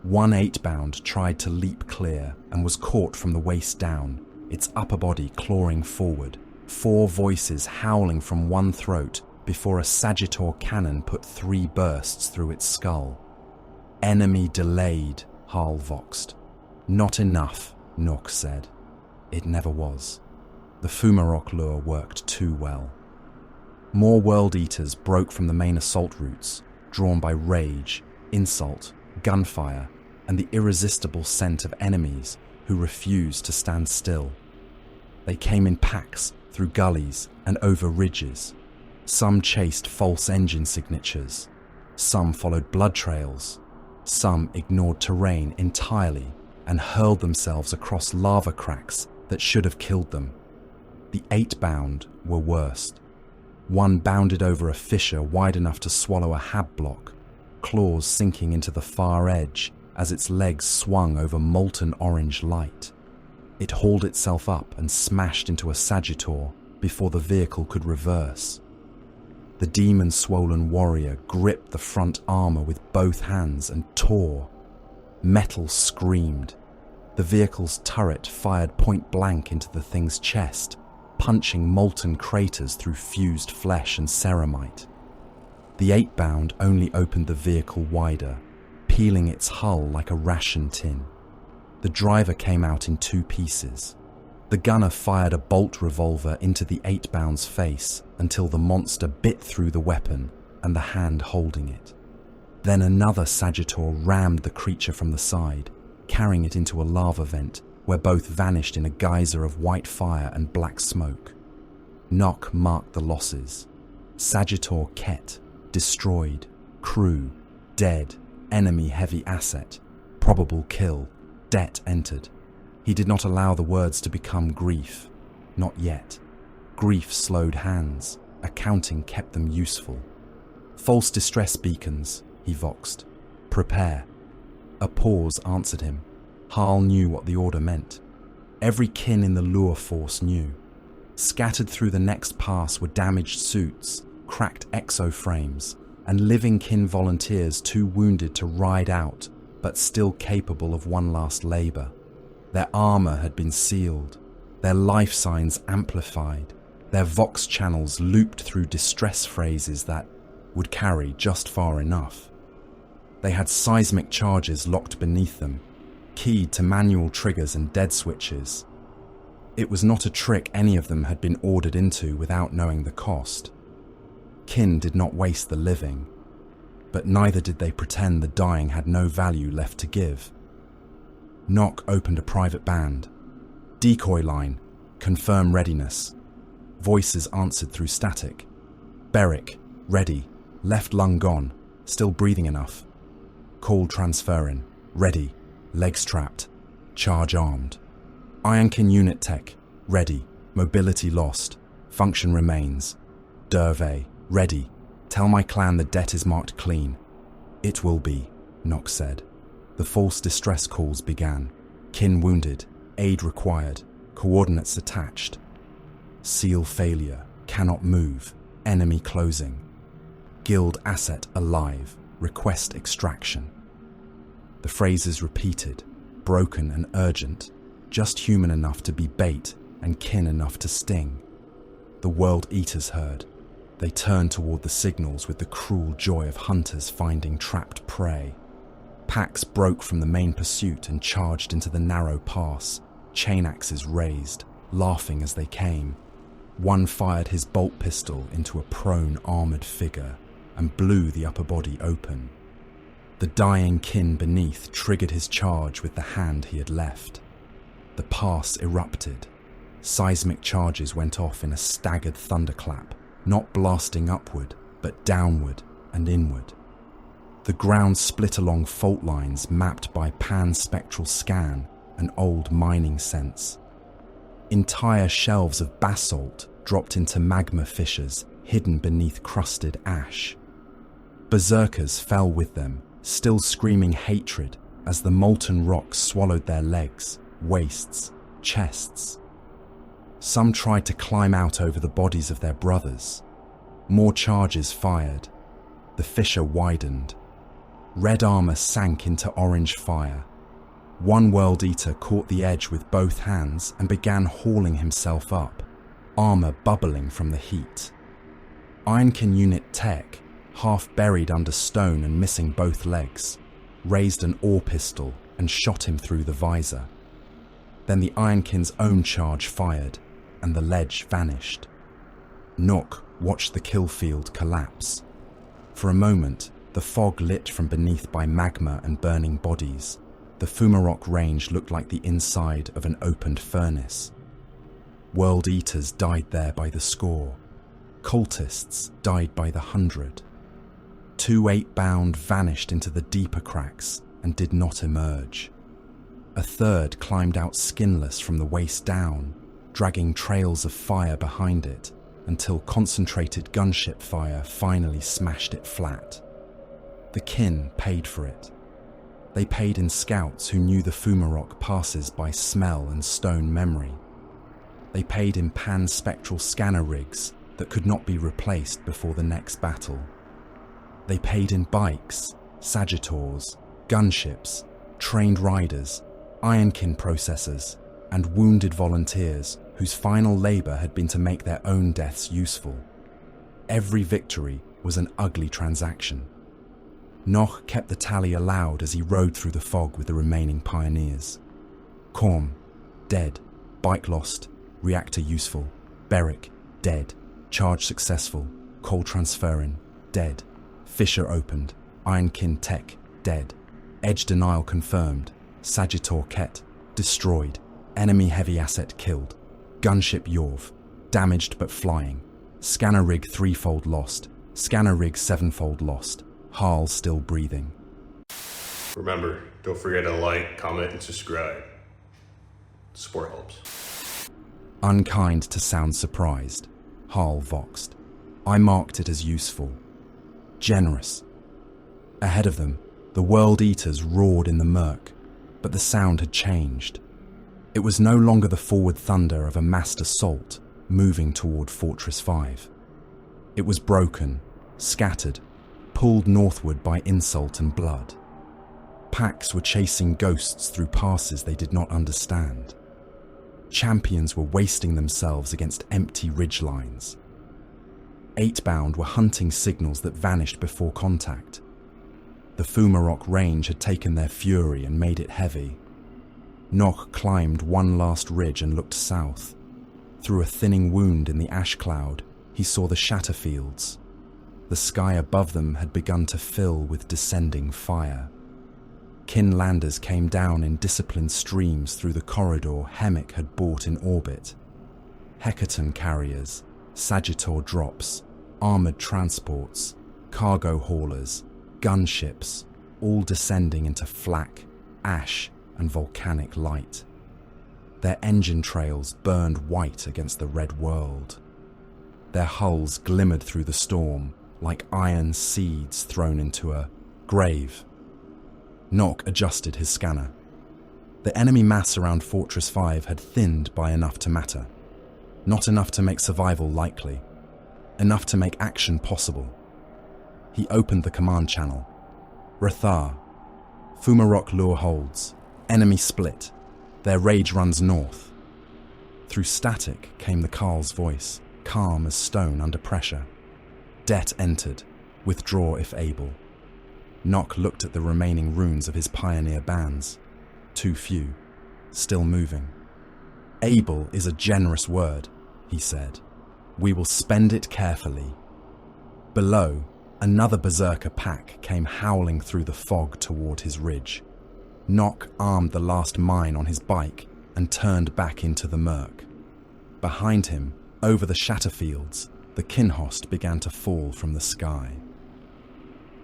One 8-bound tried to leap clear and was caught from the waist down, its upper body clawing forward, 4 voices howling from one throat before a Sagittor cannon put 3 bursts through its skull. Enemy delayed, Harl voxed. Not enough, Nock said. It never was. The Fumarok lure worked too well. More World Eaters broke from the main assault routes, drawn by rage, insult, gunfire, and the irresistible scent of enemies who refused to stand still. They came in packs through gullies and over ridges. Some chased false engine signatures. Some followed blood trails. Some ignored terrain entirely and hurled themselves across lava cracks that should have killed them. The 8-bound were worst. One bounded over a fissure wide enough to swallow a hab block, claws sinking into the far edge as its legs swung over molten orange light. It hauled itself up and smashed into a Sagittor before the vehicle could reverse. The demon-swollen warrior gripped the front armor with both hands and tore. Metal screamed. The vehicle's turret fired point blank into the thing's chest, punching molten craters through fused flesh and ceramite. The 8-bound only opened the vehicle wider, peeling its hull like a ration tin. The driver came out in 2 pieces. The gunner fired a bolt revolver into the 8-bound's face until the monster bit through the weapon and the hand holding it. Then another Sagittor rammed the creature from the side, carrying it into a lava vent where both vanished in a geyser of white fire and black smoke. Nock marked the losses. Sagittor Ket, destroyed. Crew, dead. Enemy heavy asset. Probable kill. Debt entered. He did not allow the words to become grief. Not yet. Grief slowed hands. Accounting kept them useful. False distress beacons, he voxed. Prepare. A pause answered him. Harl knew what the order meant. Every kin in the lure force knew. Scattered through the next pass were damaged suits, cracked exoframes, and living kin volunteers too wounded to ride out, but still capable of one last labour. Their armour had been sealed, their life signs amplified, Their vox channels looped through distress phrases that would carry just far enough. They had seismic charges locked beneath them, keyed to manual triggers and dead switches. It was not a trick any of them had been ordered into without knowing the cost. Kin did not waste the living, but neither did they pretend the dying had no value left to give. Nock opened a private band. Decoy line, confirm readiness. Voices answered through static. Beric, ready, left lung gone, still breathing enough. Call transferring, ready, legs trapped, charge armed. Ironkin unit tech, ready, mobility lost, function remains. Derve, ready, tell my clan the debt is marked clean. It will be, Nock said. The false distress calls began. Kin wounded, aid required, coordinates attached. Seal failure, cannot move, enemy closing. Guild asset alive, request extraction. The phrases repeated, broken and urgent, just human enough to be bait and kin enough to sting. The world eaters heard. They turned toward the signals with the cruel joy of hunters finding trapped prey. Packs broke from the main pursuit and charged into the narrow pass, chain axes raised, laughing as they came. One fired his bolt pistol into a prone armoured figure and blew the upper body open. The dying kin beneath triggered his charge with the hand he had left. The pass erupted. Seismic charges went off in a staggered thunderclap, not blasting upward, but downward and inward. The ground split along fault lines mapped by pan-spectral scan and old mining sense. Entire shelves of basalt dropped into magma fissures hidden beneath crusted ash. Berserkers fell with them, still screaming hatred as the molten rocks swallowed their legs, waists, chests. Some tried to climb out over the bodies of their brothers. More charges fired. The fissure widened. Red armor sank into orange fire. One World Eater caught the edge with both hands and began hauling himself up, armor bubbling from the heat. Ironkin Unit Tech, half buried under stone and missing both legs, raised an ore pistol and shot him through the visor. Then the Ironkin's own charge fired, and the ledge vanished. Nock watched the kill field collapse. For a moment, the fog lit from beneath by magma and burning bodies. The Fumarok range looked like the inside of an opened furnace. World Eaters died there by the score. Cultists died by the 100. 2 8-bound vanished into the deeper cracks and did not emerge. A third climbed out skinless from the waist down, dragging trails of fire behind it until concentrated gunship fire finally smashed it flat. The kin paid for it. They paid in scouts who knew the Fumarok passes by smell and stone memory. They paid in pan-spectral scanner rigs that could not be replaced before the next battle. They paid in bikes, Sagittors, gunships, trained riders, Ironkin processors, and wounded volunteers whose final labour had been to make their own deaths useful. Every victory was an ugly transaction. Nock kept the tally aloud as he rode through the fog with the remaining pioneers. Korm, dead. Bike lost. Reactor useful. Beric, dead. Charge successful. Coal transferring, dead. Fissure opened. Ironkin Tech, dead. Edge denial confirmed. Sagittor Ket, destroyed. Enemy heavy asset killed. Gunship Yorv, damaged but flying. Scanner rig 3-fold lost. Scanner rig 7-fold lost. Harl still breathing. Remember, don't forget to like, comment, and subscribe. Support helps. Unkind to sound surprised, Harl voxed. I marked it as useful. Generous. Ahead of them, the World Eaters roared in the murk, but the sound had changed. It was no longer the forward thunder of a massed assault moving toward Fortress 5. It was broken, scattered, pulled northward by insult and blood. Packs were chasing ghosts through passes they did not understand. Champions were wasting themselves against empty ridgelines. Eightbound were hunting signals that vanished before contact. The Fumarok range had taken their fury and made it heavy. Nock climbed one last ridge and looked south. Through a thinning wound in the ash cloud, he saw the Shatterfields. The sky above them had begun to fill with descending fire. Kin landers came down in disciplined streams through the corridor Hemmick had bought in orbit. Hecaton carriers, Sagittor drops, armoured transports, cargo haulers, gunships, all descending into flak, ash, and volcanic light. Their engine trails burned white against the red world. Their hulls glimmered through the storm like iron seeds thrown into a grave. Nock adjusted his scanner. The enemy mass around Fortress 5 had thinned by enough to matter. Not enough to make survival likely. Enough to make action possible. He opened the command channel. Rathar. Fumarok lure holds. Enemy split. Their rage runs north. Through static came the Carl's voice, calm as stone under pressure. Det entered. Withdraw if able. Nock looked at the remaining runes of his pioneer bands. Too few. Still moving. Able is a generous word, he said. We will spend it carefully. Below, another berserker pack came howling through the fog toward his ridge. Nock armed the last mine on his bike and turned back into the murk. Behind him, over the Shatterfields, the Kinhost began to fall from the sky.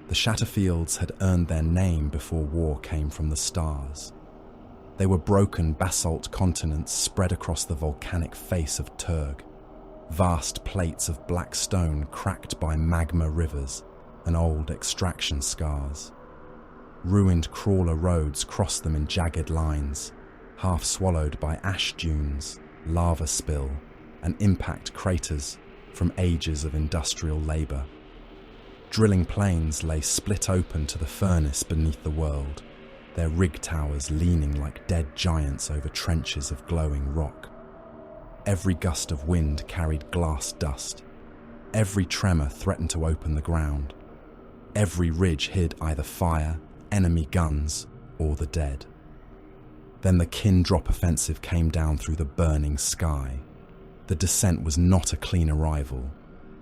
The Shatterfields had earned their name before war came from the stars. They were broken basalt continents spread across the volcanic face of Turg, vast plates of black stone cracked by magma rivers and old extraction scars. Ruined crawler roads crossed them in jagged lines, half swallowed by ash dunes, lava spill, and impact craters from ages of industrial labour. Drilling plains lay split open to the furnace beneath the world, their rig towers leaning like dead giants over trenches of glowing rock. Every gust of wind carried glass dust. Every tremor threatened to open the ground. Every ridge hid either fire, enemy guns, or the dead. Then the Kin drop offensive came down through the burning sky. The descent was not a clean arrival.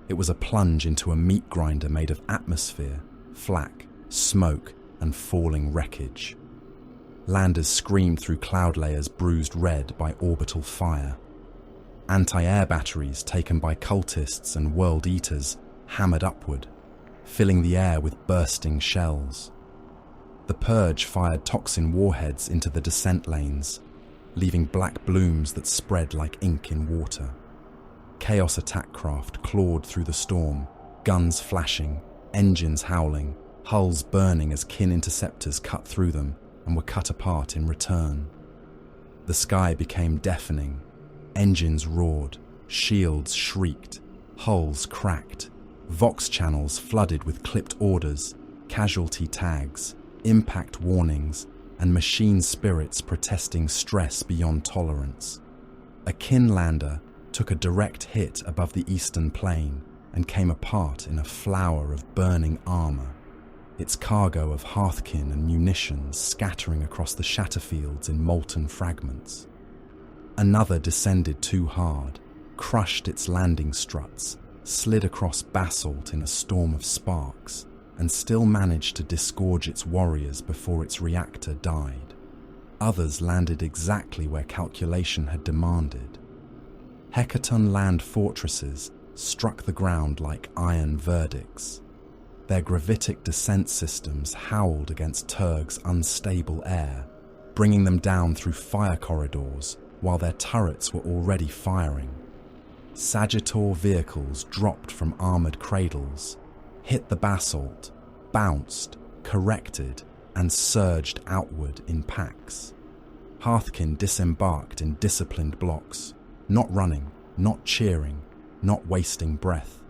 It was a plunge into a meat grinder made of atmosphere, flak, smoke, and falling wreckage. Landers screamed through cloud layers bruised red by orbital fire. Anti-air batteries taken by cultists and world eaters hammered upward, filling the air with bursting shells. The Purge fired toxin warheads into the descent lanes, leaving black blooms that spread like ink in water. Chaos attack craft clawed through the storm, guns flashing, engines howling, hulls burning as Kin interceptors cut through them and were cut apart in return. The sky became deafening. Engines roared, shields shrieked, hulls cracked, Vox channels flooded with clipped orders, casualty tags, impact warnings, and machine spirits protesting stress beyond tolerance. A Kin lander took a direct hit above the eastern plain and came apart in a flower of burning armour, its cargo of hearthkin and munitions scattering across the Shatterfields in molten fragments. Another descended too hard, crushed its landing struts, slid across basalt in a storm of sparks, and still managed to disgorge its warriors before its reactor died. Others landed exactly where calculation had demanded. Hecaton land fortresses struck the ground like iron verdicts. Their gravitic descent systems howled against Turg's unstable air, bringing them down through fire corridors while their turrets were already firing. Sagittor vehicles dropped from armoured cradles, hit the basalt, bounced, corrected, and surged outward in packs. Hearthkin disembarked in disciplined blocks, not running, not cheering, not wasting breath.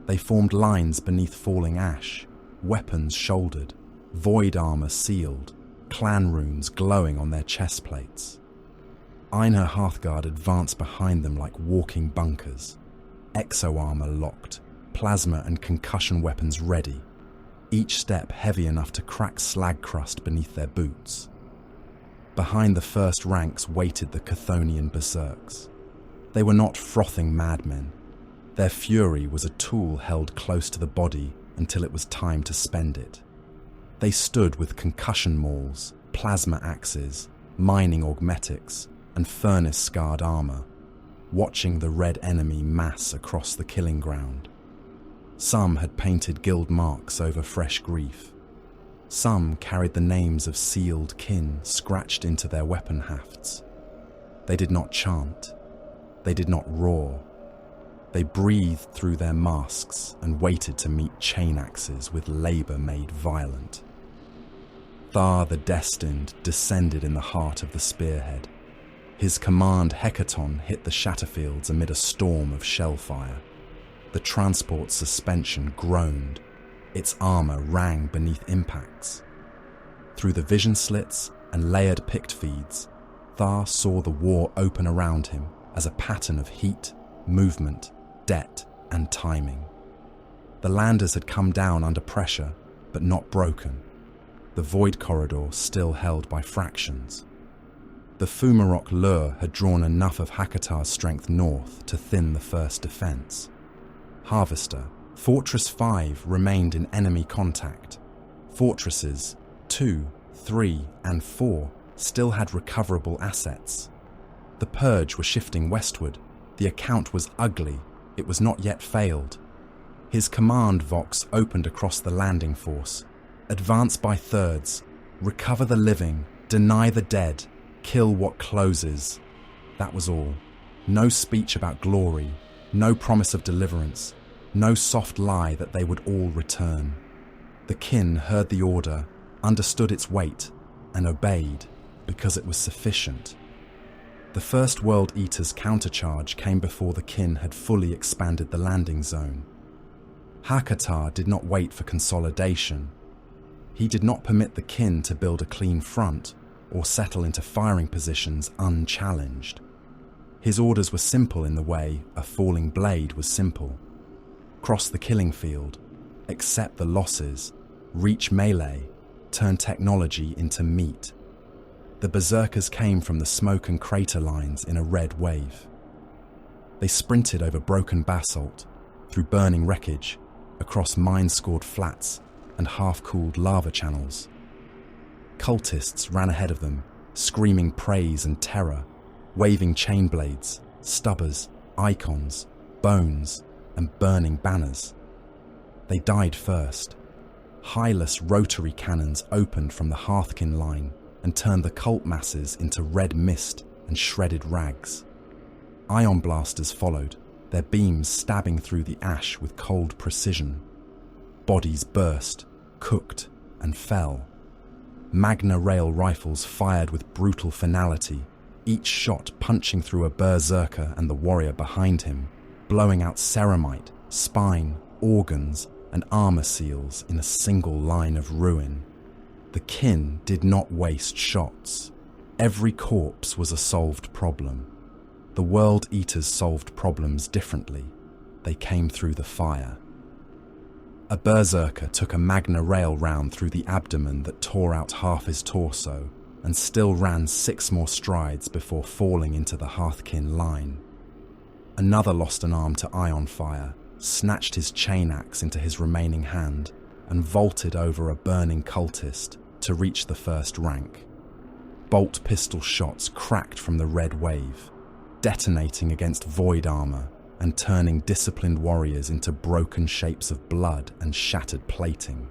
They formed lines beneath falling ash, weapons shouldered, void armour sealed, clan runes glowing on their chest plates. Einar Hearthguard advanced behind them like walking bunkers, exo-armor locked, plasma and concussion weapons ready, each step heavy enough to crack slag crust beneath their boots. Behind the first ranks waited the Chthonian berserks. They were not frothing madmen. Their fury was a tool held close to the body until it was time to spend it. They stood with concussion mauls, plasma axes, mining augmetics, and furnace-scarred armor, watching the red enemy mass across the killing ground. Some had painted guild marks over fresh grief. Some carried the names of sealed kin scratched into their weapon hafts. They did not chant. They did not roar. They breathed through their masks and waited to meet chain axes with labor made violent. Thar the Destined descended in the heart of the spearhead. His command Hecaton hit the Shatterfields amid a storm of shellfire. The transport's suspension groaned. Its armor rang beneath impacts. Through the vision slits and layered pict feeds, Thar saw the war open around him as a pattern of heat, movement, debt, and timing. The landers had come down under pressure, but not broken. The void corridor still held by fractions. The Fumarok lure had drawn enough of Hakatar's strength north to thin the first defense. Harvester, Fortress 5 remained in enemy contact. Fortresses 2, 3, and 4 still had recoverable assets. The purge was shifting westward. The account was ugly. It was not yet failed. His command vox opened across the landing force. Advance by thirds. Recover the living. Deny the dead. Kill what closes. That was all. No speech about glory. No promise of deliverance. No soft lie that they would all return. The kin heard the order, understood its weight, and obeyed because it was sufficient. The First World Eater's countercharge came before the kin had fully expanded the landing zone. Hakatar did not wait for consolidation. He did not permit the kin to build a clean front or settle into firing positions unchallenged. His orders were simple in the way a falling blade was simple. Cross the killing field, accept the losses, reach melee, turn technology into meat. The berserkers came from the smoke and crater lines in a red wave. They sprinted over broken basalt, through burning wreckage, across mine-scored flats and half-cooled lava channels. Cultists ran ahead of them, screaming praise and terror, waving chain blades, stubbers, icons, bones, and burning banners. They died first. Highless rotary cannons opened from the Hearthkin line and turned the cult masses into red mist and shredded rags. Ion blasters followed, their beams stabbing through the ash with cold precision. Bodies burst, cooked, and fell. Magna rail rifles fired with brutal finality, each shot punching through a berserker and the warrior behind him, blowing out ceramite, spine, organs, and armor seals in a single line of ruin. The kin did not waste shots. Every corpse was a solved problem. The World Eaters solved problems differently. They came through the fire. A berserker took a magna rail round through the abdomen that tore out half his torso and still ran 6 more strides before falling into the Hearthkin line. Another lost an arm to ion fire, snatched his chain axe into his remaining hand, and vaulted over a burning cultist to reach the first rank. Bolt pistol shots cracked from the red wave, detonating against void armor and turning disciplined warriors into broken shapes of blood and shattered plating.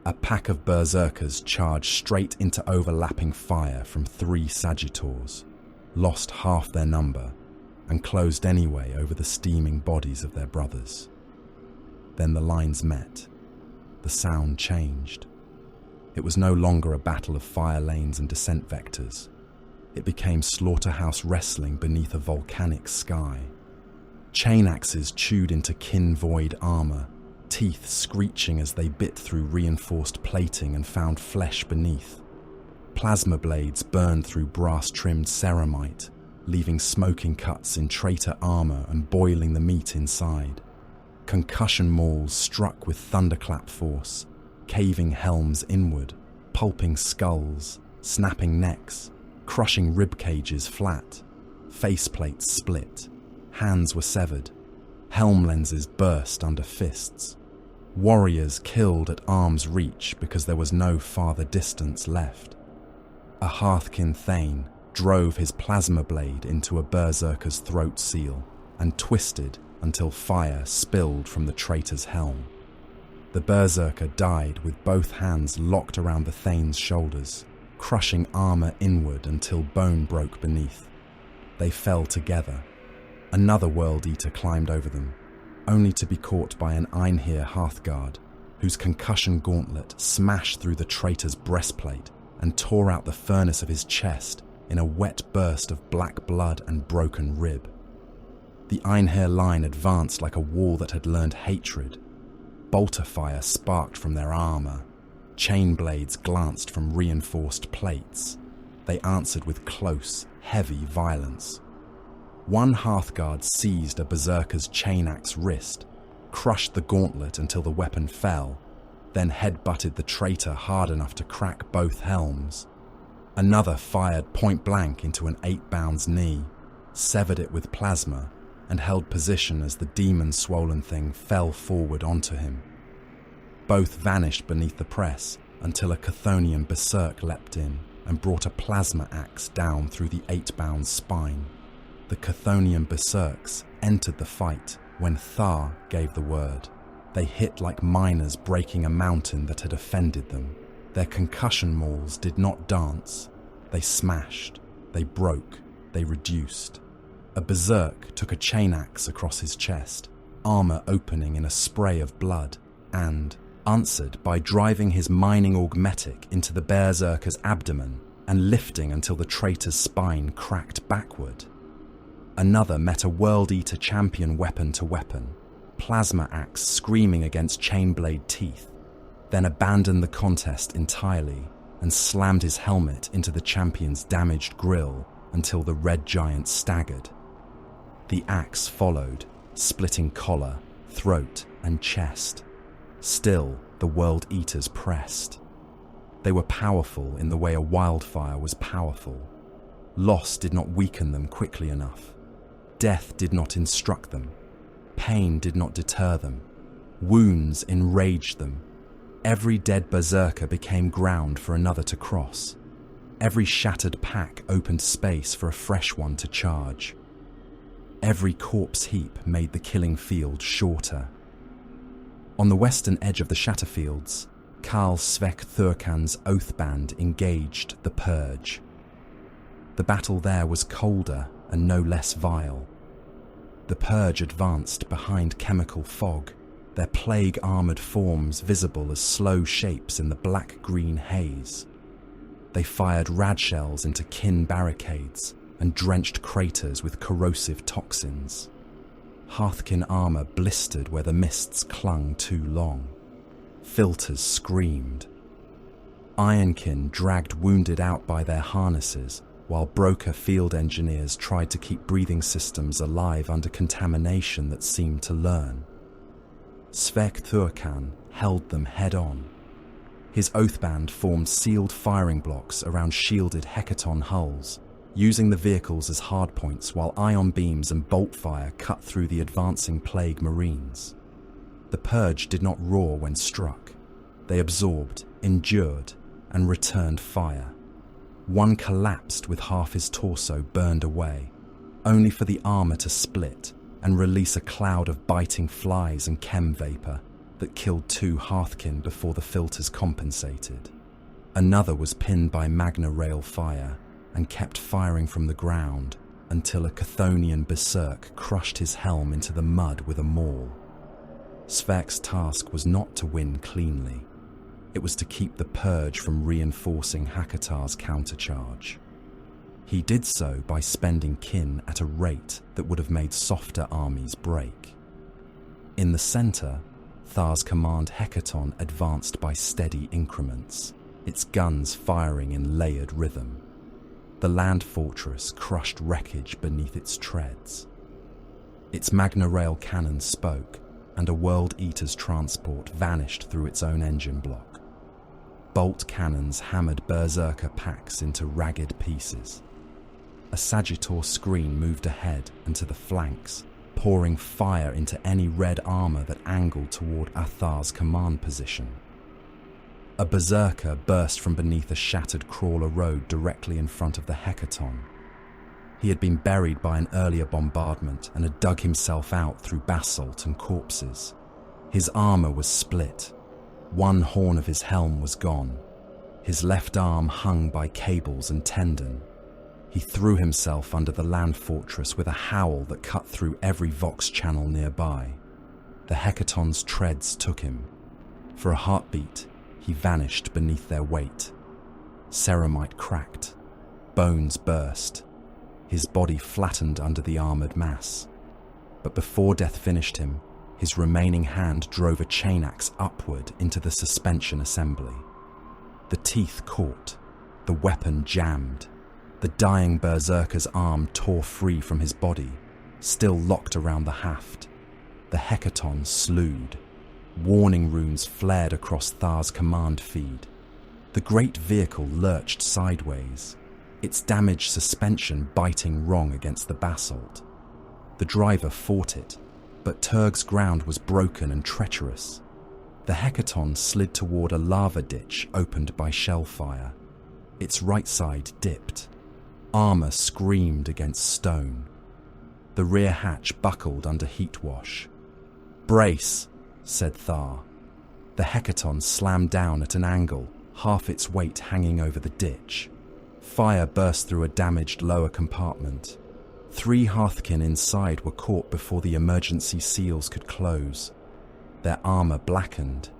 A pack of berserkers charged straight into overlapping fire from 3 Sagittors, lost half their number, and closed anyway over the steaming bodies of their brothers. Then the lines met. The sound changed. It was no longer a battle of fire lanes and descent vectors. It became slaughterhouse wrestling beneath a volcanic sky. Chain axes chewed into kin void armor, teeth screeching as they bit through reinforced plating and found flesh beneath. Plasma blades burned through brass-trimmed ceramite, leaving smoking cuts in traitor armor and boiling the meat inside. Concussion mauls struck with thunderclap force, caving helms inward, pulping skulls, snapping necks, crushing rib cages flat. Faceplates split, hands were severed, helm lenses burst under fists. Warriors killed at arm's reach because there was no farther distance left. A Hearthkin Thane drove his plasma blade into a berserker's throat seal and twisted until fire spilled from the traitor's helm. The berserker died with both hands locked around the Thane's shoulders, crushing armor inward until bone broke beneath. They fell together. Another World Eater climbed over them, only to be caught by an Einhir Hearthguard, whose concussion gauntlet smashed through the traitor's breastplate and tore out the furnace of his chest in a wet burst of black blood and broken rib. The Einhir line advanced like a wall that had learned hatred. Bolter fire sparked from their armor. Chain blades glanced from reinforced plates. They answered with close, heavy violence. One Hearthguard seized a berserker's chain axe wrist, crushed the gauntlet until the weapon fell, then headbutted the traitor hard enough to crack both helms. Another fired point blank into an 8-bound's knee, severed it with plasma, and held position as the demon-swollen thing fell forward onto him. Both vanished beneath the press until a Chthonian berserk leapt in and brought a plasma axe down through the 8-bound's spine. The Chthonian berserks entered the fight when Thar gave the word. They hit like miners breaking a mountain that had offended them. Their concussion mauls did not dance. They smashed, they broke, they reduced. A berserk took a chain axe across his chest, armor opening in a spray of blood, and answered by driving his mining augmetic into the berserker's abdomen and lifting until the traitor's spine cracked backward. Another met a World Eater champion weapon to weapon, plasma axe screaming against chainblade teeth, then abandoned the contest entirely and slammed his helmet into the champion's damaged grille until the red giant staggered. The axe followed, splitting collar, throat, and chest. Still, the World Eaters pressed. They were powerful in the way a wildfire was powerful. Loss did not weaken them quickly enough. Death did not instruct them. Pain did not deter them. Wounds enraged them. Every dead berserker became ground for another to cross. Every shattered pack opened space for a fresh one to charge. Every corpse heap made the killing field shorter. On the western edge of the Shatterfields, Karl Svek Thurkan's Oathband engaged the Purge. The battle there was colder and no less vile. The Purge advanced behind chemical fog, their plague-armoured forms visible as slow shapes in the black-green haze. They fired radshells into kin barricades and drenched craters with corrosive toxins. Hearthkin armour blistered where the mists clung too long. Filters screamed. Ironkin dragged wounded out by their harnesses, while broker field engineers tried to keep breathing systems alive under contamination that seemed to learn. Svek Thurkan held them head-on. His Oathband formed sealed firing blocks around shielded Hecaton hulls, using the vehicles as hardpoints while ion beams and bolt fire cut through the advancing plague marines. The Purge did not roar when struck. They absorbed, endured, and returned fire. One collapsed with half his torso burned away, only for the armor to split and release a cloud of biting flies and chem vapor that killed 2 Hearthkin before the filters compensated. Another was pinned by Magna Rail fire and kept firing from the ground until a Chthonian berserk crushed his helm into the mud with a maul. Svek's task was not to win cleanly. It was to keep the Purge from reinforcing Hakatar's countercharge. He did so by spending kin at a rate that would have made softer armies break. In the centre, Thar's command Hecaton advanced by steady increments, its guns firing in layered rhythm. The land fortress crushed wreckage beneath its treads. Its Magna Rail cannon spoke, and a World Eater's transport vanished through its own engine block. Bolt cannons hammered Berserker packs into ragged pieces. A Sagittor screen moved ahead and to the flanks, pouring fire into any red armor that angled toward Athar's command position. A Berserker burst from beneath a shattered crawler road directly in front of the Hecaton. He had been buried by an earlier bombardment and had dug himself out through basalt and corpses. His armor was split. One horn of his helm was gone. His left arm hung by cables and tendon. He threw himself under the land fortress with a howl that cut through every Vox channel nearby. The Hecaton's treads took him. For a heartbeat, he vanished beneath their weight. Ceramite cracked. Bones burst. His body flattened under the armoured mass. But before death finished him, his remaining hand drove a chain axe upward into the suspension assembly. The teeth caught. The weapon jammed. The dying Berserker's arm tore free from his body, still locked around the haft. The Hecaton slewed. Warning runes flared across Thar's command feed. The great vehicle lurched sideways, its damaged suspension biting wrong against the basalt. The driver fought it, but Turg's ground was broken and treacherous. The Hecaton slid toward a lava ditch opened by shellfire. Its right side dipped. Armor screamed against stone. The rear hatch buckled under heat wash. "Brace," said Thar. The Hecaton slammed down at an angle, half its weight hanging over the ditch. Fire burst through a damaged lower compartment. 3 Hearthkin inside were caught before the emergency seals could close. Their armor blackened.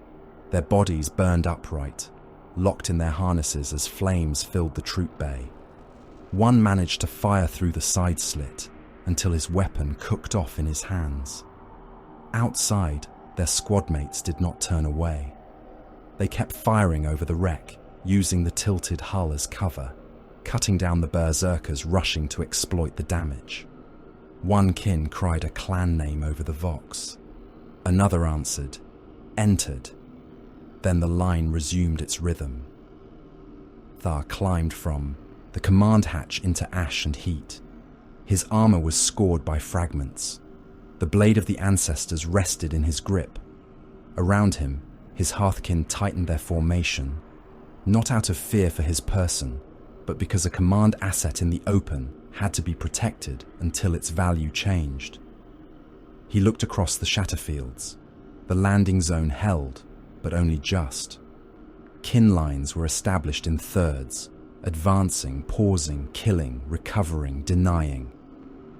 Their bodies burned upright, locked in their harnesses as flames filled the troop bay. One managed to fire through the side slit until his weapon cooked off in his hands. Outside, their squad mates did not turn away. They kept firing over the wreck, using the tilted hull as cover, cutting down the Berserkers rushing to exploit the damage. One kin cried a clan name over the Vox. Another answered, "Entered." Then the line resumed its rhythm. Thar climbed from the command hatch into ash and heat. His armor was scored by fragments. The blade of the ancestors rested in his grip. Around him, his Hearthkin tightened their formation, not out of fear for his person, but because a command asset in the open had to be protected until its value changed. He looked across the Shatterfields. The landing zone held, but only just. Kin lines were established in thirds, advancing, pausing, killing, recovering, denying.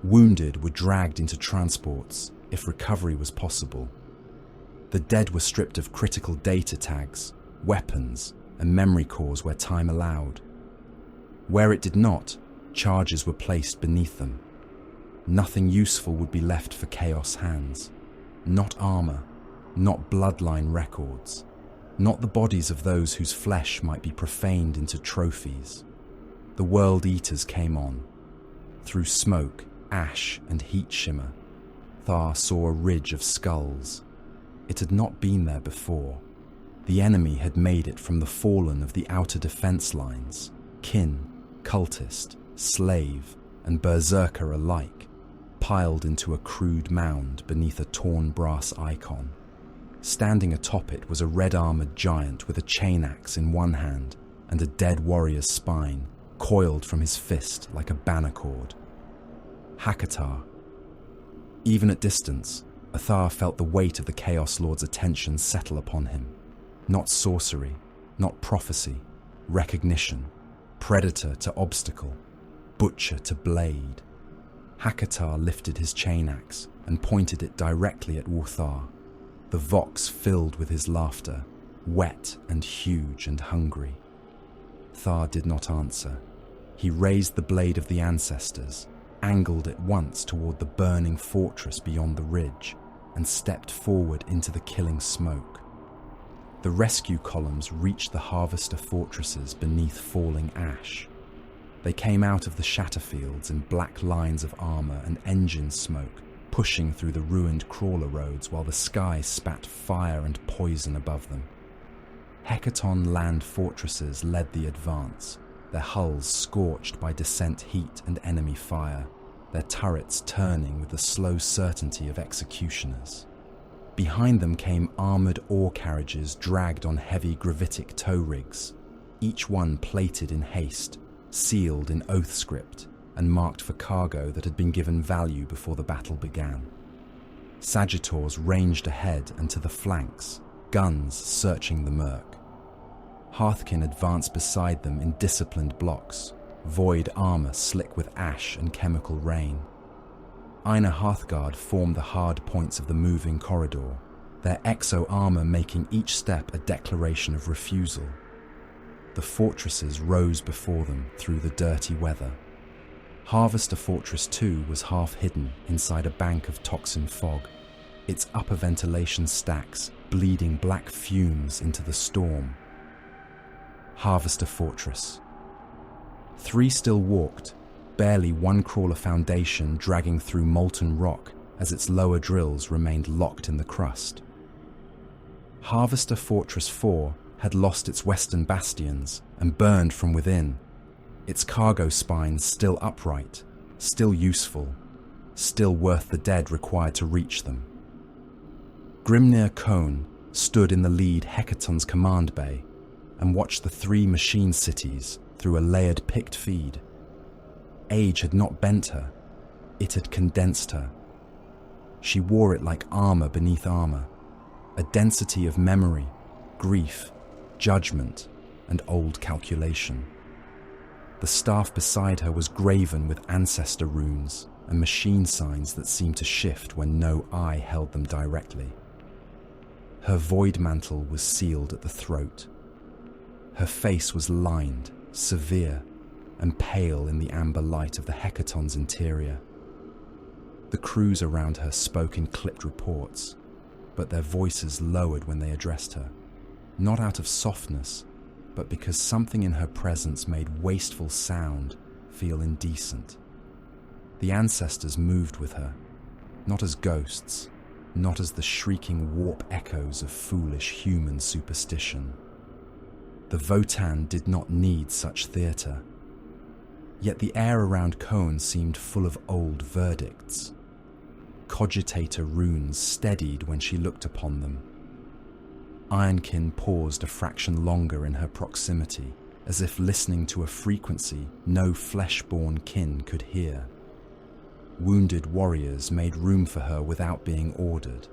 Wounded were dragged into transports, if recovery was possible. The dead were stripped of critical data tags, weapons, and memory cores where time allowed. Where it did not, charges were placed beneath them. Nothing useful would be left for Chaos hands. Not armor, not bloodline records, not the bodies of those whose flesh might be profaned into trophies. The World Eaters came on. Through smoke, ash, and heat shimmer, Thar saw a ridge of skulls. It had not been there before. The enemy had made it from the fallen of the outer defense lines, kin, cultist, slave, and berserker alike, piled into a crude mound beneath a torn brass icon. Standing atop it was a red-armored giant with a chain axe in one hand and a dead warrior's spine coiled from his fist like a banner cord. Hakatar. Even at distance, Athar felt the weight of the Chaos Lord's attention settle upon him. Not sorcery, not prophecy, recognition, predator to obstacle, butcher to blade. Hakatar lifted his chain axe and pointed it directly at Wuthar. The Vox filled with his laughter, wet and huge and hungry. Thar did not answer. He raised the blade of the ancestors, angled it once toward the burning fortress beyond the ridge, and stepped forward into the killing smoke. The rescue columns reached the Harvester fortresses beneath falling ash. They came out of the shatterfields in black lines of armor and engine smoke, pushing through the ruined crawler roads while the sky spat fire and poison above them. Hecaton land fortresses led the advance, their hulls scorched by descent heat and enemy fire, their turrets turning with the slow certainty of executioners. Behind them came armoured ore carriages dragged on heavy gravitic tow rigs, each one plated in haste, sealed in oath script, and marked for cargo that had been given value before the battle began. Sagittars ranged ahead and to the flanks, guns searching the murk. Hearthkin advanced beside them in disciplined blocks, void armour slick with ash and chemical rain. Einar Hearthguard formed the hard points of the moving corridor, their exo-armour making each step a declaration of refusal. The fortresses rose before them through the dirty weather. Harvester Fortress 2 was half hidden inside a bank of toxin fog, its upper ventilation stacks bleeding black fumes into the storm. Harvester Fortress. 3 still walked, barely one crawler foundation dragging through molten rock as its lower drills remained locked in the crust. Harvester Fortress 4 had lost its western bastions and burned from within, its cargo spines still upright, still useful, still worth the dead required to reach them. Grimnir Kone stood in the lead Hecaton's command bay and watched the 3 machine cities through a layered picked feed. Age had not bent her, it had condensed her. She wore it like armour beneath armour, a density of memory, grief, judgment, and old calculation. The staff beside her was graven with ancestor runes and machine signs that seemed to shift when no eye held them directly. Her void mantle was sealed at the throat. Her face was lined, severe, and pale in the amber light of the Hecaton's interior. The crews around her spoke in clipped reports, but their voices lowered when they addressed her, not out of softness, but because something in her presence made wasteful sound feel indecent. The ancestors moved with her, not as ghosts, not as the shrieking warp echoes of foolish human superstition. The Votann did not need such theatre. Yet the air around Kone seemed full of old verdicts. Cogitator runes steadied when she looked upon them. Ironkin paused a fraction longer in her proximity, as if listening to a frequency no flesh-born kin could hear. Wounded warriors made room for her without being ordered.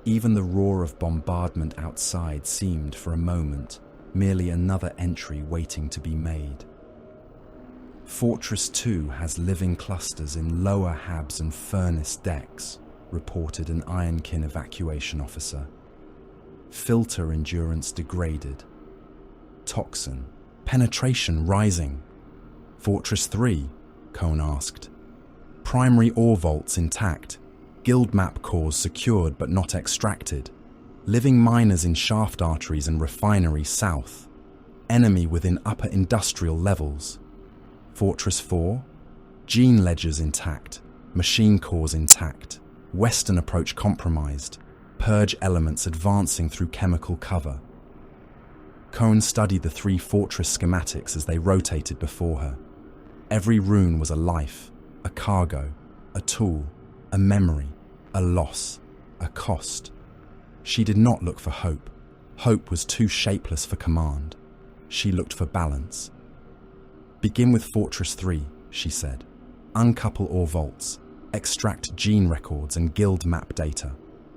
Even the roar of bombardment outside seemed, for a moment, merely another entry waiting to be made. Fortress 2 has living clusters in lower habs and furnace decks, reported an Ironkin evacuation officer. Filter endurance degraded. Toxin. Penetration rising. Fortress 3, Kone asked. Primary ore vaults intact. Guild map cores secured but not extracted. Living miners in shaft arteries and refineries south. Enemy within upper industrial levels. Fortress 4, gene ledgers intact, machine cores intact, western approach compromised, purge elements advancing through chemical cover. Kone studied the 3 fortress schematics as they rotated before her. Every rune was a life, a cargo, a tool, a memory, a loss, a cost. She did not look for hope. Hope was too shapeless for command. She looked for balance. Begin with Fortress 3, she said. Uncouple ore vaults, extract gene records and guild map data.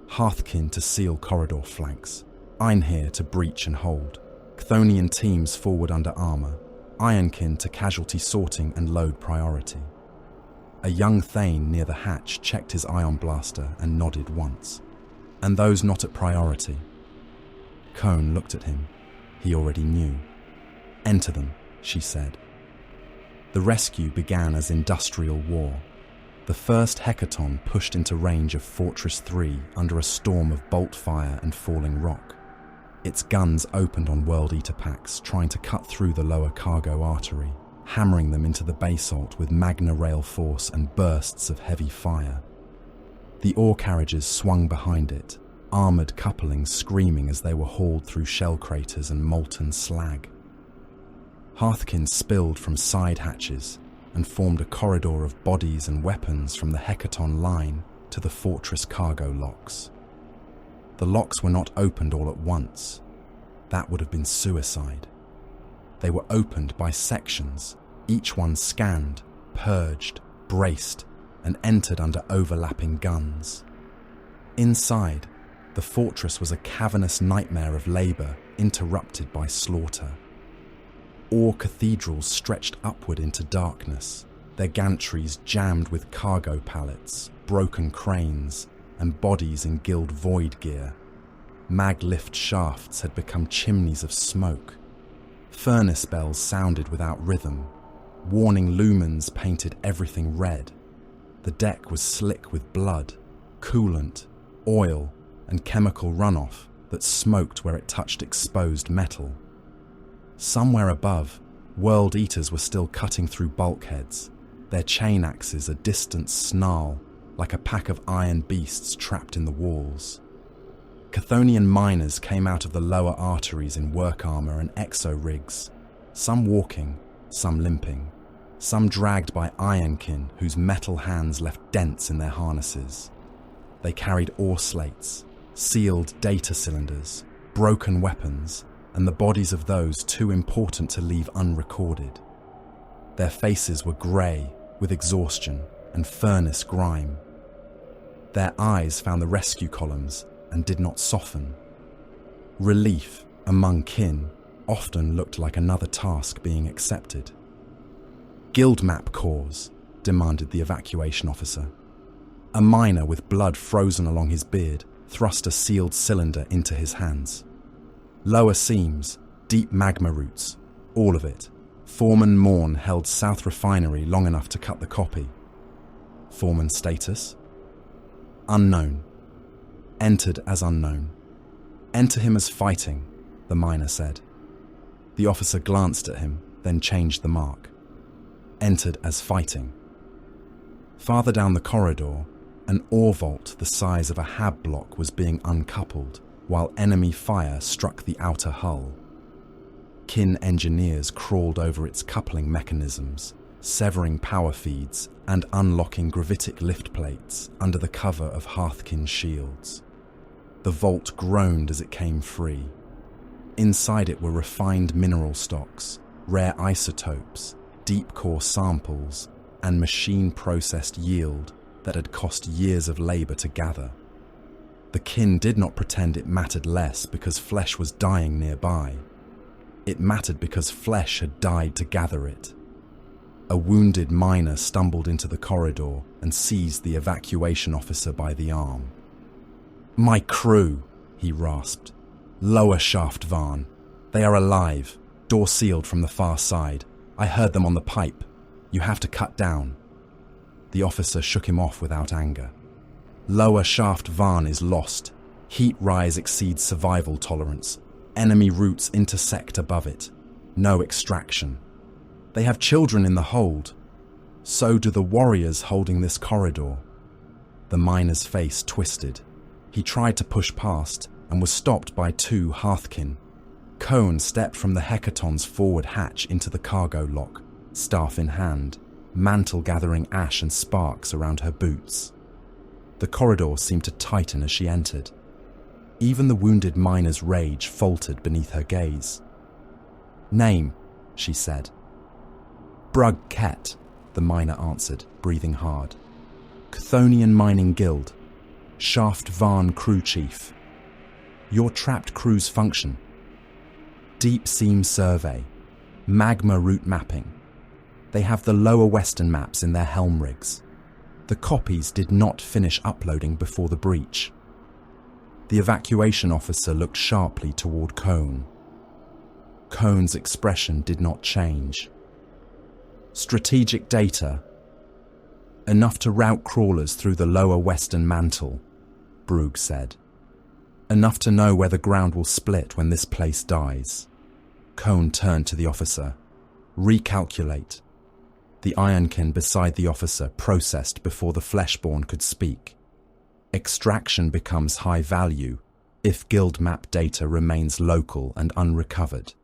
Hearthkin to seal corridor flanks. Einhir to breach and hold. Chthonian teams forward under armour. Ironkin to casualty sorting and load priority. A young Thane near the hatch checked his ion blaster and nodded once. And those not at priority. Kone looked at him. He already knew. Enter them, she said. The rescue began as industrial war. The first Hecaton pushed into range of Fortress 3 under a storm of bolt fire and falling rock. Its guns opened on World Eater packs, trying to cut through the lower cargo artery, hammering them into the basalt with magna rail force and bursts of heavy fire. The ore carriages swung behind it, armoured couplings screaming as they were hauled through shell craters and molten slag. Hearthkins spilled from side hatches and formed a corridor of bodies and weapons from the Hecaton line to the fortress cargo locks. The locks were not opened all at once. That would have been suicide. They were opened by sections, each one scanned, purged, braced, and entered under overlapping guns. Inside, the fortress was a cavernous nightmare of labour interrupted by slaughter. Ore cathedrals stretched upward into darkness, their gantries jammed with cargo pallets, broken cranes, and bodies in Guild void gear. Mag-lift shafts had become chimneys of smoke. Furnace bells sounded without rhythm. Warning lumens painted everything red. The deck was slick with blood, coolant, oil, and chemical runoff that smoked where it touched exposed metal. Somewhere above, World Eaters were still cutting through bulkheads, their chain axes a distant snarl like a pack of iron beasts trapped in the walls. Chthonian miners came out of the lower arteries in work armour and exo-rigs, some walking, some limping, some dragged by ironkin whose metal hands left dents in their harnesses. They carried ore slates, sealed data cylinders, broken weapons, and the bodies of those too important to leave unrecorded. Their faces were grey with exhaustion and furnace grime. Their eyes found the rescue columns and did not soften. Relief among kin often looked like another task being accepted. "Guild map cores," demanded the evacuation officer. A miner with blood frozen along his beard thrust a sealed cylinder into his hands. Lower seams, deep magma roots, all of it. Foreman Morn held South Refinery long enough to cut the copy. Foreman status? Unknown. Entered as unknown. Enter him as fighting, the miner said. The officer glanced at him, then changed the mark. Entered as fighting. Farther down the corridor, an ore vault the size of a hab block was being uncoupled, while enemy fire struck the outer hull. Kin engineers crawled over its coupling mechanisms, severing power feeds and unlocking gravitic lift plates under the cover of Hearthkin shields. The vault groaned as it came free. Inside it were refined mineral stocks, rare isotopes, deep core samples, and machine-processed yield that had cost years of labour to gather. The kin did not pretend it mattered less because flesh was dying nearby. It mattered because flesh had died to gather it. A wounded miner stumbled into the corridor and seized the evacuation officer by the arm. "My crew," he rasped. "Lower shaft, Varn. They are alive. Door sealed from the far side. I heard them on the pipe. You have to cut down." The officer shook him off without anger. "Lower shaft Varn is lost. Heat rise exceeds survival tolerance. Enemy routes intersect above it. No extraction. They have children in the hold. So do the warriors holding this corridor." The miner's face twisted. He tried to push past and was stopped by two Hearthkin. Cone stepped from the Hecaton's forward hatch into the cargo lock, staff in hand, mantle gathering ash and sparks around her boots. The corridor seemed to tighten as she entered. Even the wounded miner's rage faltered beneath her gaze. "Name," she said. "Brug Ket," the miner answered, breathing hard. "Chthonian Mining Guild. Shaft Varn Crew Chief. Your trapped crew's function. Deep seam survey. Magma route mapping. They have the lower western maps in their helm rigs. The copies did not finish uploading before the breach." The evacuation officer looked sharply toward Cone. Cone's expression did not change. "Strategic data. Enough to route crawlers through the lower western mantle," Brugh said. Enough to know where the ground will split when this place dies. Cone turned to the officer. Recalculate. The ironkin beside the officer processed before the fleshborn could speak. Extraction becomes high value if guild map data remains local and unrecovered.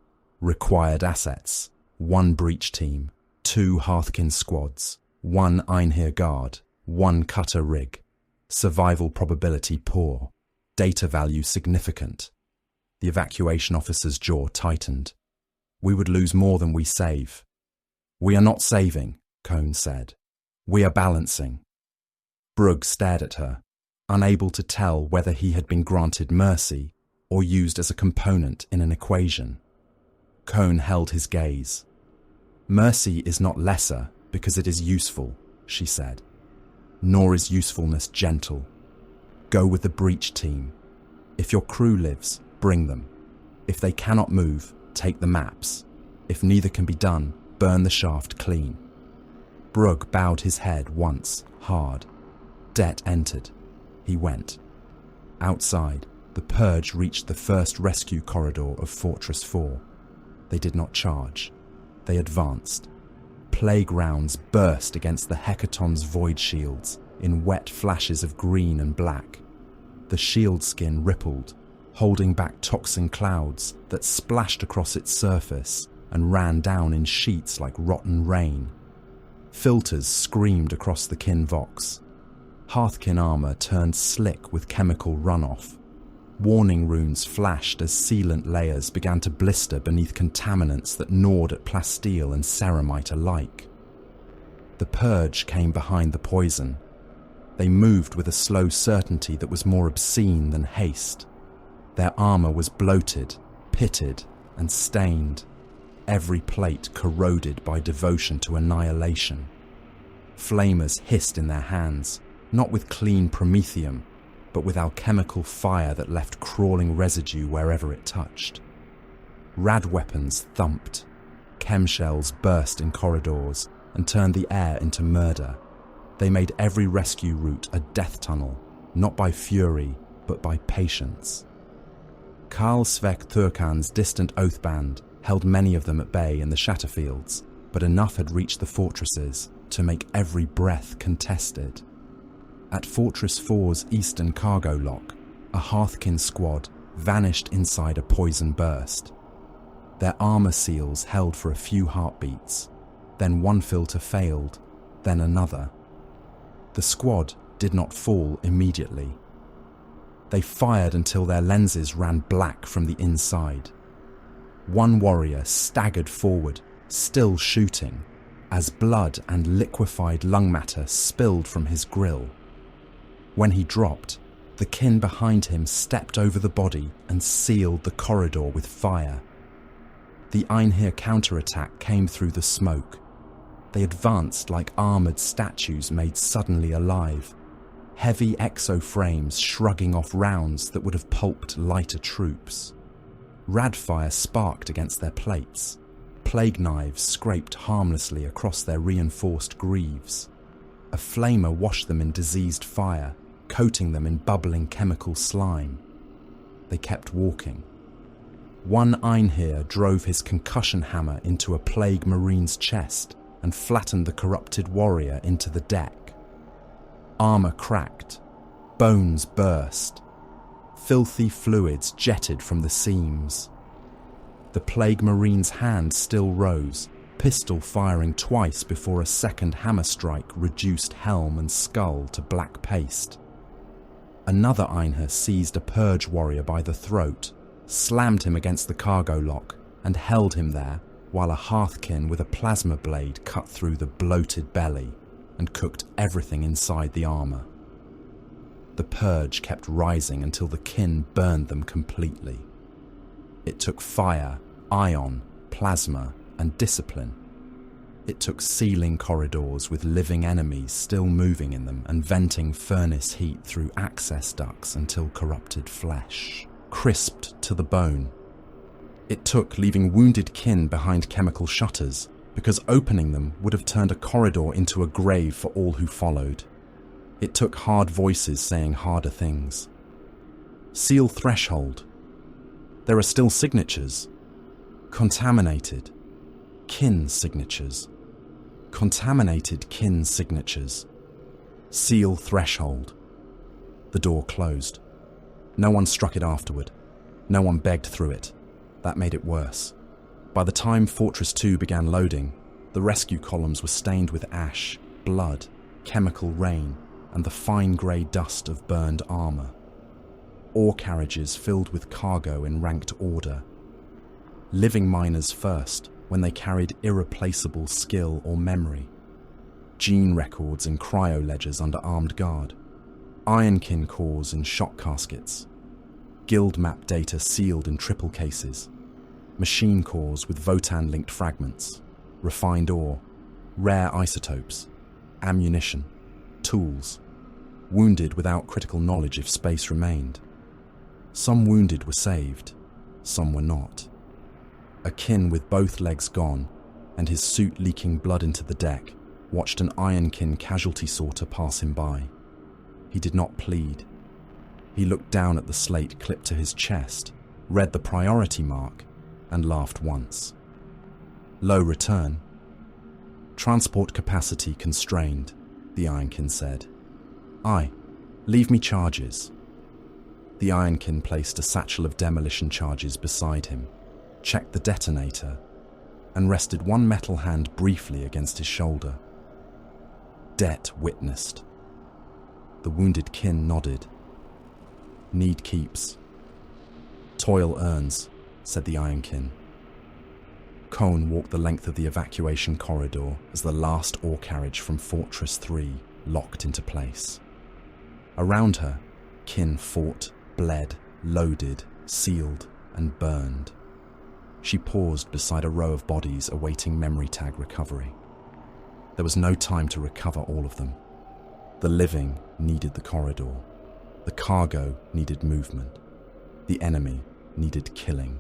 Required assets: 1 breach team, 2 Hearthkin squads, 1 Einhir guard, 1 cutter rig. Survival probability poor. Data value significant. The evacuation officer's jaw tightened. We would lose more than we save. We are not saving, Cone said. We are balancing. Brugg stared at her, unable to tell whether he had been granted mercy or used as a component in an equation. Cone held his gaze. Mercy is not lesser because it is useful, she said. Nor is usefulness gentle. Go with the breach team. If your crew lives, bring them. If they cannot move, take the maps. If neither can be done, burn the shaft clean. Brugg bowed his head once, hard. Det entered. He went. Outside, the purge reached the first rescue corridor of Fortress 4. They did not charge. They advanced. Plague rounds burst against the Hecaton's void shields in wet flashes of green and black. The shield skin rippled, holding back toxin clouds that splashed across its surface and ran down in sheets like rotten rain. Filters screamed across the kin vox. Hearthkin armor turned slick with chemical runoff. Warning runes flashed as sealant layers began to blister beneath contaminants that gnawed at plasteel and ceramite alike. The purge came behind the poison. They moved with a slow certainty that was more obscene than haste. Their armor was bloated, pitted, and stained, every plate corroded by devotion to annihilation. Flamers hissed in their hands, not with clean promethium, but with alchemical fire that left crawling residue wherever it touched. Rad weapons thumped. Chemshells burst in corridors and turned the air into murder. They made every rescue route a death tunnel, not by fury, but by patience. Karl Svek Turkan's distant oath band held many of them at bay in the Shatterfields, but enough had reached the fortresses to make every breath contested. At Fortress 4's eastern cargo lock, a Hearthkin squad vanished inside a poison burst. Their armor seals held for a few heartbeats, then one filter failed, then another. The squad did not fall immediately. They fired until their lenses ran black from the inside. One warrior staggered forward, still shooting, as blood and liquefied lung matter spilled from his grill. When he dropped, the kin behind him stepped over the body and sealed the corridor with fire. The Einhir counterattack came through the smoke. They advanced like armoured statues made suddenly alive, heavy exo-frames shrugging off rounds that would have pulped lighter troops. Radfire sparked against their plates. Plague knives scraped harmlessly across their reinforced greaves. A flamer washed them in diseased fire, coating them in bubbling chemical slime. They kept walking. One Einhir drove his concussion hammer into a plague marine's chest and flattened the corrupted warrior into the deck. Armor cracked. Bones burst. Filthy fluids jetted from the seams. The plague marine's hand still rose, pistol firing twice before a second hammer strike reduced helm and skull to black paste. Another Einhir seized a purge warrior by the throat, slammed him against the cargo lock, and held him there while a Hearthkin with a plasma blade cut through the bloated belly and cooked everything inside the armor. The purge kept rising until the kin burned them completely. It took fire, ion, plasma, and discipline. It took sealing corridors with living enemies still moving in them and venting furnace heat through access ducts until corrupted flesh, crisped to the bone. It took leaving wounded kin behind chemical shutters, because opening them would have turned a corridor into a grave for all who followed. It took hard voices saying harder things. Seal threshold. There are still signatures. Contaminated. Kin signatures. Contaminated kin signatures. Seal threshold. The door closed. No one struck it afterward. No one begged through it. That made it worse. By the time Fortress 2 began loading, the rescue columns were stained with ash, blood, chemical rain, and the fine grey dust of burned armour. Ore carriages filled with cargo in ranked order. Living miners first, when they carried irreplaceable skill or memory. Gene records in cryo-ledgers under armed guard. Ironkin cores in shock caskets. Guild map data sealed in triple cases. Machine cores with Votann-linked fragments. Refined ore. Rare isotopes. Ammunition. Tools. Wounded without critical knowledge if space remained. Some wounded were saved. Some were not. A kin with both legs gone, and his suit leaking blood into the deck, watched an Ironkin casualty sorter pass him by. He did not plead. He looked down at the slate clipped to his chest, read the priority mark, and laughed once. Low return. Transport capacity constrained, the Ironkin said. Aye, leave me charges. The Ironkin placed a satchel of demolition charges beside him, checked the detonator, and rested one metal hand briefly against his shoulder. Det witnessed. The wounded kin nodded. Need keeps. Toil earns, said the Ironkin. Cone walked the length of the evacuation corridor as the last ore carriage from Fortress 3 locked into place. Around her, kin fought, bled, loaded, sealed, and burned. She paused beside a row of bodies awaiting memory tag recovery. There was no time to recover all of them. The living needed the corridor. The cargo needed movement. The enemy needed killing.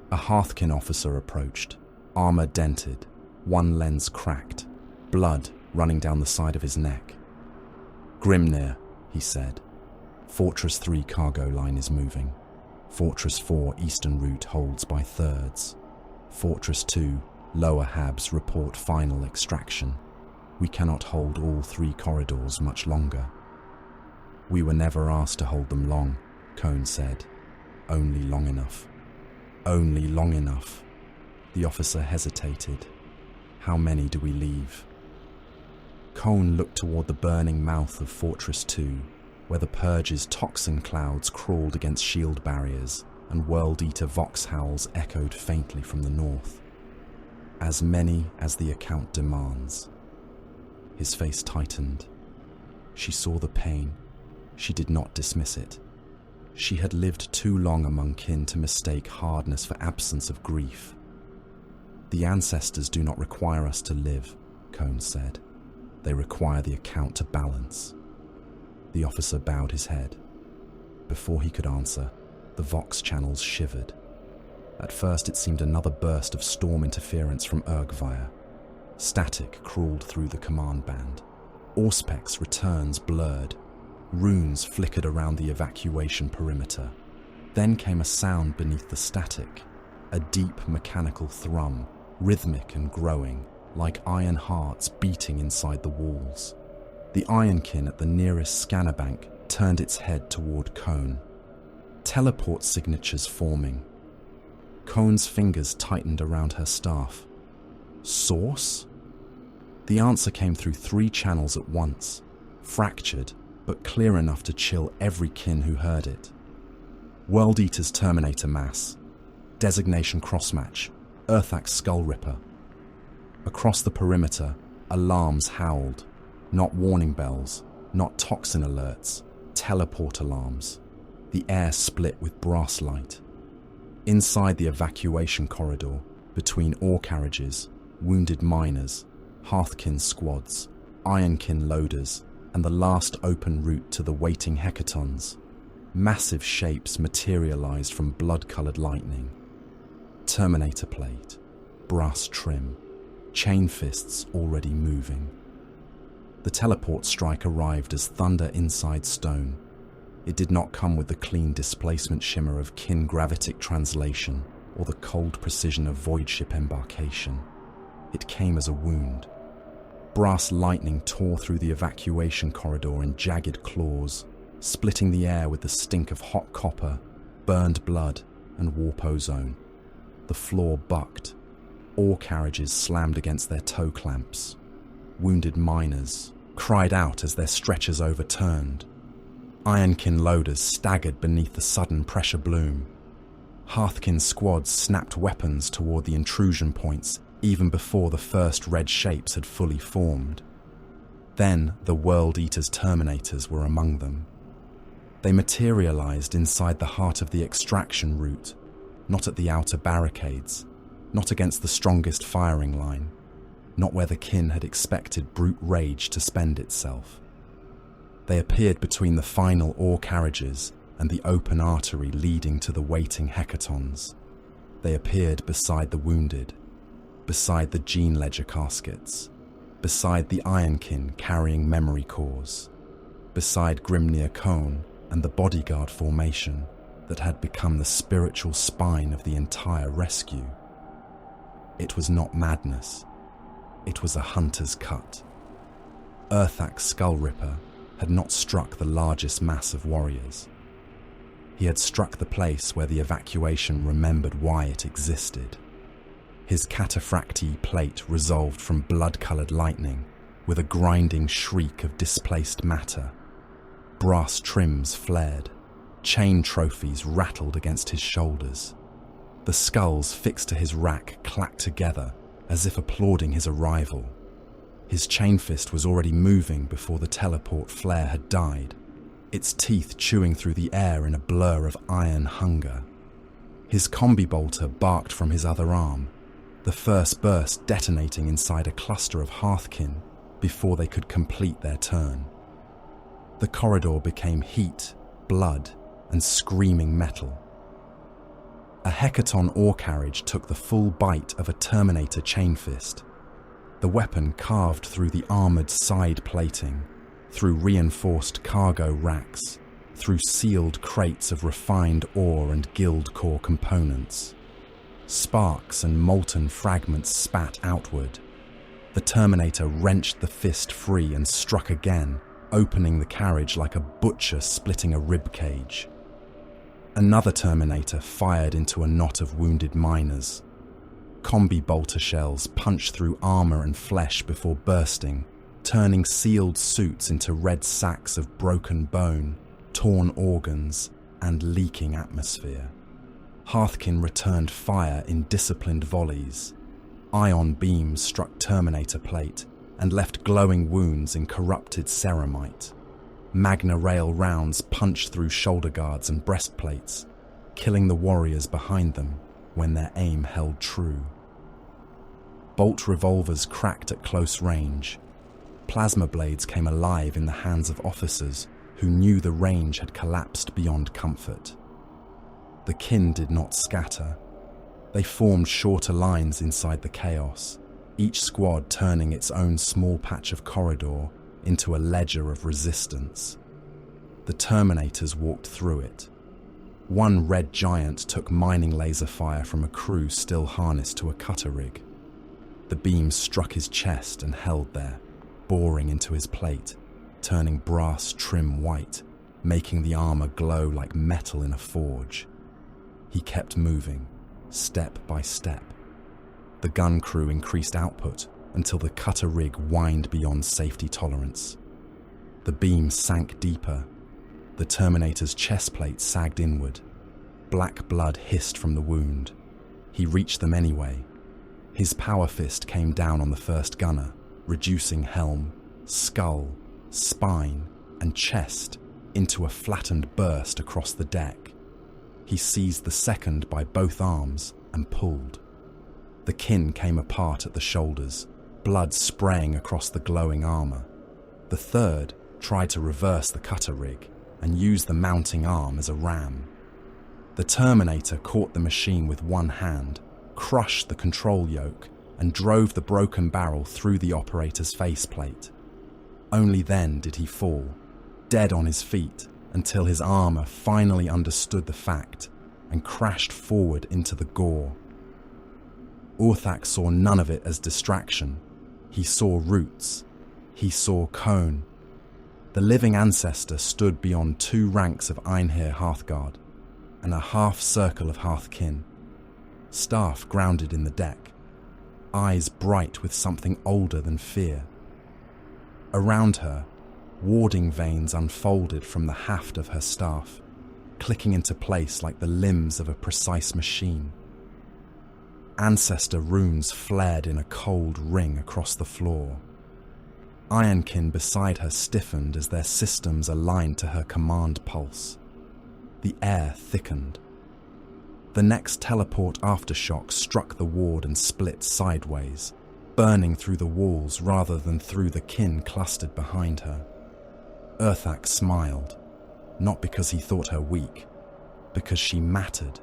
A Hearthkin officer approached, armor dented, one lens cracked, blood running down the side of his neck. Grimnir, he said. Fortress 3 cargo line is moving. Fortress 4 eastern route holds by thirds. Fortress 2 lower habs report final extraction. We cannot hold all 3 corridors much longer. We were never asked to hold them long, Cone said. Only long enough. Only long enough. The officer hesitated. How many do we leave? Cone looked toward the burning mouth of Fortress 2, where the Purge's toxin clouds crawled against shield barriers and World-Eater vox howls echoed faintly from the north. As many as the account demands. His face tightened. She saw the pain. She did not dismiss it. She had lived too long among kin to mistake hardness for absence of grief. The ancestors do not require us to live, Cone said. They require the account to balance. The officer bowed his head. Before he could answer, the Vox channels shivered. At first it seemed another burst of storm interference from Örgvayr. Static crawled through the command band. Auspex returns blurred. Runes flickered around the evacuation perimeter. Then came a sound beneath the static, a deep mechanical thrum, rhythmic and growing, like iron hearts beating inside the walls. The Ironkin at the nearest scanner bank turned its head toward Cone. Teleport signatures forming. Cone's fingers tightened around her staff. Source? The answer came through 3 channels at once, fractured, but clear enough to chill every kin who heard it. World-Eater's Terminator Mass. Designation Crossmatch. Earthak's Skull Ripper. Across the perimeter, alarms howled. Not warning bells, not toxin alerts, teleport alarms. The air split with brass light. Inside the evacuation corridor, between ore carriages, wounded miners, Hearthkin squads, Ironkin loaders, and the last open route to the waiting hecatons, massive shapes materialized from blood-colored lightning. Terminator plate, brass trim, chain fists already moving. The teleport strike arrived as thunder inside stone. It did not come with the clean displacement shimmer of kin gravitic translation or the cold precision of void ship embarkation. It came as a wound. Brass lightning tore through the evacuation corridor in jagged claws, splitting the air with the stink of hot copper, burned blood, and warp ozone. The floor bucked. Ore carriages slammed against their toe clamps. Wounded miners cried out as their stretchers overturned. Ironkin loaders staggered beneath the sudden pressure bloom. Hearthkin squads snapped weapons toward the intrusion points even before the first red shapes had fully formed. Then the World Eater's Terminators were among them. They materialized inside the heart of the extraction route, not at the outer barricades, not against the strongest firing line, not where the kin had expected brute rage to spend itself. They appeared between the final ore carriages and the open artery leading to the waiting hecatons. They appeared beside the wounded, beside the gene ledger caskets, beside the Ironkin carrying memory cores, beside Grimnir Cone and the bodyguard formation that had become the spiritual spine of the entire rescue. It was not madness. It was a hunter's cut. Urthak's Skull Ripper had not struck the largest mass of warriors. He had struck the place where the evacuation remembered why it existed. His cataphractii plate resolved from blood-coloured lightning with a grinding shriek of displaced matter. Brass trims flared. Chain trophies rattled against his shoulders. The skulls fixed to his rack clacked together as if applauding his arrival. His chain fist was already moving before the teleport flare had died, its teeth chewing through the air in a blur of iron hunger. His combi bolter barked from his other arm, the first burst detonating inside a cluster of hearthkin before they could complete their turn. The corridor became heat, blood, and screaming metal. A hecaton ore carriage took the full bite of a Terminator chain fist. The weapon carved through the armoured side plating, through reinforced cargo racks, through sealed crates of refined ore and guild core components. Sparks and molten fragments spat outward. The Terminator wrenched the fist free and struck again, opening the carriage like a butcher splitting a rib cage. Another Terminator fired into a knot of wounded miners. Combi bolter shells punched through armour and flesh before bursting, turning sealed suits into red sacks of broken bone, torn organs, and leaking atmosphere. Hearthkin returned fire in disciplined volleys. Ion beams struck Terminator plate and left glowing wounds in corrupted ceramite. Magna rail rounds punched through shoulder guards and breastplates, killing the warriors behind them when their aim held true. Bolt revolvers cracked at close range. Plasma blades came alive in the hands of officers who knew the range had collapsed beyond comfort. The kin did not scatter. They formed shorter lines inside the chaos, each squad turning its own small patch of corridor into a ledger of resistance. The Terminators walked through it. One red giant took mining laser fire from a crew still harnessed to a cutter rig. The beam struck his chest and held there, boring into his plate, turning brass trim white, making the armor glow like metal in a forge. He kept moving, step by step. The gun crew increased output until the cutter rig whined beyond safety tolerance. The beam sank deeper. The Terminator's chest plate sagged inward. Black blood hissed from the wound. He reached them anyway. His power fist came down on the first gunner, reducing helm, skull, spine, and chest into a flattened burst across the deck. He seized the second by both arms and pulled. The kin came apart at the shoulders, blood spraying across the glowing armor. The third tried to reverse the cutter rig and use the mounting arm as a ram. The Terminator caught the machine with one hand, crushed the control yoke, and drove the broken barrel through the operator's faceplate. Only then did he fall, dead on his feet, until his armor finally understood the fact and crashed forward into the gore. Örgvayr saw none of it as distraction. He saw roots. He saw Cone. The living ancestor stood beyond 2 ranks of Einhir Hearthguard and a half circle of Hearthkin, staff grounded in the deck, eyes bright with something older than fear. Around her, warding veins unfolded from the haft of her staff, clicking into place like the limbs of a precise machine. Ancestor runes flared in a cold ring across the floor. Ironkin beside her stiffened as their systems aligned to her command pulse. The air thickened. The next teleport aftershock struck the ward and split sideways, burning through the walls rather than through the kin clustered behind her. Örgvayr smiled, not because he thought her weak, because she mattered.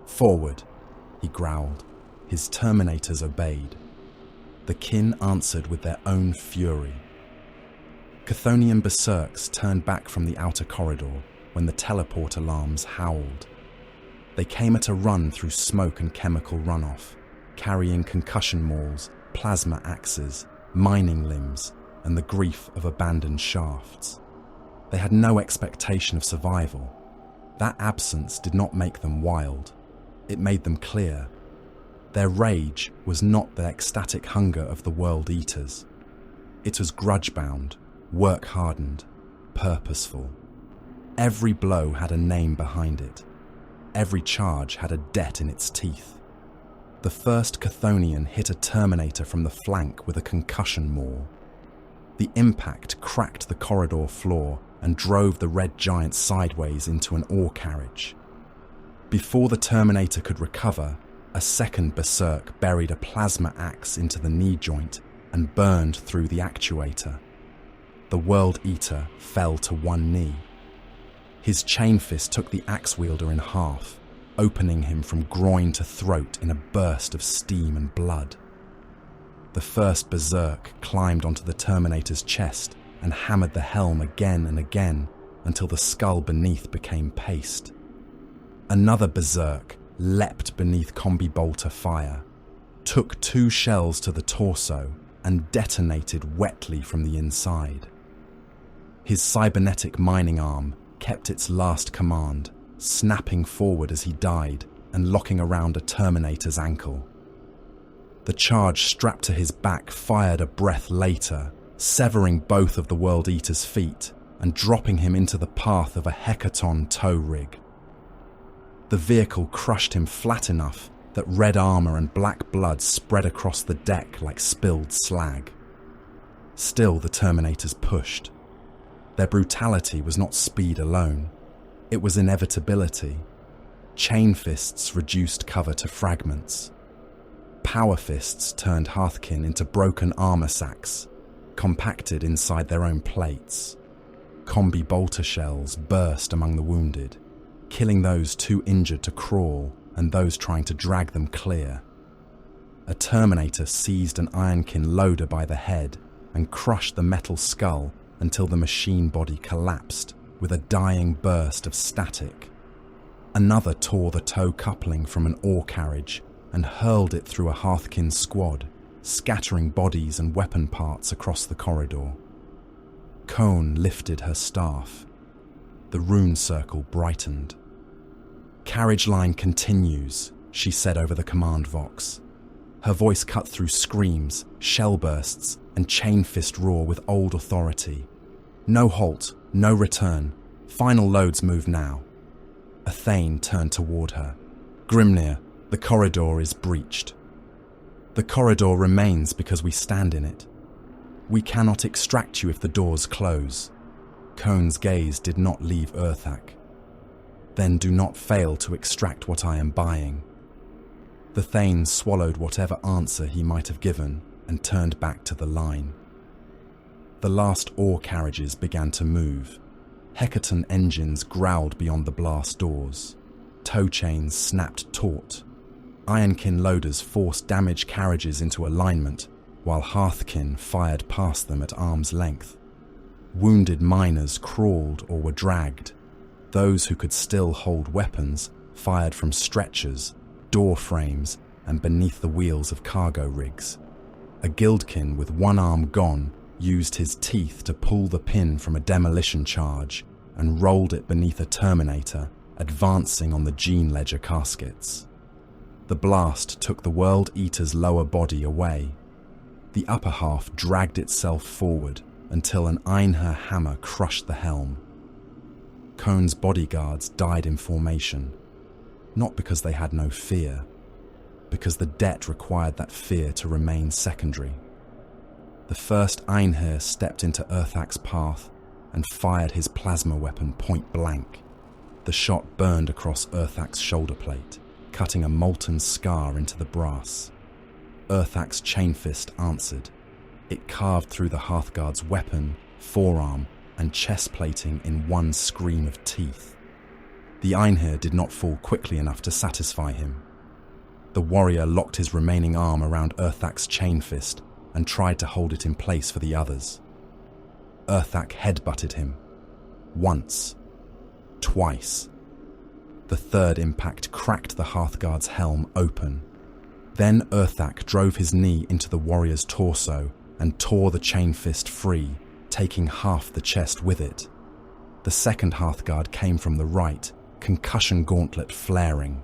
"Forward," he growled. His terminators obeyed. The kin answered with their own fury. Chthonian berserks turned back from the outer corridor when the teleport alarms howled. They came at a run through smoke and chemical runoff, carrying concussion mauls, plasma axes, mining limbs, and the grief of abandoned shafts. They had no expectation of survival. That absence did not make them wild. It made them clear. Their rage was not the ecstatic hunger of the World Eaters. It was grudge-bound, work-hardened, purposeful. Every blow had a name behind it. Every charge had a debt in its teeth. The first Chthonian hit a Terminator from the flank with a concussion maul. The impact cracked the corridor floor and drove the red giant sideways into an ore carriage. Before the Terminator could recover, a second berserk buried a plasma axe into the knee joint and burned through the actuator. The World Eater fell to one knee. His chain fist took the axe wielder in half, opening him from groin to throat in a burst of steam and blood. The first berserk climbed onto the Terminator's chest and hammered the helm again and again until the skull beneath became paste. Another berserk leapt beneath combi bolter fire, took 2 shells to the torso and detonated wetly from the inside. His cybernetic mining arm kept its last command, snapping forward as he died and locking around a Terminator's ankle. The charge strapped to his back fired a breath later, severing both of the World Eater's feet and dropping him into the path of a hecaton tow rig. The vehicle crushed him flat enough that red armor and black blood spread across the deck like spilled slag. Still the Terminators pushed. Their brutality was not speed alone. It was inevitability. Chain fists reduced cover to fragments. Power fists turned Hearthkin into broken armor sacks, compacted inside their own plates. Combi bolter shells burst among the wounded, killing those too injured to crawl and those trying to drag them clear. A Terminator seized an Ironkin loader by the head and crushed the metal skull until the machine body collapsed with a dying burst of static. Another tore the tow coupling from an ore carriage and hurled it through a Hearthkin squad, scattering bodies and weapon parts across the corridor. Cone lifted her staff. The rune circle brightened. "Carriage line continues," she said over the command vox. Her voice cut through screams, shell bursts, and chain fist roar with old authority. "No halt, no return. Final loads move now." A Thane turned toward her. "Grimnir, the corridor is breached." "The corridor remains because we stand in it. We cannot extract you if the doors close." Cone's gaze did not leave Örgvayr. "Then do not fail to extract what I am buying." The Thane swallowed whatever answer he might have given and turned back to the line. The last ore carriages began to move. Hecaton engines growled beyond the blast doors. Tow chains snapped taut. Ironkin loaders forced damaged carriages into alignment, while Hearthkin fired past them at arm's length. Wounded miners crawled or were dragged. Those who could still hold weapons fired from stretchers, door frames, and beneath the wheels of cargo rigs. A guildkin with one arm gone used his teeth to pull the pin from a demolition charge and rolled it beneath a Terminator, advancing on the gene ledger caskets. The blast took the World Eater's lower body away. The upper half dragged itself forward until an Einherr hammer crushed the helm. Cohn's bodyguards died in formation, not because they had no fear, because the debt required that fear to remain secondary. The first Einherr stepped into Urthak's path and fired his plasma weapon point blank. The shot burned across Urthak's shoulder plate, cutting a molten scar into the brass. Urthak's chain fist answered. It carved through the Hearthguard's weapon, forearm, and chest plating in one scream of teeth. The Einherr did not fall quickly enough to satisfy him. The warrior locked his remaining arm around Urthak's chain fist and tried to hold it in place for the others. Urthak headbutted him. Once. Twice. The third impact cracked the Hearthguard's helm open. Then Urthak drove his knee into the warrior's torso and tore the chain fist free, taking half the chest with it. The second Hearthguard came from the right, concussion gauntlet flaring.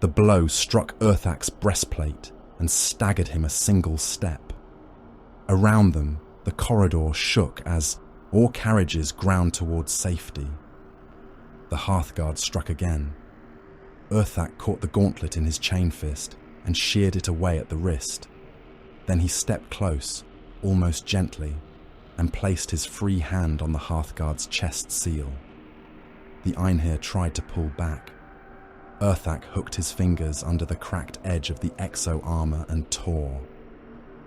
The blow struck Urthak's breastplate and staggered him a single step. Around them, the corridor shook as all carriages ground towards safety. The Hearthguard struck again. Urthak caught the gauntlet in his chain fist and sheared it away at the wrist. Then he stepped close, almost gently, and placed his free hand on the Hearthguard's chest seal. The Einherr tried to pull back. Urthak hooked his fingers under the cracked edge of the exo armor and tore.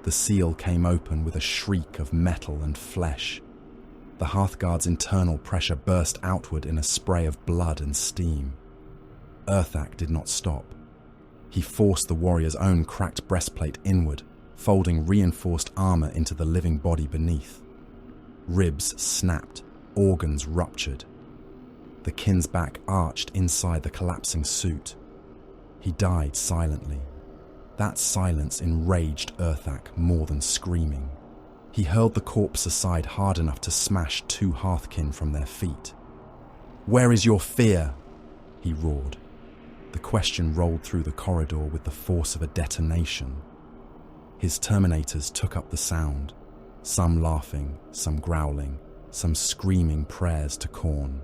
The seal came open with a shriek of metal and flesh. The Hearthguard's internal pressure burst outward in a spray of blood and steam. Urthak did not stop. He forced the warrior's own cracked breastplate inward, folding reinforced armor into the living body beneath. Ribs snapped, organs ruptured. The kin's back arched inside the collapsing suit. He died silently. That silence enraged Urthak more than screaming. He hurled the corpse aside hard enough to smash two Hearthkin from their feet. "Where is your fear?" he roared. The question rolled through the corridor with the force of a detonation. His Terminators took up the sound, some laughing, some growling, some screaming prayers to Khorne.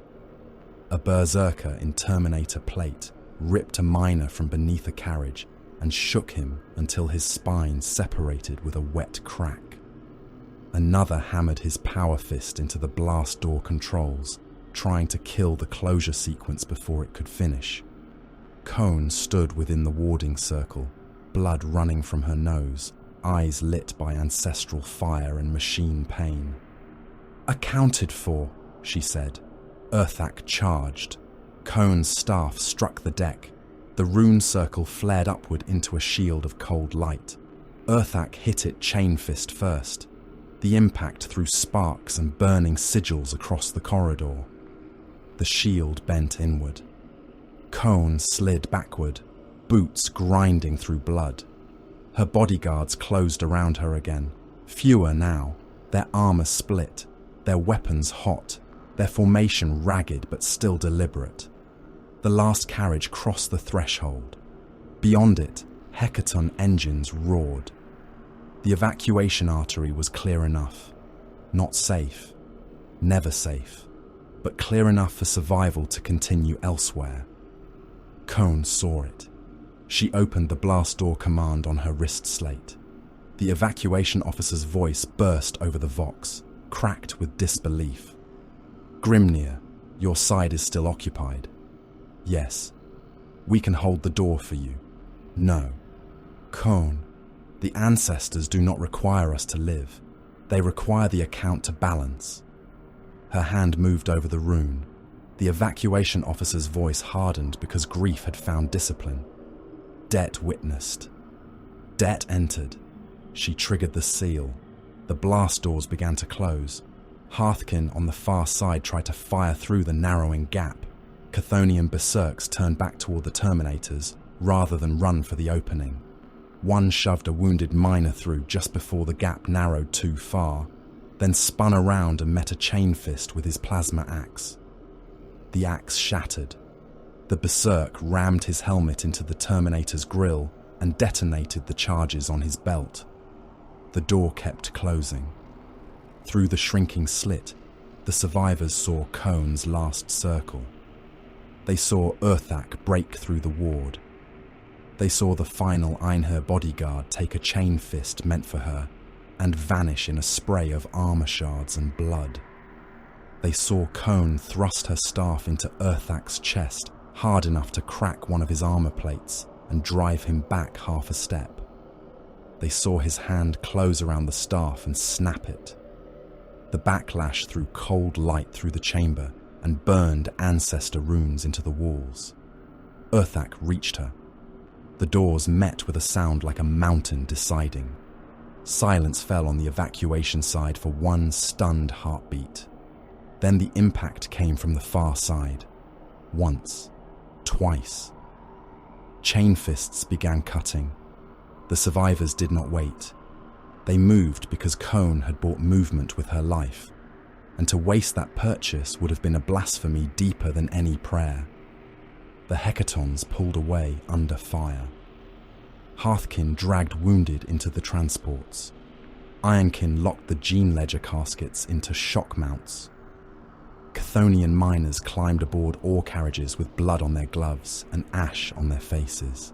A berserker in Terminator plate ripped a miner from beneath a carriage and shook him until his spine separated with a wet crack. Another hammered his power fist into the blast door controls, trying to kill the closure sequence before it could finish. Khorne stood within the warding circle, blood running from her nose, eyes lit by ancestral fire and machine pain. "Accounted for," she said. Urthak charged. Khorne's staff struck the deck. The rune circle flared upward into a shield of cold light. Urthak hit it chain fist first. The impact threw sparks and burning sigils across the corridor. The shield bent inward. Khorne slid backward, boots grinding through blood. Her bodyguards closed around her again, fewer now, their armor split, their weapons hot, their formation ragged but still deliberate. The last carriage crossed the threshold. Beyond it, hecaton engines roared. The evacuation artery was clear enough. Not safe, never safe, but clear enough for survival to continue elsewhere. Khorne saw it. She opened the blast door command on her wrist slate. The evacuation officer's voice burst over the vox, cracked with disbelief. "Grimnir, your side is still occupied." "Yes. We can hold the door for you." "No. Khorne, the ancestors do not require us to live. They require the account to balance." Her hand moved over the rune. The evacuation officer's voice hardened because grief had found discipline. Det witnessed. Det entered. She triggered the seal. The blast doors began to close. Hearthkin on the far side tried to fire through the narrowing gap. Chthonian berserks turned back toward the Terminators rather than run for the opening. One shoved a wounded miner through just before the gap narrowed too far, then spun around and met a chain fist with his plasma axe. The axe shattered. The berserk rammed his helmet into the Terminator's grill and detonated the charges on his belt. The door kept closing. Through the shrinking slit, the survivors saw Kohn's last circle. They saw Örgvayr break through the ward. They saw the final Einherr bodyguard take a chain fist meant for her and vanish in a spray of armor shards and blood. They saw Kohn thrust her staff into Örgvayr's chest hard enough to crack one of his armor plates and drive him back half a step. They saw his hand close around the staff and snap it. The backlash threw cold light through the chamber and burned ancestor runes into the walls. Örgvayr reached her. The doors met with a sound like a mountain deciding. Silence fell on the evacuation side for one stunned heartbeat. Then the impact came from the far side. Once. Twice. Chain fists began cutting. The survivors did not wait. They moved because Kohn had bought movement with her life, and to waste that purchase would have been a blasphemy deeper than any prayer. The hecatons pulled away under fire. Hearthkin dragged wounded into the transports. Ironkin locked the gene ledger caskets into shock mounts. Chthonian miners climbed aboard ore carriages with blood on their gloves and ash on their faces.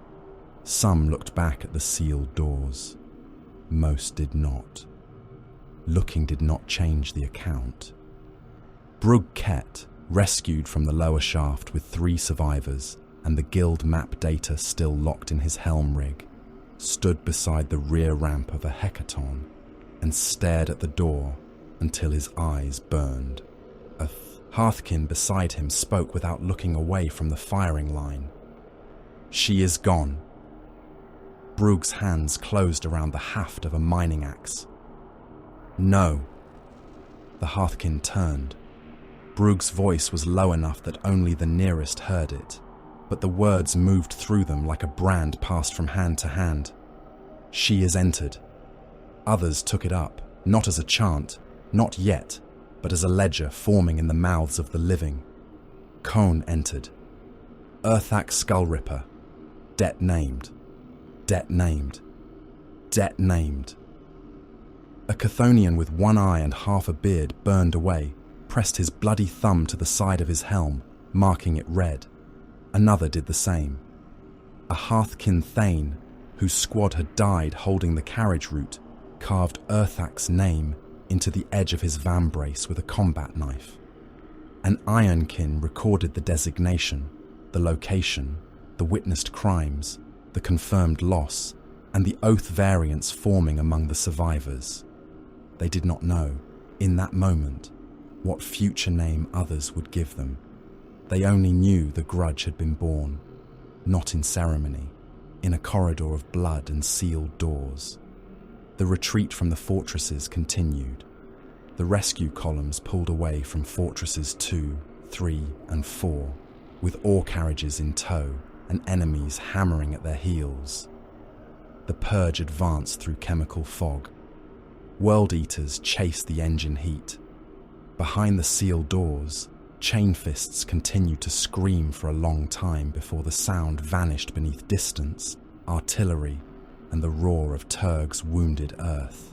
Some looked back at the sealed doors. Most did not. Looking did not change the account. Brugh Kett, rescued from the lower shaft with 3 survivors and the guild map data still locked in his helm rig, stood beside the rear ramp of a hecaton and stared at the door until his eyes burned. Hearthkin beside him spoke without looking away from the firing line. "She is gone." Brugh's hands closed around the haft of a mining axe. "No." The Hearthkin turned. Brugh's voice was low enough that only the nearest heard it, but the words moved through them like a brand passed from hand to hand. "She is entered." Others took it up, not as a chant, not yet, but as a ledger forming in the mouths of the living. Kohn entered. Örgvayr Skullripper. Det named. Det named. Det named. A Chthonian with one eye and half a beard burned away, pressed his bloody thumb to the side of his helm, marking it red. Another did the same. A Hearthkin Thane, whose squad had died holding the carriage route, carved Örgvayr's name into the edge of his vambrace with a combat knife. An Ironkin recorded the designation, the location, the witnessed crimes, the confirmed loss, and the oath variants forming among the survivors. They did not know, in that moment, what future name others would give them. They only knew the grudge had been born, not in ceremony, in a corridor of blood and sealed doors. The retreat from the fortresses continued. The rescue columns pulled away from fortresses 2, 3, and 4, with ore carriages in tow and enemies hammering at their heels. The purge advanced through chemical fog. World Eaters chased the engine heat. Behind the sealed doors, chain fists continued to scream for a long time before the sound vanished beneath distance, artillery, and the roar of Turg's wounded earth.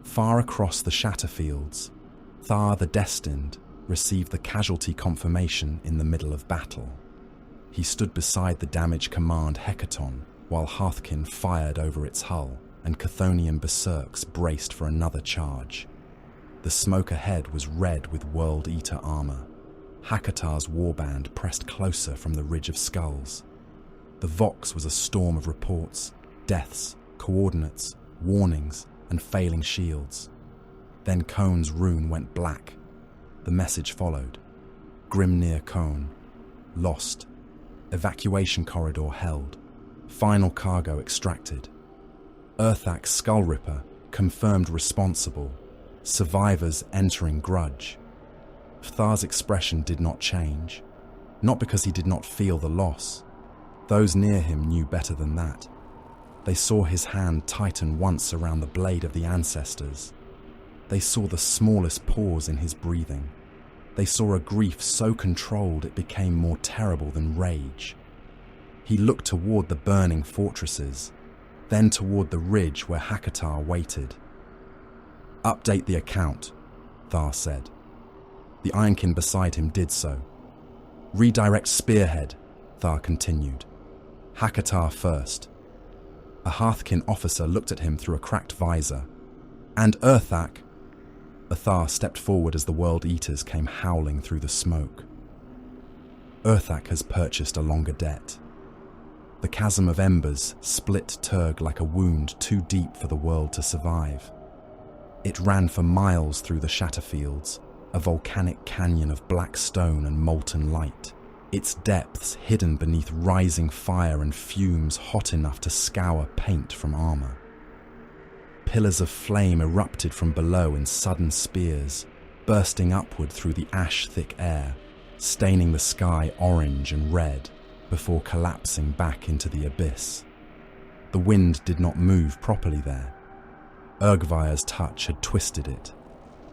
Far across the Shatterfields, Thar the Destined received the casualty confirmation in the middle of battle. He stood beside the damaged command hecaton while Hearthkin fired over its hull and Chthonian berserks braced for another charge. The smoke ahead was red with World Eater armor. Hakatar's warband pressed closer from the ridge of skulls. The Vox was a storm of reports, deaths, coordinates, warnings, and failing shields. Then Kohn's rune went black. The message followed. Grimnir Kohn. Lost. Evacuation corridor held. Final cargo extracted. Örgvayr Skullripper confirmed responsible. survivors entering grudge. Thar's expression did not change, not because he did not feel the loss. Those near him knew better than that. They saw his hand tighten once around the blade of the ancestors. They saw the smallest pause in his breathing. They saw a grief so controlled it became more terrible than rage. He looked toward the burning fortresses, then toward the ridge where Hakatar waited. "Update the account," Thar said. The Ironkin beside him did so. "Redirect spearhead," Thar continued. "Hakatar first." A Hearthkin officer looked at him through a cracked visor. "And Urthak." Thar stepped forward as the World Eaters came howling through the smoke. "Urthak has purchased a longer debt." The chasm of embers split Turg like a wound too deep for the world to survive. It ran for miles through the Shatterfields, a volcanic canyon of black stone and molten light, its depths hidden beneath rising fire and fumes hot enough to scour paint from armor. Pillars of flame erupted from below in sudden spears, bursting upward through the ash-thick air, staining the sky orange and red, before collapsing back into the abyss. The wind did not move properly there. Örgvayr's touch had twisted it.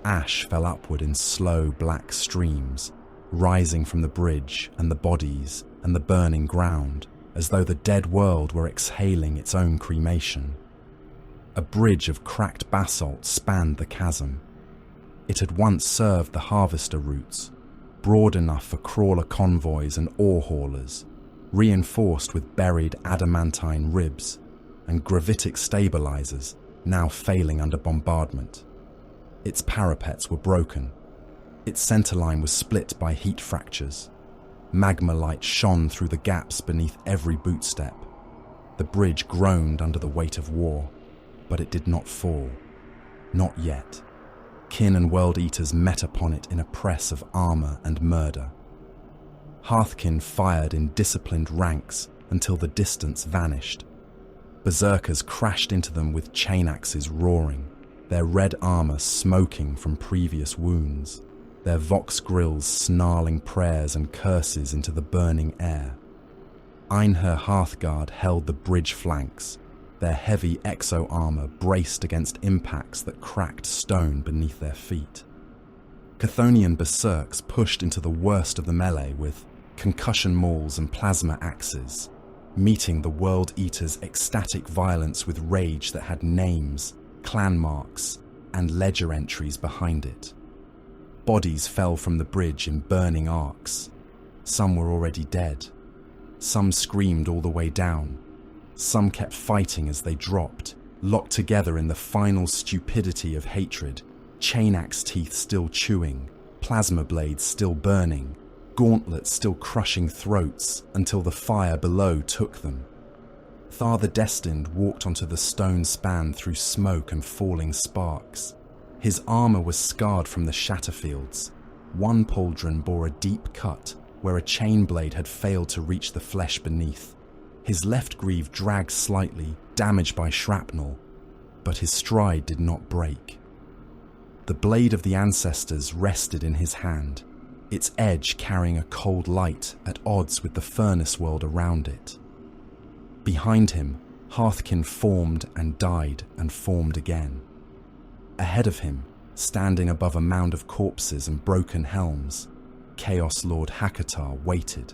Ash fell upward in slow black streams, rising from the bridge and the bodies and the burning ground, as though the dead world were exhaling its own cremation. A bridge of cracked basalt spanned the chasm. It had once served the harvester routes, broad enough for crawler convoys and ore haulers, reinforced with buried adamantine ribs and gravitic stabilizers now failing under bombardment. Its parapets were broken. Its centerline was split by heat fractures. Magma light shone through the gaps beneath every bootstep. The bridge groaned under the weight of war, but it did not fall. Not yet. Kin and World Eaters met upon it in a press of armor and murder. Hearthkin fired in disciplined ranks until the distance vanished. Berserkers crashed into them with chain axes roaring, their red armor smoking from previous wounds, their vox grills snarling prayers and curses into the burning air. Einher Hearthguard held the bridge flanks, their heavy exo-armor braced against impacts that cracked stone beneath their feet. Chthonian berserks pushed into the worst of the melee with concussion mauls and plasma axes, meeting the World Eaters' ecstatic violence with rage that had names, clan marks, and ledger entries behind it. Bodies fell from the bridge in burning arcs. Some were already dead. Some screamed all the way down. Some kept fighting as they dropped, locked together in the final stupidity of hatred, chain axe teeth still chewing, plasma blades still burning, gauntlets still crushing throats until the fire below took them. Thar the Destined walked onto the stone span through smoke and falling sparks. His armor was scarred from the Shatterfields. One pauldron bore a deep cut where a chain blade had failed to reach the flesh beneath. His left greave dragged slightly, damaged by shrapnel, but his stride did not break. The blade of the ancestors rested in his hand, its edge carrying a cold light at odds with the furnace world around it. Behind him, Hearthkin formed and died and formed again. Ahead of him, standing above a mound of corpses and broken helms, Chaos Lord Hakatar waited.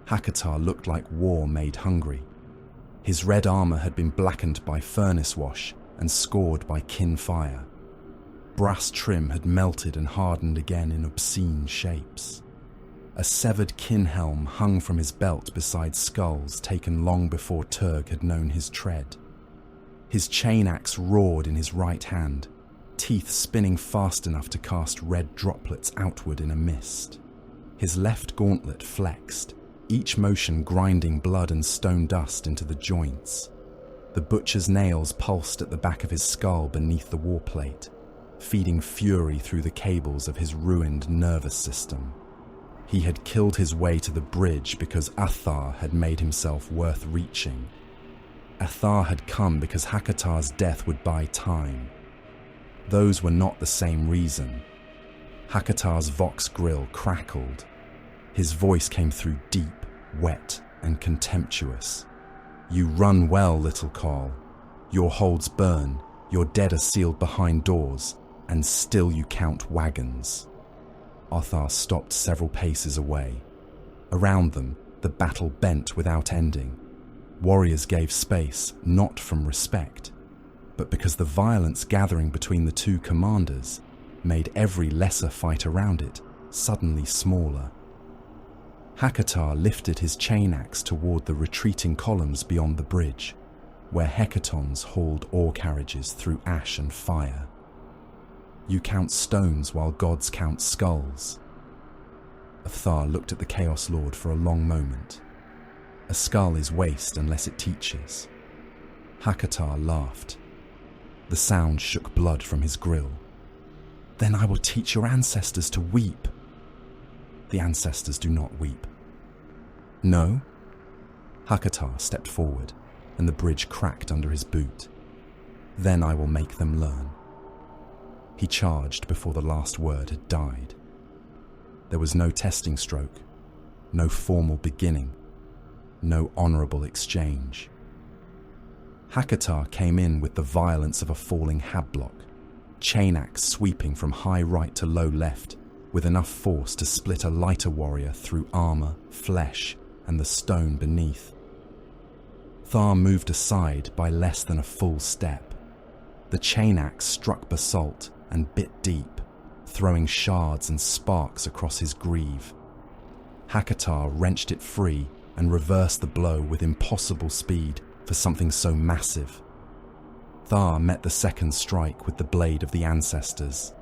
Hakatar looked like war made hungry. His red armor had been blackened by furnace wash and scored by kin fire. Brass trim had melted and hardened again in obscene shapes. A severed kin helm hung from his belt beside skulls taken long before Turg had known his tread. His chain axe roared in his right hand, teeth spinning fast enough to cast red droplets outward in a mist. His left gauntlet flexed, each motion grinding blood and stone dust into the joints. The butcher's nails pulsed at the back of his skull beneath the warplate, feeding fury through the cables of his ruined nervous system. He had killed his way to the bridge because Athar had made himself worth reaching. Athar had come because Hakatar's death would buy time. Those were not the same reason. Hakatar's Vox grill crackled. His voice came through deep, wet, and contemptuous. "You run well, little Carl. Your holds burn, your dead are sealed behind doors, and still you count wagons." Arthar stopped several paces away. Around them, the battle bent without ending. Warriors gave space, not from respect, but because the violence gathering between the two commanders made every lesser fight around it suddenly smaller. Hakatar lifted his chain axe toward the retreating columns beyond the bridge, where hecatons hauled ore carriages through ash and fire. "You count stones while gods count skulls." Avthar looked at the Chaos Lord for a long moment. A skull is waste unless it teaches. Hakatar laughed. The sound shook blood from his grill. "Then I will teach your ancestors to weep." "The ancestors do not weep." "No?" Hakatar stepped forward, and the bridge cracked under his boot. "Then I will make them learn." He charged before the last word had died. There was no testing stroke, no formal beginning, no honourable exchange. Hakatar came in with the violence of a falling hablock, chain axe sweeping from high right to low left, with enough force to split a lighter warrior through armour, flesh, and the stone beneath. Thar moved aside by less than a full step. The chain axe struck basalt and bit deep, throwing shards and sparks across his greave. Hakatar wrenched it free and reversed the blow with impossible speed for something so massive. Thar met the second strike with the blade of the ancestors.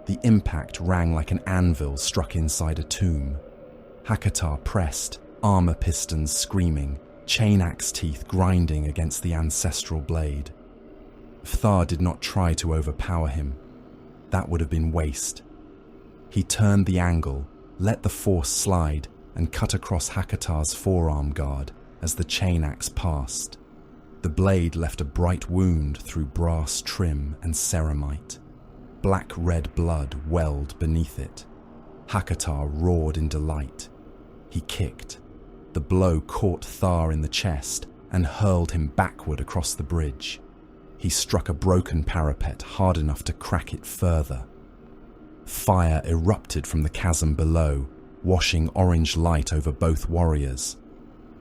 The impact rang like an anvil struck inside a tomb. Hakatar pressed, armour pistons screaming, chain axe teeth grinding against the ancestral blade. Thar did not try to overpower him. That would have been waste. He turned the angle, let the force slide, and cut across Hakatar's forearm guard as the chain axe passed. The blade left a bright wound through brass trim and ceramite. Black-red blood welled beneath it. Hakatar roared in delight. He kicked. The blow caught Thar in the chest and hurled him backward across the bridge. He struck a broken parapet hard enough to crack it further. Fire erupted from the chasm below, washing orange light over both warriors.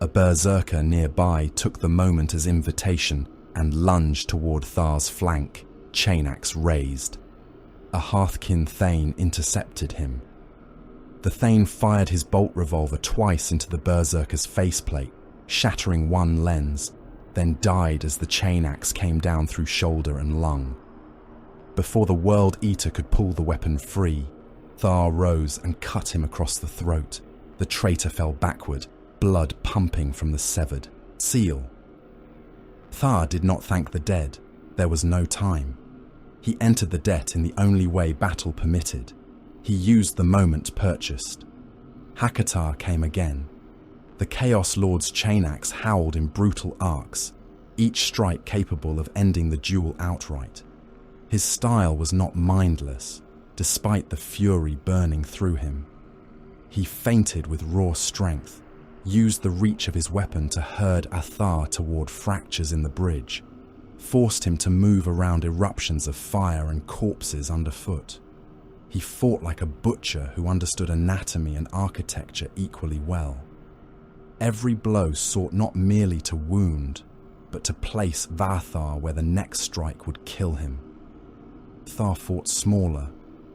A berserker nearby took the moment as invitation and lunged toward Thar's flank, chain axe raised. A Hearthkin Thane intercepted him. The Thane fired his bolt revolver twice into the berserker's faceplate, shattering one lens, then died as the chain axe came down through shoulder and lung. Before the World Eater could pull the weapon free, Thar rose and cut him across the throat. The traitor fell backward, blood pumping from the severed seal. Thar did not thank the dead. There was no time. He entered the debt in the only way battle permitted. He used the moment purchased. Hakatar came again. The Chaos Lord's chain axe howled in brutal arcs, each strike capable of ending the duel outright. His style was not mindless, despite the fury burning through him. He feinted with raw strength, used the reach of his weapon to herd Avthar toward fractures in the bridge, forced him to move around eruptions of fire and corpses underfoot. He fought like a butcher who understood anatomy and architecture equally well. Every blow sought not merely to wound, but to place Vathar where the next strike would kill him. Thar fought smaller,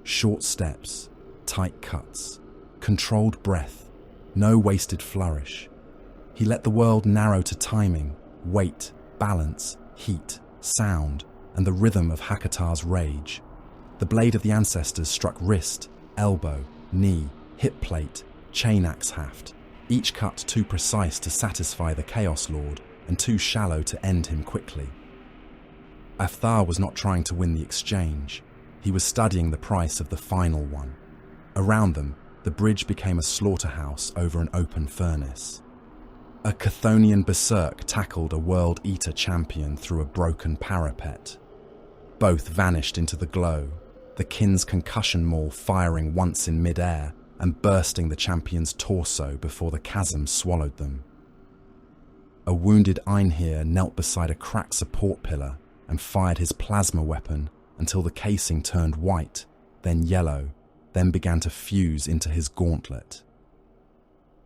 short steps, tight cuts, controlled breath, no wasted flourish. He let the world narrow to timing, weight, balance, heat, sound, and the rhythm of Hakatar's rage. The blade of the ancestors struck wrist, elbow, knee, hip plate, chain axe haft, each cut too precise to satisfy the Chaos Lord and too shallow to end him quickly. Avthar was not trying to win the exchange. He was studying the price of the final one. Around them, the bridge became a slaughterhouse over an open furnace. A Chthonian berserk tackled a World Eater champion through a broken parapet. Both vanished into the glow, the kin's concussion maul firing once in mid-air and bursting the champion's torso before the chasm swallowed them. A wounded Einherr knelt beside a cracked support pillar and fired his plasma weapon until the casing turned white, then yellow, then began to fuse into his gauntlet.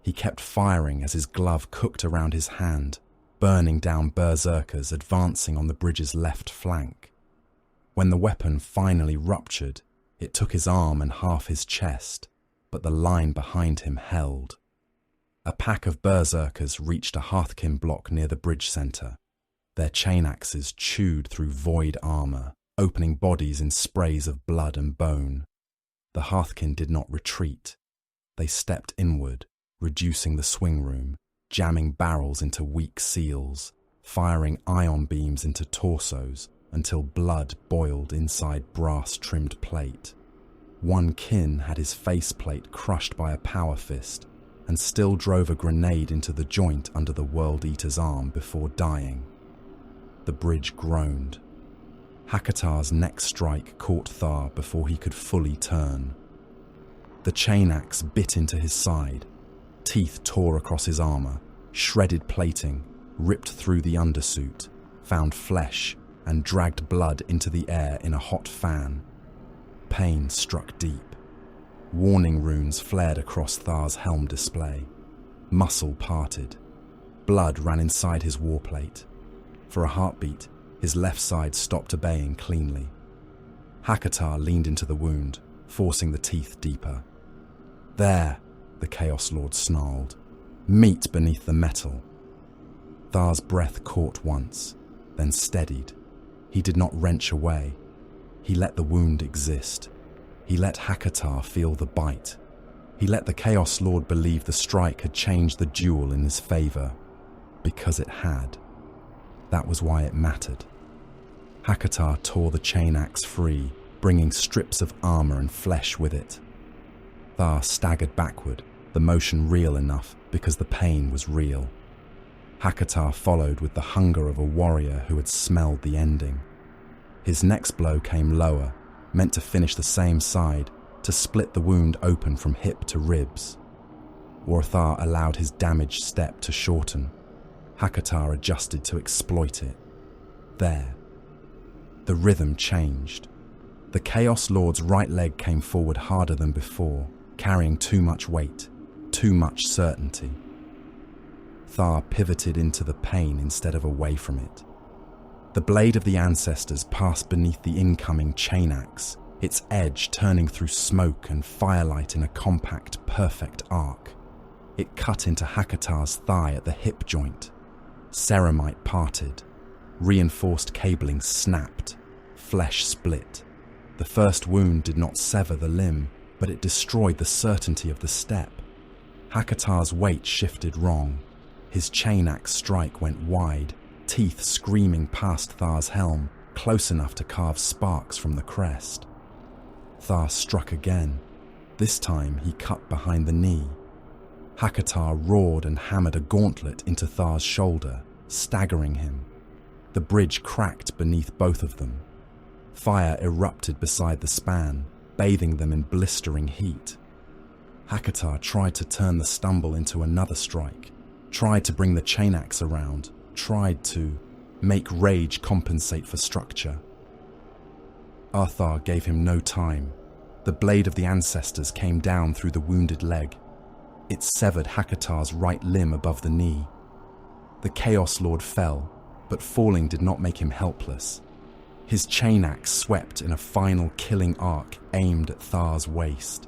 He kept firing as his glove cooked around his hand, burning down berserkers advancing on the bridge's left flank. When the weapon finally ruptured, it took his arm and half his chest, but the line behind him held. A pack of berserkers reached a Hearthkin block near the bridge centre. Their chain axes chewed through void armour, opening bodies in sprays of blood and bone. The Hearthkin did not retreat. They stepped inward, reducing the swing room, jamming barrels into weak seals, firing ion beams into torsos until blood boiled inside brass-trimmed plate. One kin had his faceplate crushed by a power fist and still drove a grenade into the joint under the World Eater's arm before dying. The bridge groaned. Hakatar's next strike caught Thar before he could fully turn. The chain axe bit into his side. Teeth tore across his armour, shredded plating, ripped through the undersuit, found flesh, and dragged blood into the air in a hot fan. Pain struck deep. Warning runes flared across Thar's helm display. Muscle parted. Blood ran inside his warplate. For a heartbeat, his left side stopped obeying cleanly. Hakatar leaned into the wound, forcing the teeth deeper. "There," the Chaos Lord snarled. "Meat beneath the metal." Thar's breath caught once, then steadied. He did not wrench away. He let the wound exist. He let Hakatar feel the bite. He let the Chaos Lord believe the strike had changed the duel in his favour. Because it had. That was why it mattered. Hakatar tore the chain axe free, bringing strips of armour and flesh with it. Thar staggered backward, the motion real enough because the pain was real. Hakatar followed with the hunger of a warrior who had smelled the ending. His next blow came lower, meant to finish the same side, to split the wound open from hip to ribs. Warthar allowed his damaged step to shorten. Hakatar adjusted to exploit it. There. The rhythm changed. The Chaos Lord's right leg came forward harder than before, carrying too much weight, too much certainty. Thar pivoted into the pain instead of away from it. The blade of the ancestors passed beneath the incoming chain axe, its edge turning through smoke and firelight in a compact, perfect arc. It cut into Hakatar's thigh at the hip joint. Ceramite parted. Reinforced cabling snapped. Flesh split. The first wound did not sever the limb, but it destroyed the certainty of the step. Hakatar's weight shifted wrong. His chain axe strike went wide, teeth screaming past Thar's helm, close enough to carve sparks from the crest. Thar struck again. This time he cut behind the knee. Hakatar roared and hammered a gauntlet into Thar's shoulder, staggering him. The bridge cracked beneath both of them. Fire erupted beside the span, bathing them in blistering heat. Hakatar tried to turn the stumble into another strike, tried to bring the chain axe around, tried to make rage compensate for structure. Arthar gave him no time. The blade of the ancestors came down through the wounded leg. It severed Hakatar's right limb above the knee. The Chaos Lord fell, but falling did not make him helpless. His chain axe swept in a final killing arc aimed at Thar's waist.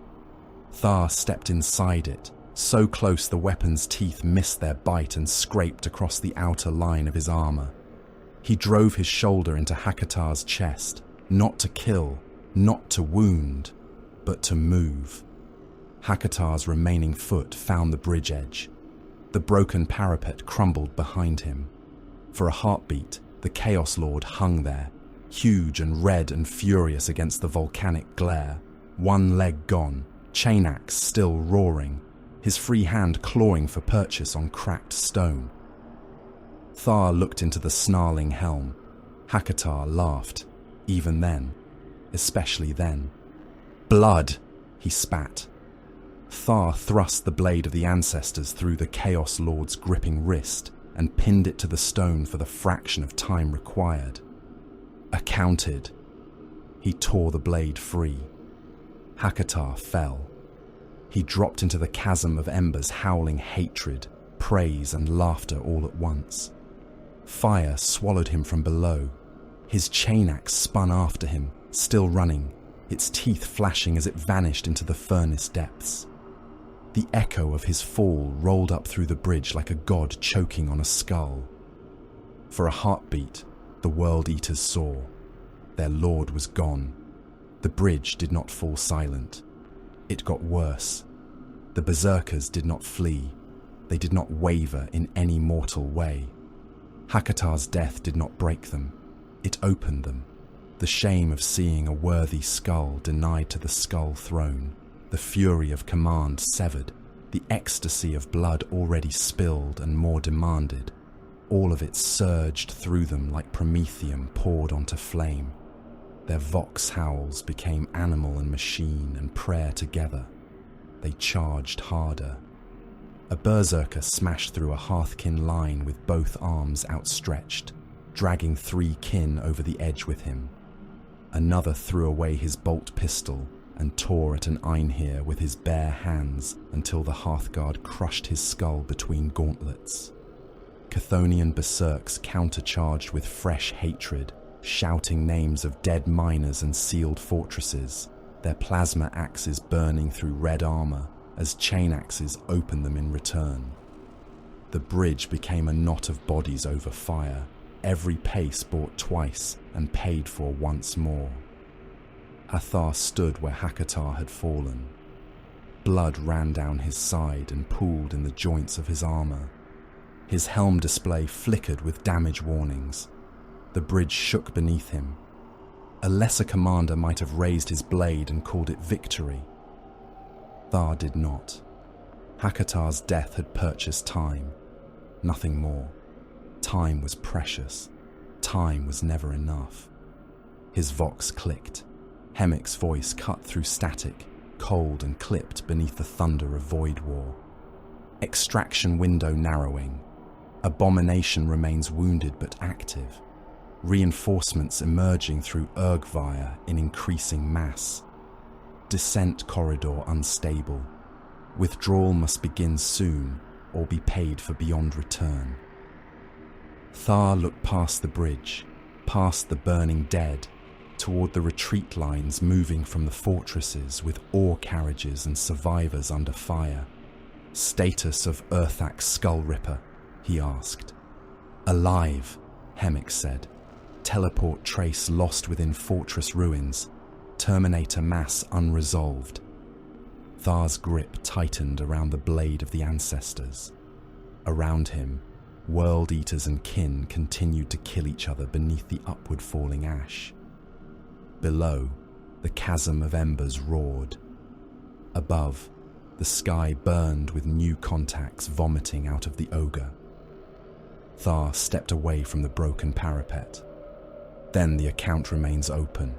Thar stepped inside it, so close the weapon's teeth missed their bite and scraped across the outer line of his armour. He drove his shoulder into Hakatar's chest, not to kill, not to wound, but to move. Hakatar's remaining foot found the bridge edge. The broken parapet crumbled behind him. For a heartbeat, the Chaos Lord hung there, huge and red and furious against the volcanic glare, one leg gone, chain axe still roaring, his free hand clawing for purchase on cracked stone. Thar looked into the snarling helm. Hakatar laughed. Even then, especially then. Blood! He spat. Thar thrust the blade of the ancestors through the Chaos Lord's gripping wrist and pinned it to the stone for the fraction of time required. Accounted. He tore the blade free. Hakatar fell. He dropped into the chasm of embers, howling hatred, praise and laughter all at once. Fire swallowed him from below. His chain axe spun after him, still running, its teeth flashing as it vanished into the furnace depths. The echo of his fall rolled up through the bridge like a god choking on a skull. For a heartbeat, the World Eaters saw. Their lord was gone. The bridge did not fall silent. It got worse. The berserkers did not flee. They did not waver in any mortal way. Hakatar's death did not break them. It opened them. The shame of seeing a worthy skull denied to the skull throne, the fury of command severed, the ecstasy of blood already spilled and more demanded. All of it surged through them like promethium poured onto flame. Their vox howls became animal and machine and prayer together. They charged harder. A berserker smashed through a hearthkin line with both arms outstretched, dragging 3 kin over the edge with him. Another threw away his bolt pistol and tore at an Einhir with his bare hands until the Hearthguard crushed his skull between gauntlets. Chthonian berserks countercharged with fresh hatred, shouting names of dead miners and sealed fortresses, their plasma axes burning through red armor as chain axes opened them in return. The bridge became a knot of bodies over fire, every pace bought twice and paid for once more. Hathar stood where Hakatar had fallen. Blood ran down his side and pooled in the joints of his armor. His helm display flickered with damage warnings. The bridge shook beneath him. A lesser commander might have raised his blade and called it victory. Thar did not. Hakatar's death had purchased time. Nothing more. Time was precious. Time was never enough. His vox clicked. Hemek's voice cut through static, cold and clipped beneath the thunder of Void War. Extraction window narrowing. Abomination remains wounded but active. Reinforcements emerging through Örgvayr in increasing mass. Descent corridor unstable. Withdrawal must begin soon or be paid for beyond return. Thar looked past the bridge, past the burning dead, toward the retreat lines moving from the fortresses with ore carriages and survivors under fire. Status of Urthak's Skull Ripper, he asked. Alive, Hemek said. Teleport trace lost within fortress ruins. Terminator mass unresolved. Thar's grip tightened around the blade of the ancestors. Around him, World Eaters and kin continued to kill each other beneath the upward falling ash. Below, the chasm of embers roared. Above, the sky burned with new contacts vomiting out of the ogre. Thar stepped away from the broken parapet. Then the account remains open.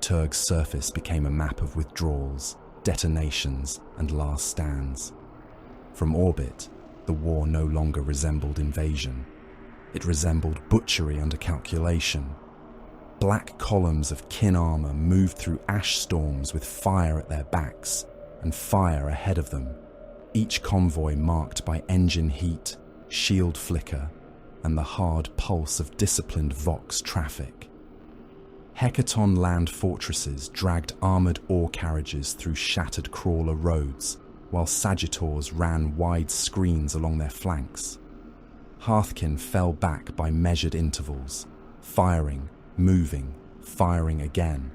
Turg's surface became a map of withdrawals, detonations, and last stands. From orbit, the war no longer resembled invasion. It resembled butchery under calculation. Black columns of kin armor moved through ash storms with fire at their backs and fire ahead of them, each convoy marked by engine heat, shield flicker, and the hard pulse of disciplined Vox traffic. Hecaton land fortresses dragged armoured ore carriages through shattered crawler roads, while Sagittars ran wide screens along their flanks. Hearthkin fell back by measured intervals, firing, moving, firing again.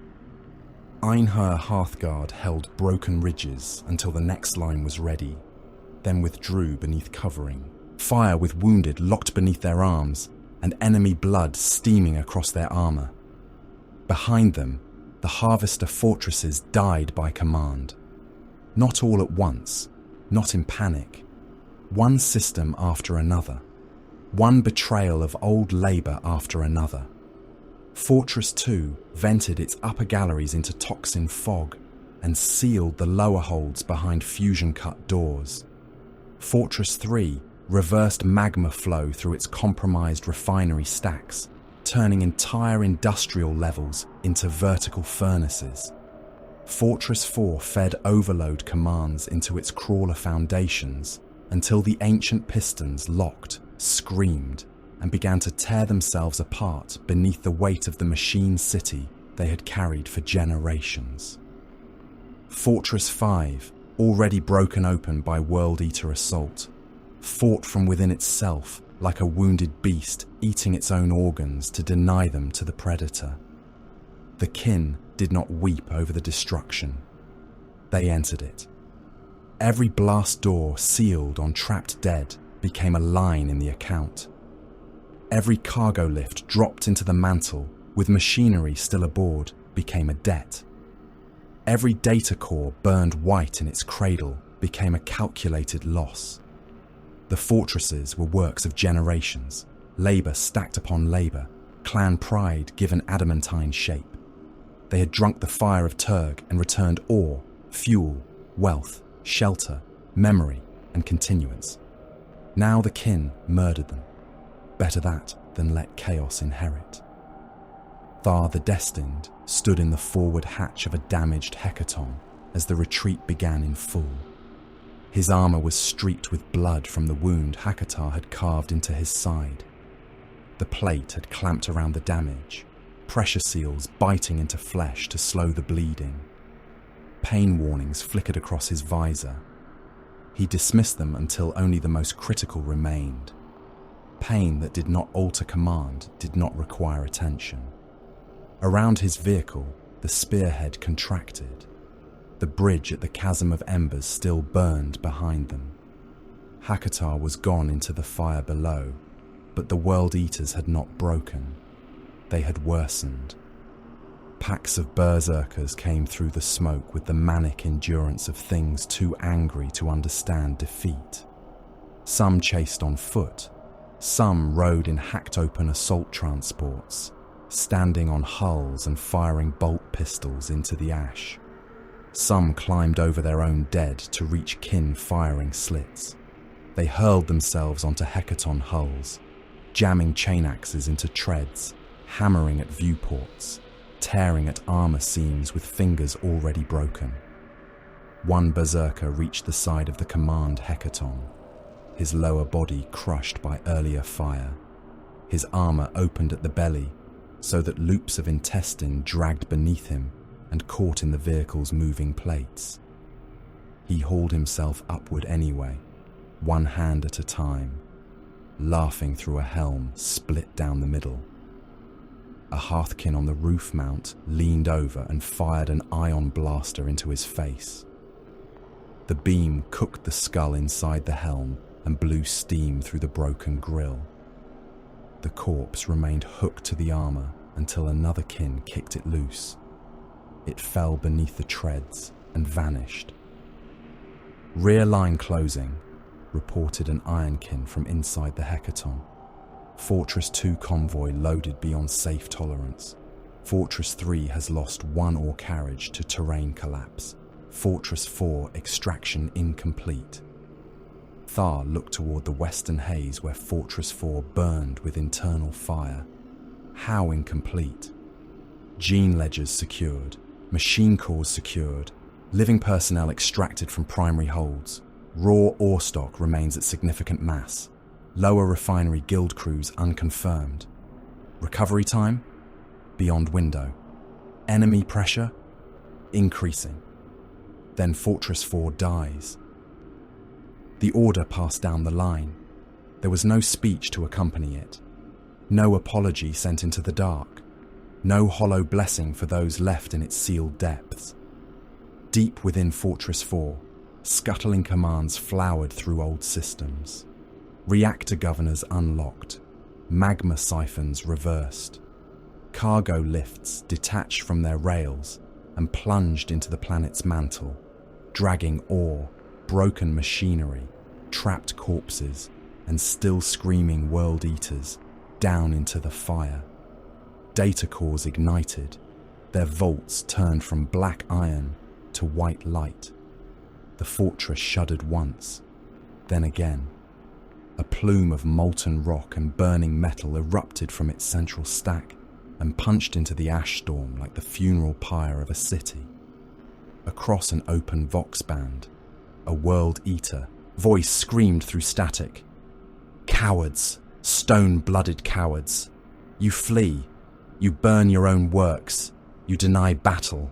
Einhir Hearthguard held broken ridges until the next line was ready, then withdrew beneath covering, fire with wounded locked beneath their arms and enemy blood steaming across their armour. Behind them, the Harvester fortresses died by command. Not all at once, not in panic. One system after another. One betrayal of old labour after another. Fortress 2 vented its upper galleries into toxin fog and sealed the lower holds behind fusion-cut doors. Fortress 3 reversed magma flow through its compromised refinery stacks, turning entire industrial levels into vertical furnaces. Fortress 4 fed overload commands into its crawler foundations until the ancient pistons locked, screamed, and began to tear themselves apart beneath the weight of the machine city they had carried for generations. Fortress 5, already broken open by World Eater assault, fought from within itself like a wounded beast eating its own organs to deny them to the predator. The kin did not weep over the destruction. They entered it. Every blast door sealed on trapped dead became a line in the account. Every cargo lift dropped into the mantle with machinery still aboard became a debt. Every data core burned white in its cradle became a calculated loss. The fortresses were works of generations, labour stacked upon labour, clan pride given adamantine shape. They had drunk the fire of Turg and returned ore, fuel, wealth, shelter, memory, and continuance. Now the kin murdered them. Better that than let chaos inherit. Thar the Destined stood in the forward hatch of a damaged hecaton as the retreat began in full. His armour was streaked with blood from the wound Hakatar had carved into his side. The plate had clamped around the damage, pressure seals biting into flesh to slow the bleeding. Pain warnings flickered across his visor. He dismissed them until only the most critical remained. Pain that did not alter command did not require attention. Around his vehicle, the spearhead contracted. The bridge at the Chasm of Embers still burned behind them. Hakatar was gone into the fire below, but the World Eaters had not broken. They had worsened. Packs of berserkers came through the smoke with the manic endurance of things too angry to understand defeat. Some chased on foot. Some rode in hacked-open assault transports, standing on hulls and firing bolt pistols into the ash. Some climbed over their own dead to reach kin firing slits. They hurled themselves onto hecaton hulls, jamming chain axes into treads, hammering at viewports, tearing at armour seams with fingers already broken. One berserker reached the side of the command hecaton, his lower body crushed by earlier fire. His armour opened at the belly, so that loops of intestine dragged beneath him and caught in the vehicle's moving plates. He hauled himself upward anyway, one hand at a time, laughing through a helm split down the middle. A hearthkin on the roof mount leaned over and fired an ion blaster into his face. The beam cooked the skull inside the helm and blew steam through the broken grille. The corpse remained hooked to the armour until another kin kicked it loose. It fell beneath the treads and vanished. Rear line closing, reported an ironkin from inside the hecaton. Fortress 2 convoy loaded beyond safe tolerance. Fortress 3 has lost one ore carriage to terrain collapse. Fortress 4 extraction incomplete. Thar looked toward the western haze where Fortress 4 burned with internal fire. How incomplete? Gene ledgers secured, machine cores secured, living personnel extracted from primary holds. Raw ore stock remains at significant mass. Lower refinery guild crews unconfirmed. Recovery time? Beyond window. Enemy pressure? Increasing. Then Fortress 4 dies. The order passed down the line. There was no speech to accompany it. No apology sent into the dark. No hollow blessing for those left in its sealed depths. Deep within Fortress 4, scuttling commands flowered through old systems. Reactor governors unlocked. Magma siphons reversed. Cargo lifts detached from their rails and plunged into the planet's mantle, dragging ore, broken machinery, trapped corpses, and still screaming world eaters down into the fire. data cores ignited, their vaults turned from black iron to white light. The fortress shuddered once, then again. A plume of molten rock and burning metal erupted from its central stack and punched into the ash storm like the funeral pyre of a city. Across an open vox band, a world eater voice screamed through static. Cowards, stone-blooded cowards. You flee, you burn your own works, you deny battle.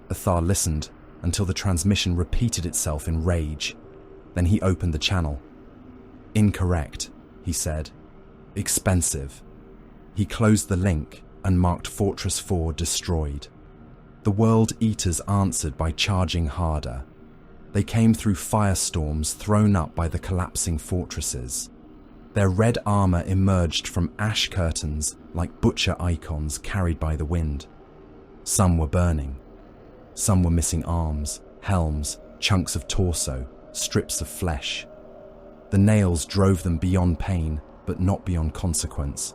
Athar listened until the transmission repeated itself in rage. Then he opened the channel. Incorrect, he said. Expensive. He closed the link and marked Fortress 4 destroyed. The World Eaters answered by charging harder. They came through firestorms thrown up by the collapsing fortresses. Their red armor emerged from ash curtains like butcher icons carried by the wind. Some were burning. Some were missing arms, helms, chunks of torso, strips of flesh. The nails drove them beyond pain, but not beyond consequence.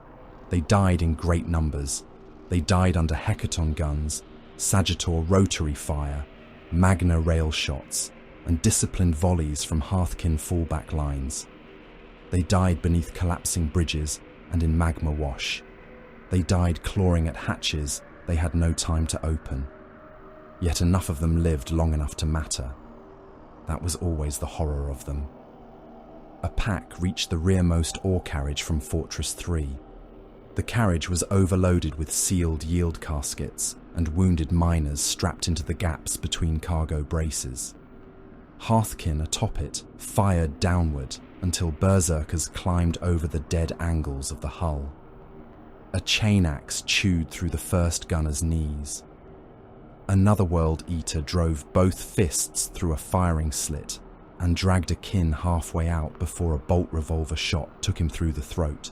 They died in great numbers. They died under Hecaton guns, Sagittor rotary fire, Magna rail shots, and disciplined volleys from Hearthkin fallback lines. They died beneath collapsing bridges and in magma wash. They died clawing at hatches they had no time to open. Yet enough of them lived long enough to matter. That was always the horror of them. A pack reached the rearmost ore carriage from Fortress 3. The carriage was overloaded with sealed yield caskets and wounded miners strapped into the gaps between cargo braces. Hearthkin atop it fired downward until berserkers climbed over the dead angles of the hull. A chain axe chewed through the first gunner's knees. Another World Eater drove both fists through a firing slit and dragged a kin halfway out before a bolt revolver shot took him through the throat.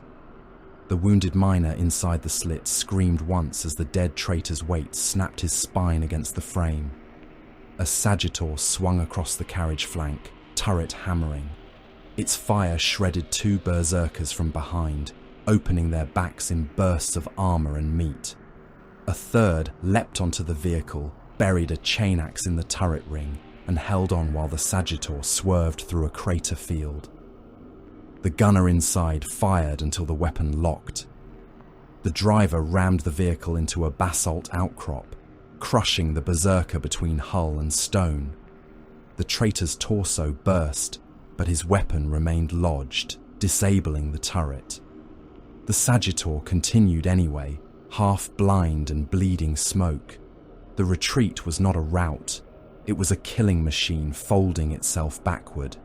The wounded miner inside the slit screamed once as the dead traitor's weight snapped his spine against the frame. A Sagittor swung across the carriage flank, turret hammering. Its fire shredded two berserkers from behind, opening their backs in bursts of armor and meat. A third leapt onto the vehicle, buried a chain axe in the turret ring, and held on while the Sagittor swerved through a crater field. The gunner inside fired until the weapon locked. The driver rammed the vehicle into a basalt outcrop, crushing the berserker between hull and stone. The traitor's torso burst, but his weapon remained lodged, disabling the turret. The Sagittor continued anyway, half blind and bleeding smoke. The retreat was not a rout. It was a killing machine folding itself backward.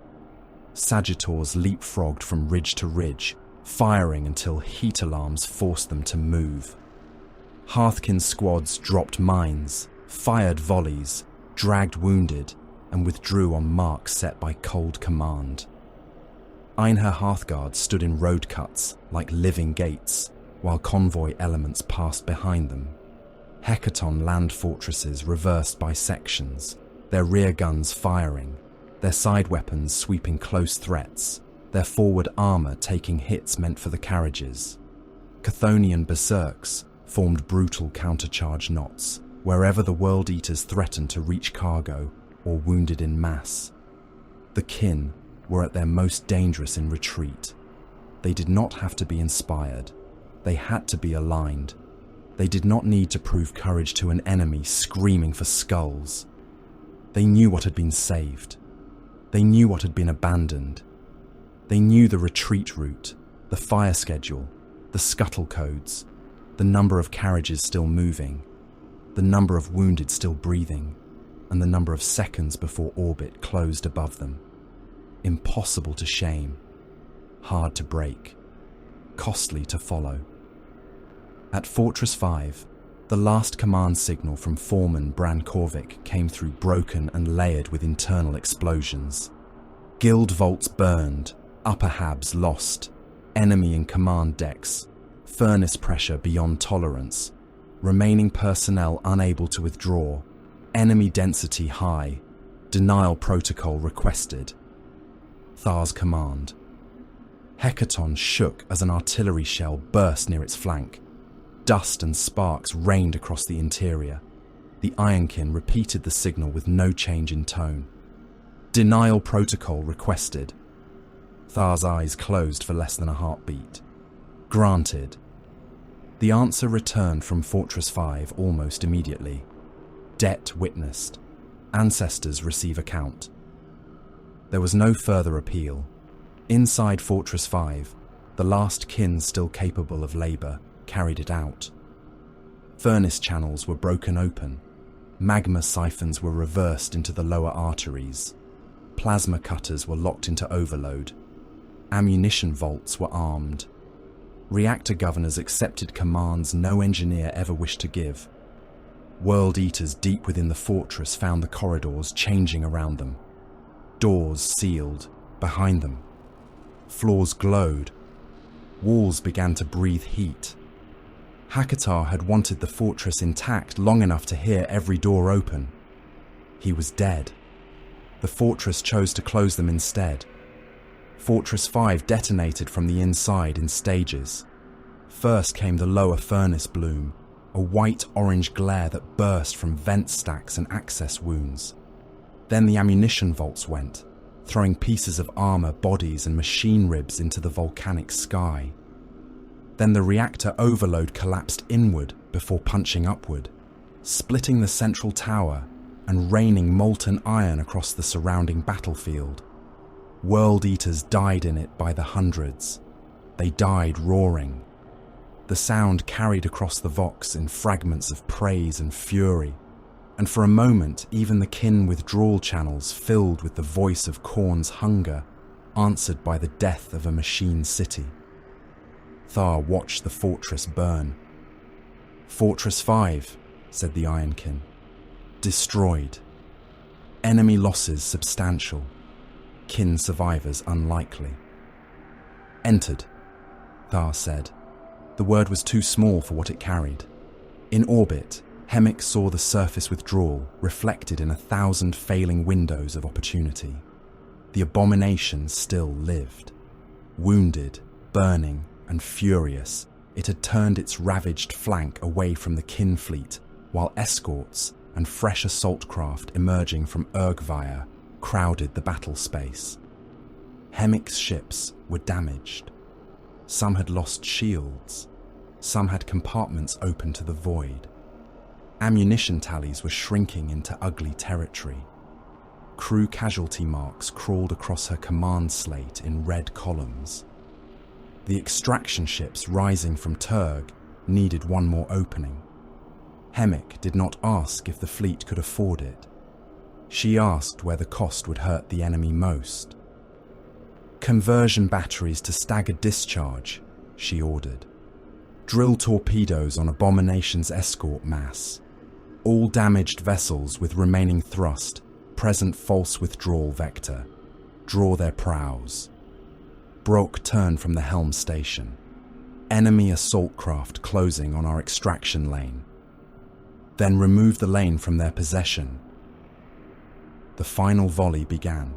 Sagittors leapfrogged from ridge to ridge, firing until heat alarms forced them to move. Hearthkin squads dropped mines, fired volleys, dragged wounded, and withdrew on marks set by cold command. Einher Hearthguard stood in road cuts like living gates, while convoy elements passed behind them. Hecaton land fortresses reversed by sections, their rear guns firing, their side weapons sweeping close threats, their forward armor taking hits meant for the carriages. Chthonian berserks formed brutal countercharge knots wherever the World Eaters threatened to reach cargo or wounded in mass. The kin were at their most dangerous in retreat. They did not have to be inspired. They had to be aligned. They did not need to prove courage to an enemy screaming for skulls. They knew what had been saved. They knew what had been abandoned. They knew the retreat route, the fire schedule, the scuttle codes, the number of carriages still moving, the number of wounded still breathing, and the number of seconds before orbit closed above them. Impossible to shame, hard to break, costly to follow. At Fortress 5, the last command signal from Foreman Brankovic came through broken and layered with internal explosions. Guild vaults burned, upper habs lost, enemy in command decks, furnace pressure beyond tolerance, remaining personnel unable to withdraw, enemy density high, denial protocol requested. Thar's command. Hecaton shook as an artillery shell burst near its flank. Dust and sparks rained across the interior. The Ironkin repeated the signal with no change in tone. Denial protocol requested. Thar's eyes closed for less than a heartbeat. Granted. The answer returned from Fortress 5 almost immediately. Debt witnessed. Ancestors receive account. There was no further appeal. Inside Fortress 5, the last kin still capable of labour carried it out. Furnace channels were broken open. Magma siphons were reversed into the lower arteries. Plasma cutters were locked into overload. Ammunition vaults were armed. Reactor governors accepted commands no engineer ever wished to give. World Eaters deep within the fortress found the corridors changing around them. Doors sealed behind them. Floors glowed. Walls began to breathe heat. Hakatar had wanted the fortress intact long enough to hear every door open. He was dead. The fortress chose to close them instead. Fortress 5 detonated from the inside in stages. First came the lower furnace bloom, a white-orange glare that burst from vent stacks and access wounds. Then the ammunition vaults went, throwing pieces of armor, bodies, and machine ribs into the volcanic sky. Then the reactor overload collapsed inward before punching upward, splitting the central tower and raining molten iron across the surrounding battlefield. World Eaters died in it by the hundreds. They died roaring. The sound carried across the Vox in fragments of praise and fury, and for a moment even the kin withdrawal channels filled with the voice of Khorne's hunger, answered by the death of a machine city. Thar watched the fortress burn. "Fortress 5, said the Ironkin. "Destroyed. Enemy losses substantial. Kin survivors unlikely." "Entered," Thar said. The word was too small for what it carried. In orbit, Hemik saw the surface withdrawal reflected in 1,000 failing windows of opportunity. The abomination still lived. Wounded, burning, and furious, it had turned its ravaged flank away from the kin fleet, while escorts and fresh assault craft emerging from Örgvayr crowded the battle space. Hemik's ships were damaged. Some had lost shields. Some had compartments open to the void. Ammunition tallies were shrinking into ugly territory. Crew casualty marks crawled across her command slate in red columns. The extraction ships rising from Turg needed one more opening. Hemik did not ask if the fleet could afford it. She asked where the cost would hurt the enemy most. "Conversion batteries to staggered discharge," she ordered. "Drill torpedoes on Abomination's escort mass. All damaged vessels with remaining thrust, present false withdrawal vector. Draw their prows." Brok turned from the helm station. "Enemy assault craft closing on our extraction lane." "Then remove the lane from their possession." The final volley began.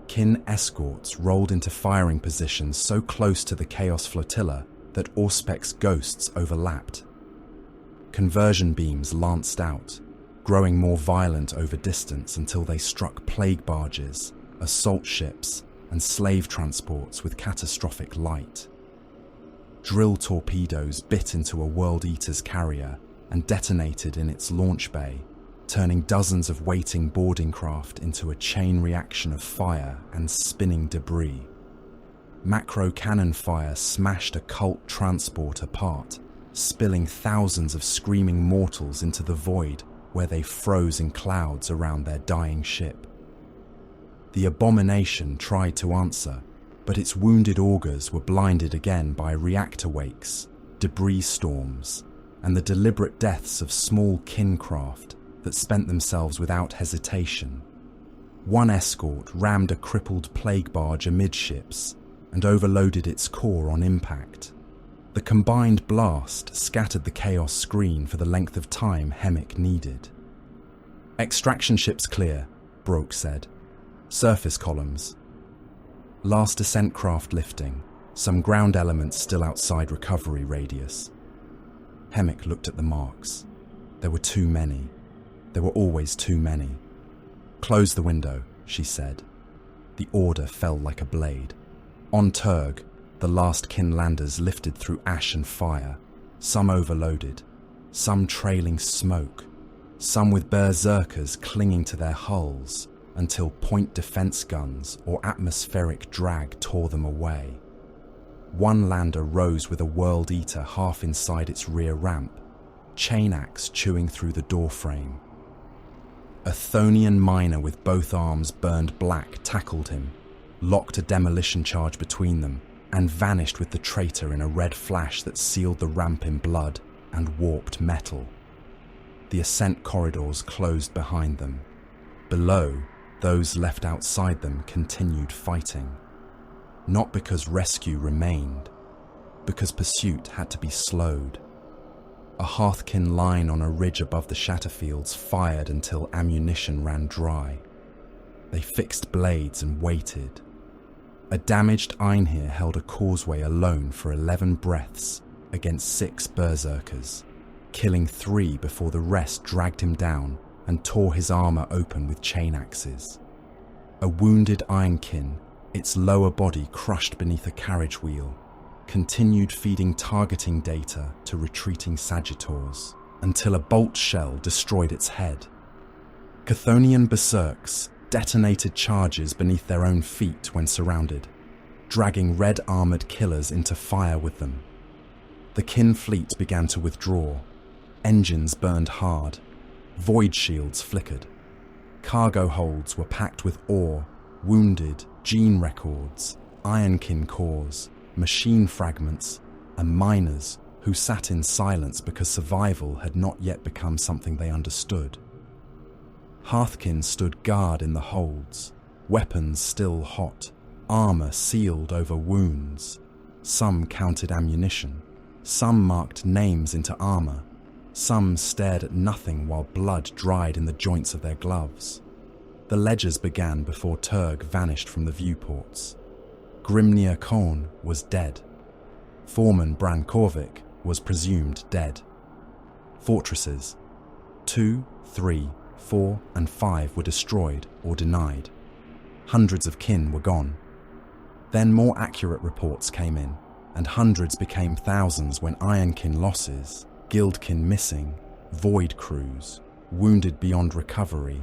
Kin escorts rolled into firing positions so close to the Chaos Flotilla that Auspec's ghosts overlapped. Conversion beams lanced out, growing more violent over distance until they struck plague barges, assault ships, and slave transports with catastrophic light. Drill torpedoes bit into a World Eater's carrier and detonated in its launch bay, turning dozens of waiting boarding craft into a chain reaction of fire and spinning debris. Macro cannon fire smashed a cult transport apart, spilling thousands of screaming mortals into the void where they froze in clouds around their dying ship. The Abomination tried to answer, but its wounded augurs were blinded again by reactor wakes, debris storms, and the deliberate deaths of small kin craft that spent themselves without hesitation. One escort rammed a crippled plague barge amidships and overloaded its core on impact. The combined blast scattered the chaos screen for the length of time Hemik needed. "Extraction ships clear," Brok said. "Surface columns." Last descent craft lifting, some ground elements still outside recovery radius. Hemmick looked at the marks. There were too many. There were always too many. "Close the window," she said. The order fell like a blade. On Turg, the last Kinlanders lifted through ash and fire, some overloaded, some trailing smoke, some with berserkers clinging to their hulls until point defense guns or atmospheric drag tore them away. One lander rose with a World Eater half inside its rear ramp, chain axe chewing through the doorframe. A Thonian miner with both arms burned black tackled him, locked a demolition charge between them, and vanished with the traitor in a red flash that sealed the ramp in blood and warped metal. The ascent corridors closed behind them. Below, those left outside them continued fighting. Not because rescue remained, because pursuit had to be slowed. A Hearthkin line on a ridge above the Shatterfields fired until ammunition ran dry. They fixed blades and waited. A damaged Einhir held a causeway alone for 11 breaths against 6 berserkers, killing 3 before the rest dragged him down and tore his armour open with chain axes. A wounded Ironkin, its lower body crushed beneath a carriage wheel, continued feeding targeting data to retreating Sagittars until a bolt shell destroyed its head. Chthonian berserks detonated charges beneath their own feet when surrounded, dragging red-armoured killers into fire with them. The Kin fleet began to withdraw. Engines burned hard. Void shields flickered. Cargo holds were packed with ore, wounded, gene records, Ironkin cores, machine fragments, and miners who sat in silence because survival had not yet become something they understood. Hearthkin stood guard in the holds, weapons still hot, armour sealed over wounds. Some counted ammunition, some marked names into armour, some stared at nothing while blood dried in the joints of their gloves. The ledgers began before Turg vanished from the viewports. Grimnir Kohn was dead. Foreman Bran Korvik was presumed dead. Fortresses 2, 3, 4, and 5 were destroyed or denied. Hundreds of kin were gone. Then more accurate reports came in, and hundreds became thousands when Ironkin losses, Guildkin missing, void crews, wounded beyond recovery,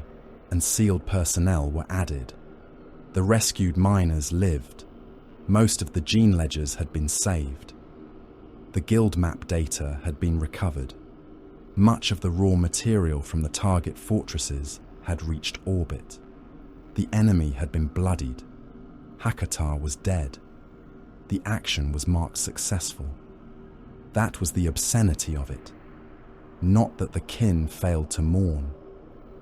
and sealed personnel were added. The rescued miners lived. Most of the gene ledgers had been saved. The guild map data had been recovered. Much of the raw material from the target fortresses had reached orbit. The enemy had been bloodied. Hakatar was dead. The action was marked successful. That was the obscenity of it. Not that the kin failed to mourn.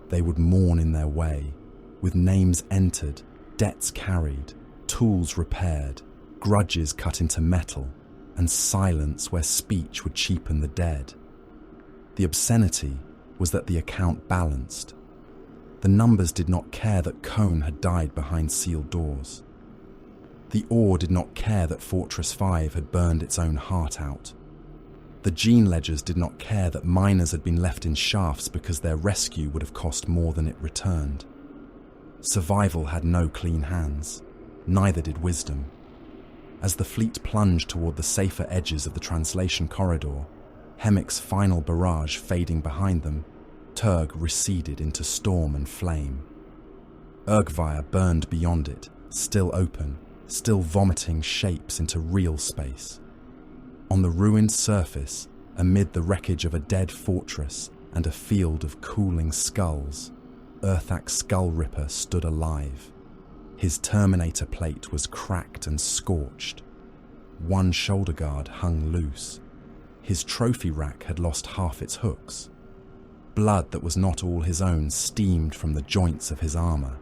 They would mourn in their way, with names entered, debts carried, tools repaired, grudges cut into metal, and silence where speech would cheapen the dead. The obscenity was that the account balanced. The numbers did not care that Kohn had died behind sealed doors. The ore did not care that Fortress 5 had burned its own heart out. The gene ledgers did not care that miners had been left in shafts because their rescue would have cost more than it returned. Survival had no clean hands. Neither did wisdom. As the fleet plunged toward the safer edges of the translation corridor, Hemmick's final barrage fading behind them, Turg receded into storm and flame. Örgvayr burned beyond it, still open, still vomiting shapes into real space. On the ruined surface, amid the wreckage of a dead fortress and a field of cooling skulls, Urthak's Skull Ripper stood alive. His Terminator plate was cracked and scorched. One shoulder guard hung loose. His trophy rack had lost half its hooks. Blood that was not all his own steamed from the joints of his armour.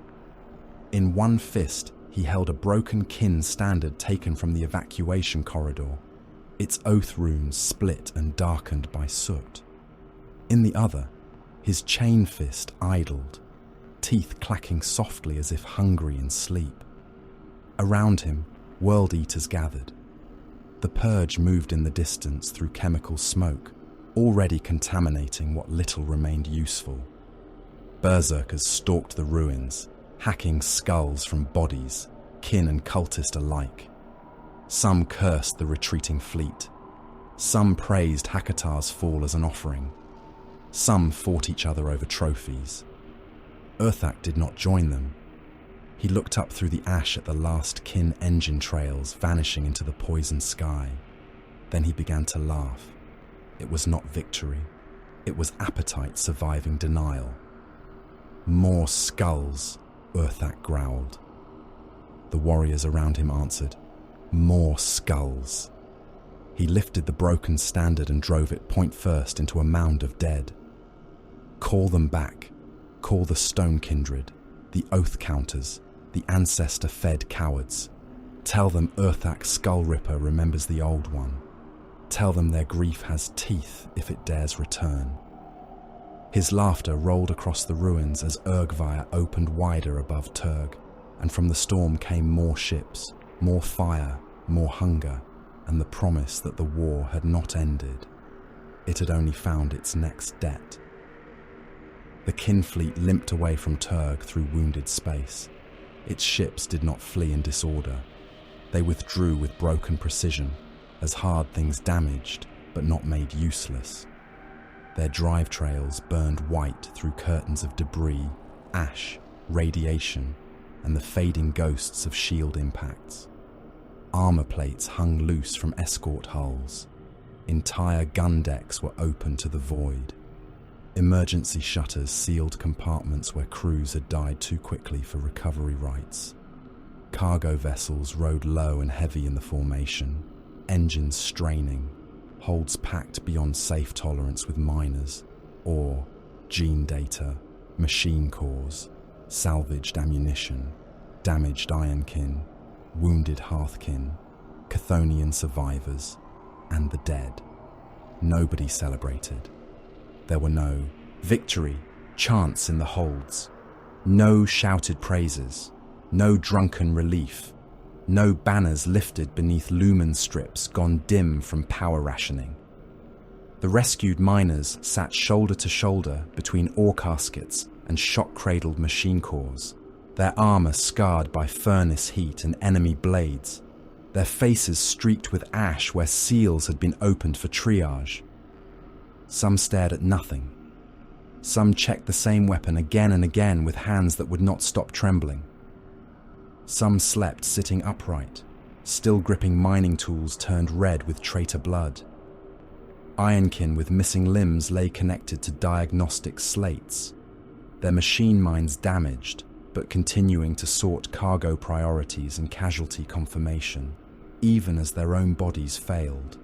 In one fist, he held a broken kin standard taken from the evacuation corridor, its oath runes split and darkened by soot. In the other, his chain fist idled, teeth clacking softly as if hungry in sleep. Around him, world eaters gathered. The purge moved in the distance through chemical smoke, already contaminating what little remained useful. Berserkers stalked the ruins, hacking skulls from bodies, kin and cultist alike. Some cursed the retreating fleet. Some praised Hakatar's fall as an offering. Some fought each other over trophies. Urthak did not join them. He looked up through the ash at the last kin engine trails vanishing into the poisoned sky. Then he began to laugh. It was not victory. It was appetite surviving denial. More skulls, Urthak growled. The warriors around him answered, more skulls. He lifted the broken standard and drove it point first into a mound of dead. Call them back. Call the stone kindred, the oath counters, the ancestor-fed cowards. Tell them Urthak Skull Ripper remembers the old one. Tell them their grief has teeth if it dares return. His laughter rolled across the ruins as Örgvayr opened wider above Turg, and from the storm came more ships, more fire, more hunger, and the promise that the war had not ended. It had only found its next debt. The kin fleet limped away from Turg through wounded space. Its ships did not flee in disorder. They withdrew with broken precision, as hard things damaged but not made useless. Their drive trails burned white through curtains of debris, ash, radiation, and the fading ghosts of shield impacts. Armor plates hung loose from escort hulls. Entire gun decks were open to the void. Emergency shutters sealed compartments where crews had died too quickly for recovery rights. Cargo vessels rode low and heavy in the formation, engines straining, holds packed beyond safe tolerance with miners, ore, gene data, machine cores, salvaged ammunition, damaged ironkin, wounded hearthkin, Chthonian survivors, and the dead. Nobody celebrated. There were no victory chants in the holds, no shouted praises, no drunken relief, no banners lifted beneath lumen strips gone dim from power rationing. The rescued miners sat shoulder to shoulder between ore caskets and shock-cradled machine cores, their armor scarred by furnace heat and enemy blades, their faces streaked with ash where seals had been opened for triage. Some stared at nothing. Some checked the same weapon again and again with hands that would not stop trembling. Some slept sitting upright, still gripping mining tools turned red with traitor blood. Ironkin with missing limbs lay connected to diagnostic slates, their machine minds damaged, but continuing to sort cargo priorities and casualty confirmation, even as their own bodies failed.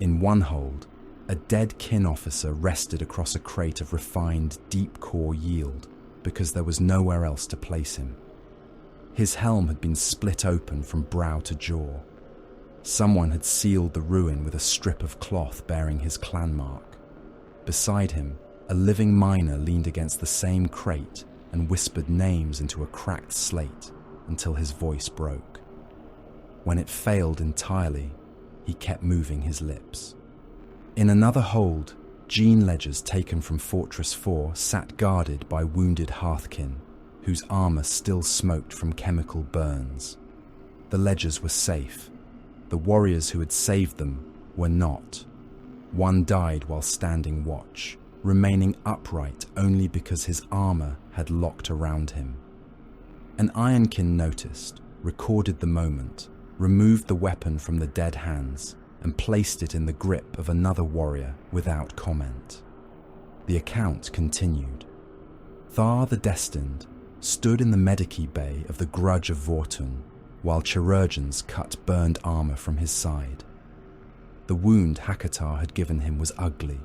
In one hold, a dead kin officer rested across a crate of refined deep core yield because there was nowhere else to place him. His helm had been split open from brow to jaw. Someone had sealed the ruin with a strip of cloth bearing his clan mark. Beside him, a living miner leaned against the same crate and whispered names into a cracked slate until his voice broke. When it failed entirely, he kept moving his lips. In another hold, gene ledgers taken from Fortress 4 sat guarded by wounded hearthkin, whose armor still smoked from chemical burns. The ledgers were safe. The warriors who had saved them were not. One died while standing watch, remaining upright only because his armor had locked around him. An ironkin noticed, recorded the moment, removed the weapon from the dead hands, and placed it in the grip of another warrior without comment. The account continued. Thar the Destined stood in the medici bay of the Grudge of Votann while chirurgeons cut burned armor from his side. The wound Hakatar had given him was ugly.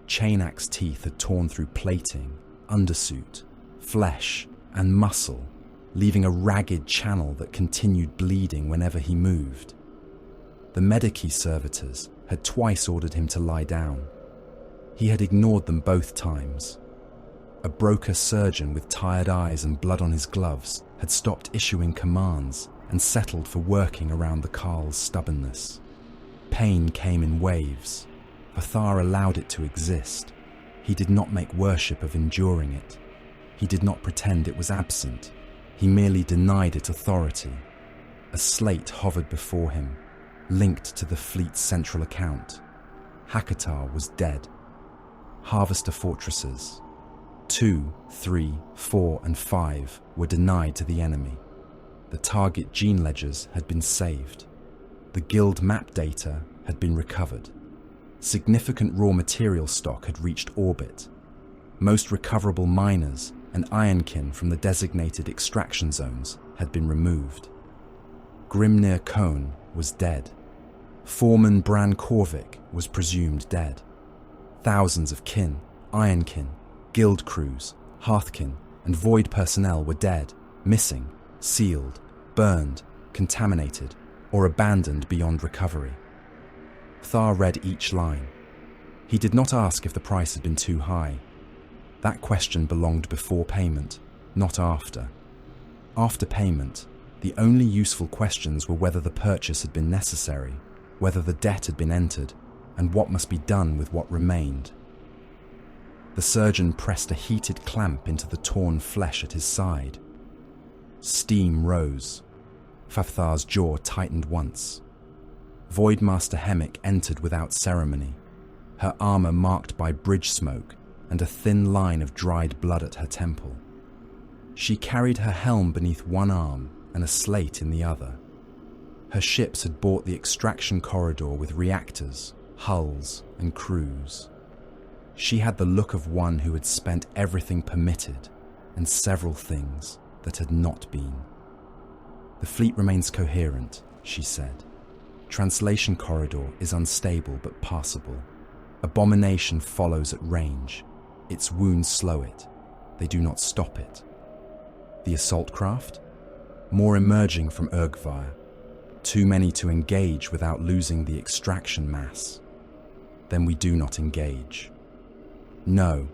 Chain-axe teeth had torn through plating, undersuit, flesh, and muscle, leaving a ragged channel that continued bleeding whenever he moved. The medici servitors had twice ordered him to lie down. He had ignored them both times. A broker surgeon with tired eyes and blood on his gloves had stopped issuing commands and settled for working around the Carl's stubbornness. Pain came in waves. but Thar allowed it to exist. He did not make worship of enduring it. He did not pretend it was absent. He merely denied it authority. A slate hovered before him, linked to the fleet's central account. Hakatar was dead. Harvester fortresses 2, 3, 4, and 5 were denied to the enemy. The target gene ledgers had been saved. The guild map data had been recovered. Significant raw material stock had reached orbit. Most recoverable miners and ironkin from the designated extraction zones had been removed. Grimnir Kone was dead. Foreman Bran Korvik was presumed dead. Thousands of kin, ironkin, guild crews, hearthkin, and void personnel were dead, missing, sealed, burned, contaminated, or abandoned beyond recovery. Thar read each line. He did not ask if the price had been too high. That question belonged before payment, not after. After payment, the only useful questions were whether the purchase had been necessary, whether the debt had been entered, and what must be done with what remained. The surgeon pressed a heated clamp into the torn flesh at his side. Steam rose. Fafthar's jaw tightened once. Voidmaster Hemik entered without ceremony, her armor marked by bridge smoke and a thin line of dried blood at her temple. She carried her helm beneath one arm and a slate in the other. Her ships had bought the extraction corridor with reactors, hulls, and crews. She had the look of one who had spent everything permitted and several things that had not been. "The fleet remains coherent," she said. "Translation corridor is unstable but passable. Abomination follows at range. Its wounds slow it. They do not stop it. The assault craft? More emerging from Örgvayr. Too many to engage without losing the extraction mass. Then we do not engage." "No."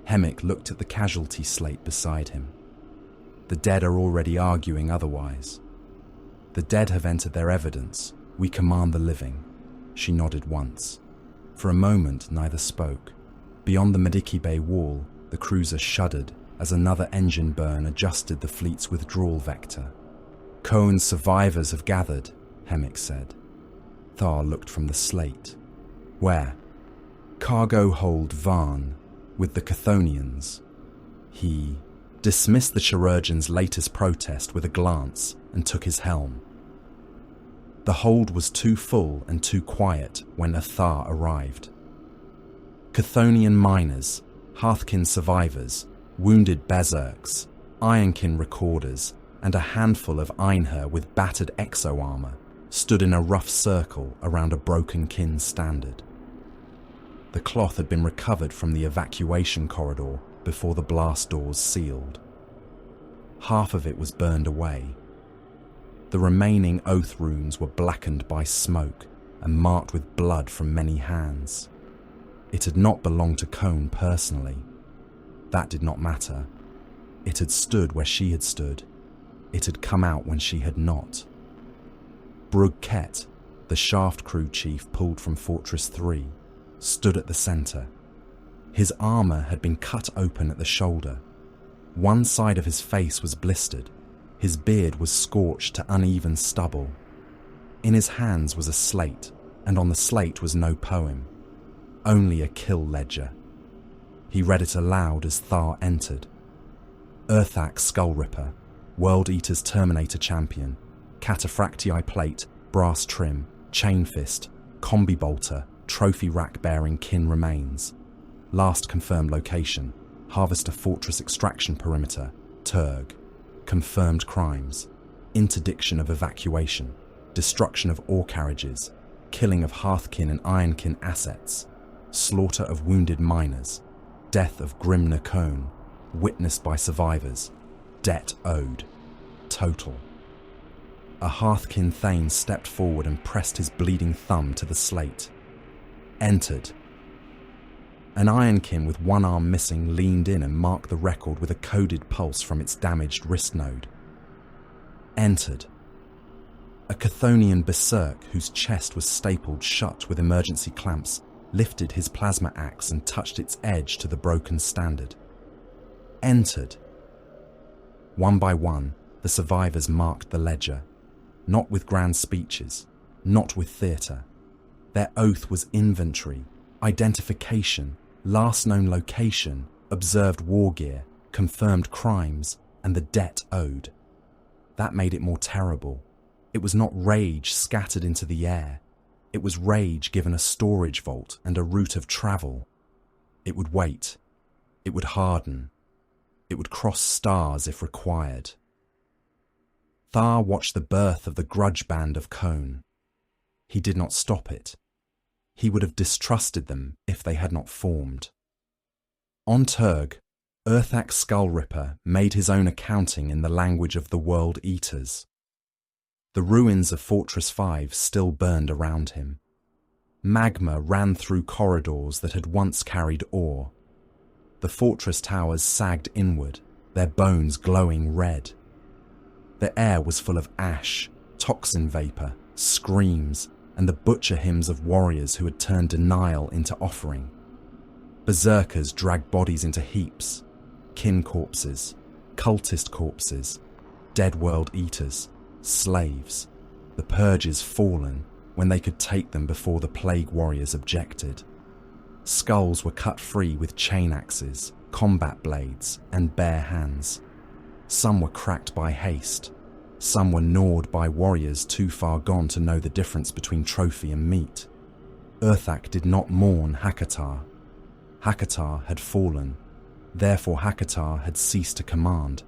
Hemik looked at the casualty slate beside him. "The dead are already arguing otherwise. The dead have entered their evidence. We command the living." She nodded once. For a moment, neither spoke. Beyond the Mediki Bay wall, the cruiser shuddered as another engine burn adjusted the fleet's withdrawal vector. "Kone's survivors have gathered," Hemik said. Thar looked from the slate. "Where?" "Cargo hold Votann, with the Chthonians." He dismissed the chirurgeon's latest protest with a glance and took his helm. The hold was too full and too quiet when Thar arrived. Chthonian miners, Hearthkin survivors, wounded berserks, Ironkin recorders, and a handful of Einher with battered exo-armor stood in a rough circle around a broken kin standard. The cloth had been recovered from the evacuation corridor before the blast doors sealed. Half of it was burned away. The remaining oath runes were blackened by smoke and marked with blood from many hands. It had not belonged to Kone personally. That did not matter. It had stood where she had stood. It had come out when she had not. Brug Ket, the shaft crew chief pulled from Fortress 3, stood at the center. His armor had been cut open at the shoulder. One side of his face was blistered. His beard was scorched to uneven stubble. In his hands was a slate, and on the slate was no poem, only a kill ledger. He read it aloud as Thar entered. Earthak Skullripper, World Eater's Terminator Champion, Cataphractii Plate, Brass Trim, Chain Fist, Combi Bolter, Trophy Rack bearing kin remains. Last confirmed location, Harvester Fortress Extraction Perimeter, Turg. Confirmed crimes, interdiction of evacuation, destruction of ore carriages, killing of Hearthkin and Ironkin assets, slaughter of wounded miners, death of Grimnir Kone, witnessed by survivors, debt owed, total. A Hearthkin Thane stepped forward and pressed his bleeding thumb to the slate. Entered. An Ironkin with one arm missing leaned in and marked the record with a coded pulse from its damaged wrist node. Entered. A Chthonian berserk whose chest was stapled shut with emergency clamps lifted his plasma axe and touched its edge to the broken standard. Entered. One by one, the survivors marked the ledger, not with grand speeches, not with theatre. Their oath was inventory, identification, last known location, observed war gear, confirmed crimes, and the debt owed. That made it more terrible. It was not rage scattered into the air. It was rage given a storage vault and a route of travel. It would wait. It would harden. It would cross stars if required. Thar watched the birth of the grudge band of Cone. He did not stop it. He would have distrusted them if they had not formed. On Turg, Urthak's Skullripper made his own accounting in the language of the World Eaters. The ruins of Fortress 5 still burned around him. Magma ran through corridors that had once carried ore. The fortress towers sagged inward, their bones glowing red. The air was full of ash, toxin vapour, screams, and the butcher hymns of warriors who had turned denial into offering. Berserkers dragged bodies into heaps, kin corpses, cultist corpses, dead world eaters, slaves, the purges fallen when they could take them before the plague warriors objected. Skulls were cut free with chain axes, combat blades, and bare hands. Some were cracked by haste. Some were gnawed by warriors too far gone to know the difference between trophy and meat. Urthak did not mourn Hakatar. Hakatar had fallen. Therefore Hakatar had ceased to command.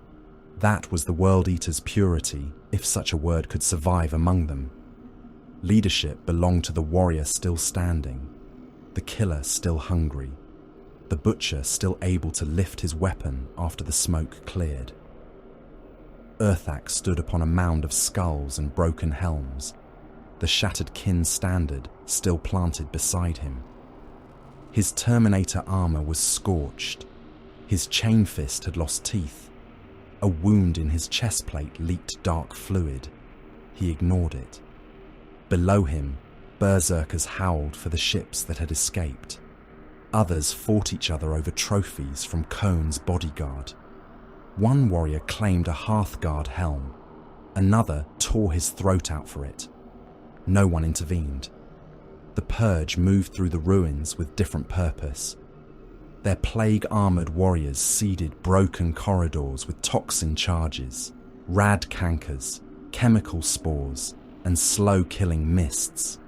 That was the World Eater's purity, if such a word could survive among them. Leadership belonged to the warrior still standing, the killer still hungry, the butcher still able to lift his weapon after the smoke cleared. Urthak stood upon a mound of skulls and broken helms, the shattered kin standard still planted beside him. His Terminator armor was scorched. His chain fist had lost teeth. A wound in his chest plate leaked dark fluid. He ignored it. Below him, berserkers howled for the ships that had escaped. Others fought each other over trophies from Cone's bodyguard. One warrior claimed a Hearthguard helm. Another tore his throat out for it. No one intervened. The purge moved through the ruins with different purpose. Their plague-armoured warriors seeded broken corridors with toxin charges, rad cankers, chemical spores, and slow-killing mists.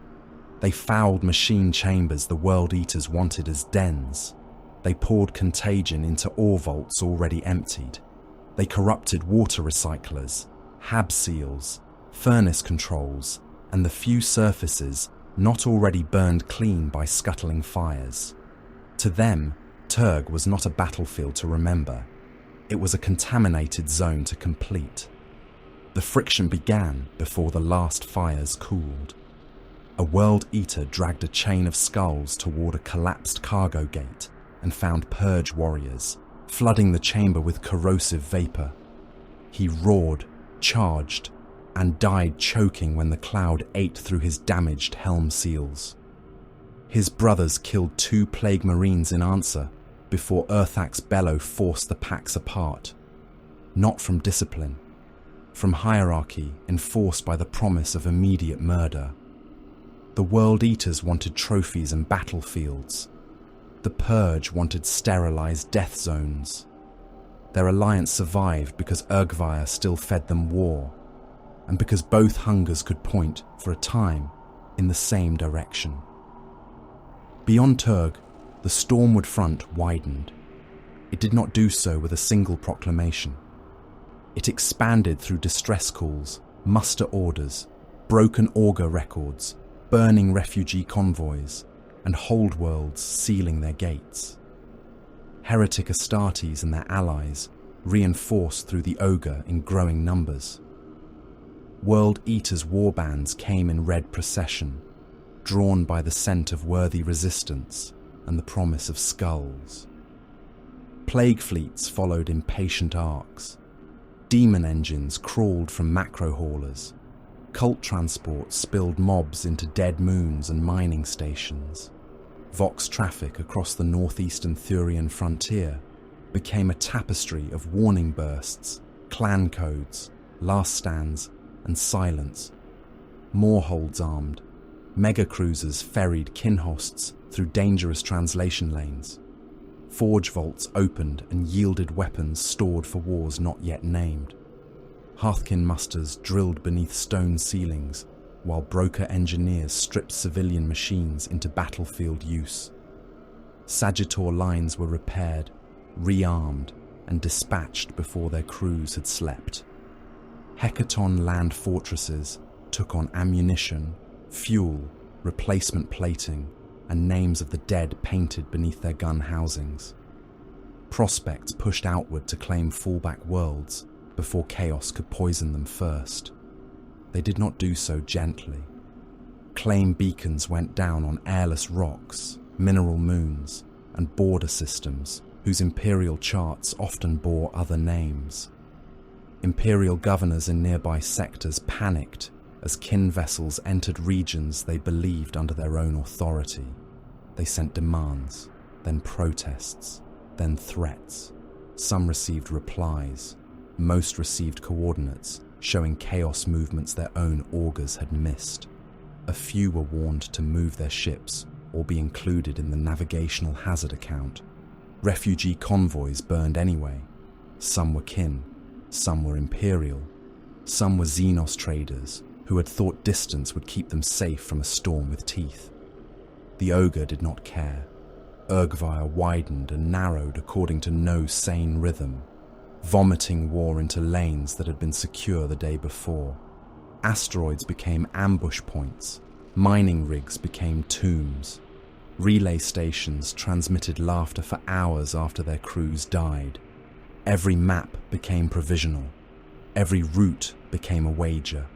They fouled machine chambers the World Eaters wanted as dens. They poured contagion into ore vaults already emptied. They corrupted water recyclers, hab seals, furnace controls, and the few surfaces not already burned clean by scuttling fires. To them, Turg was not a battlefield to remember. It was a contaminated zone to complete. The friction began before the last fires cooled. A World Eater dragged a chain of skulls toward a collapsed cargo gate and found purge warriors, flooding the chamber with corrosive vapor. He roared, charged, and died choking when the cloud ate through his damaged helm seals. His brothers killed 2 plague marines in answer before Urthak's bellow forced the packs apart. Not from discipline, from hierarchy enforced by the promise of immediate murder. The World Eaters wanted trophies and battlefields. The Purge wanted sterilized death zones. Their alliance survived because Örgvayr still fed them war, and because both hungers could point, for a time, in the same direction. Beyond Turg, the Stormwood front widened. It did not do so with a single proclamation. It expanded through distress calls, muster orders, broken augur records, burning refugee convoys, and hold worlds sealing their gates. Heretic Astartes and their allies reinforced through the ogre in growing numbers. World Eaters' warbands came in red procession, drawn by the scent of worthy resistance and the promise of skulls. Plague fleets followed impatient arcs. Demon engines crawled from macro haulers. Cult transports spilled mobs into dead moons and mining stations. Vox traffic across the northeastern Thurian frontier became a tapestry of warning bursts, clan codes, last stands, and silence. More holds armed. Mega-cruisers ferried kinhosts through dangerous translation lanes. Forge vaults opened and yielded weapons stored for wars not yet named. Hearthkin musters drilled beneath stone ceilings, while broker engineers stripped civilian machines into battlefield use. Sagittor lines were repaired, rearmed, and dispatched before their crews had slept. Hecaton land fortresses took on ammunition, fuel, replacement plating, and names of the dead painted beneath their gun housings. Prospects pushed outward to claim fallback worlds before chaos could poison them first. They did not do so gently. Claim beacons went down on airless rocks, mineral moons, and border systems whose imperial charts often bore other names. Imperial governors in nearby sectors panicked as kin vessels entered regions they believed under their own authority. They sent demands, then protests, then threats. Some received replies. Most received coordinates, showing chaos movements their own augurs had missed. A few were warned to move their ships or be included in the navigational hazard account. Refugee convoys burned anyway. Some were kin, some were imperial, some were Xenos traders who had thought distance would keep them safe from a storm with teeth. The ogre did not care. Örgvayr widened and narrowed according to no sane rhythm, vomiting war into lanes that had been secure the day before. Asteroids became ambush points, mining rigs became tombs. Relay stations transmitted laughter for hours after their crews died. Every map became provisional. Every route became a wager.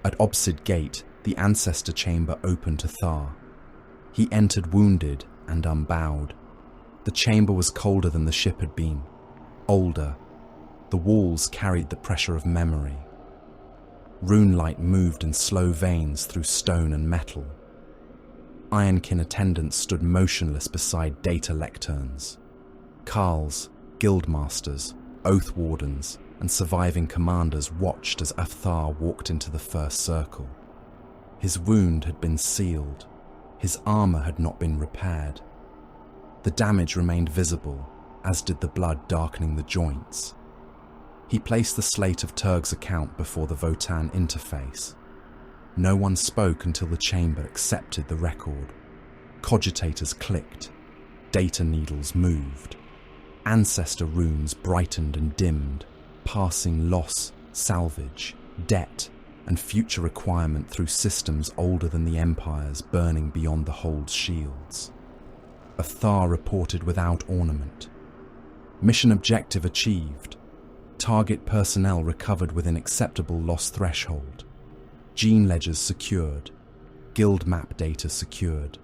At Obsid Gate, the ancestor chamber opened to Thar. He entered wounded and unbowed. The chamber was colder than the ship had been, older. The walls carried the pressure of memory. Rune light moved in slow veins through stone and metal. Ironkin attendants stood motionless beside data lecterns. Carls, guildmasters, oath wardens, and surviving commanders watched as Avthar walked into the first circle. His wound had been sealed. His armor had not been repaired. The damage remained visible, as did the blood darkening the joints. He placed the slate of Turg's account before the Votann interface. No one spoke until the chamber accepted the record. Cogitators clicked. Data needles moved. Ancestor runes brightened and dimmed, passing loss, salvage, debt, and future requirement through systems older than the Empire's burning beyond the Hold's shields. Avthar reported without ornament. Mission objective achieved. Target personnel recovered within acceptable loss threshold. Gene ledgers secured. Guild map data secured.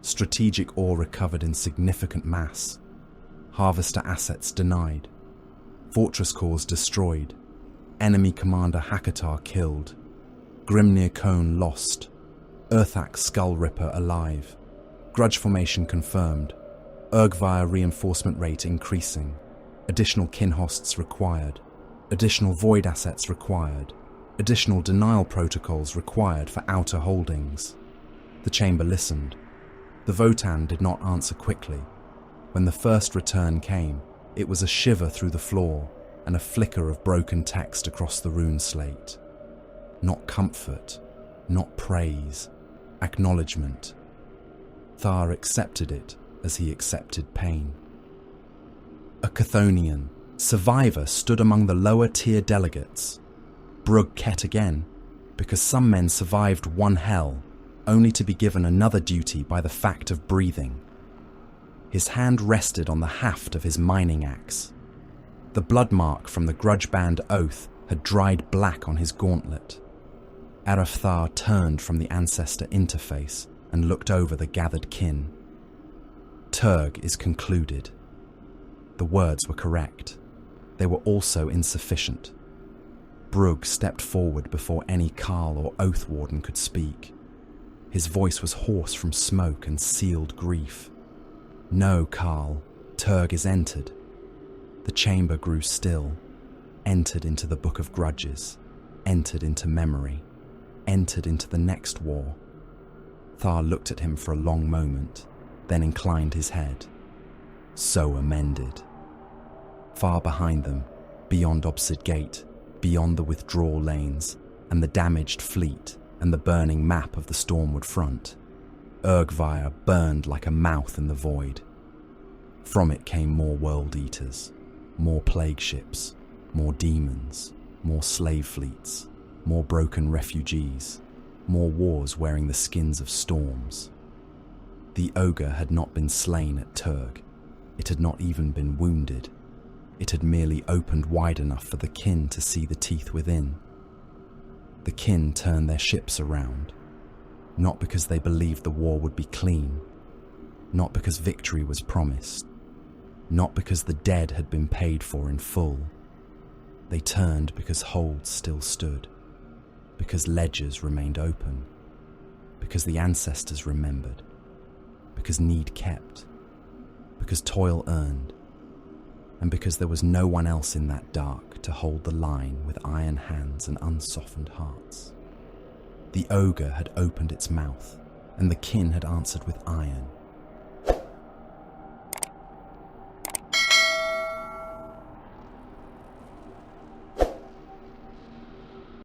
Strategic ore recovered in significant mass. Harvester assets denied. Fortress cores destroyed. Enemy commander Hakatar killed. Grimnir Cone lost. Earthak Skull Ripper alive. Grudge formation confirmed. Örgvayr reinforcement rate increasing. Additional kinhosts required. Additional void assets required. Additional denial protocols required for outer holdings. The chamber listened. The Votann did not answer quickly. When the first return came, it was a shiver through the floor and a flicker of broken text across the rune slate. Not comfort, not praise, acknowledgement. Thar accepted it as he accepted pain. A Chthonian, survivor, stood among the lower-tier delegates. Brug Ket again, because some men survived one hell, only to be given another duty by the fact of breathing. His hand rested on the haft of his mining axe. The blood mark from the grudge-band oath had dried black on his gauntlet. Arafthar turned from the ancestor interface and looked over the gathered kin. Turg is concluded. The words were correct. They were also insufficient. Brug stepped forward before any Carl or Oath Warden could speak. His voice was hoarse from smoke and sealed grief. "No, Carl, Turg is entered." The chamber grew still, entered into the Book of Grudges, entered into memory, entered into the next war. Thar looked at him for a long moment, then inclined his head. So amended. Far behind them, beyond Obsid Gate, beyond the withdrawal lanes, and the damaged fleet, and the burning map of the Stormwood front, Örgvayr burned like a mouth in the void. From it came more world eaters, more plague ships, more demons, more slave fleets, more broken refugees, more wars wearing the skins of storms. The ogre had not been slain at Turg. It had not even been wounded. It had merely opened wide enough for the kin to see the teeth within. The kin turned their ships around, not because they believed the war would be clean, not because victory was promised, not because the dead had been paid for in full. They turned because holds still stood, because ledgers remained open, because the ancestors remembered, because need kept, because toil earned, and because there was no one else in that dark to hold the line with iron hands and unsoftened hearts. The ogre had opened its mouth, and the kin had answered with iron.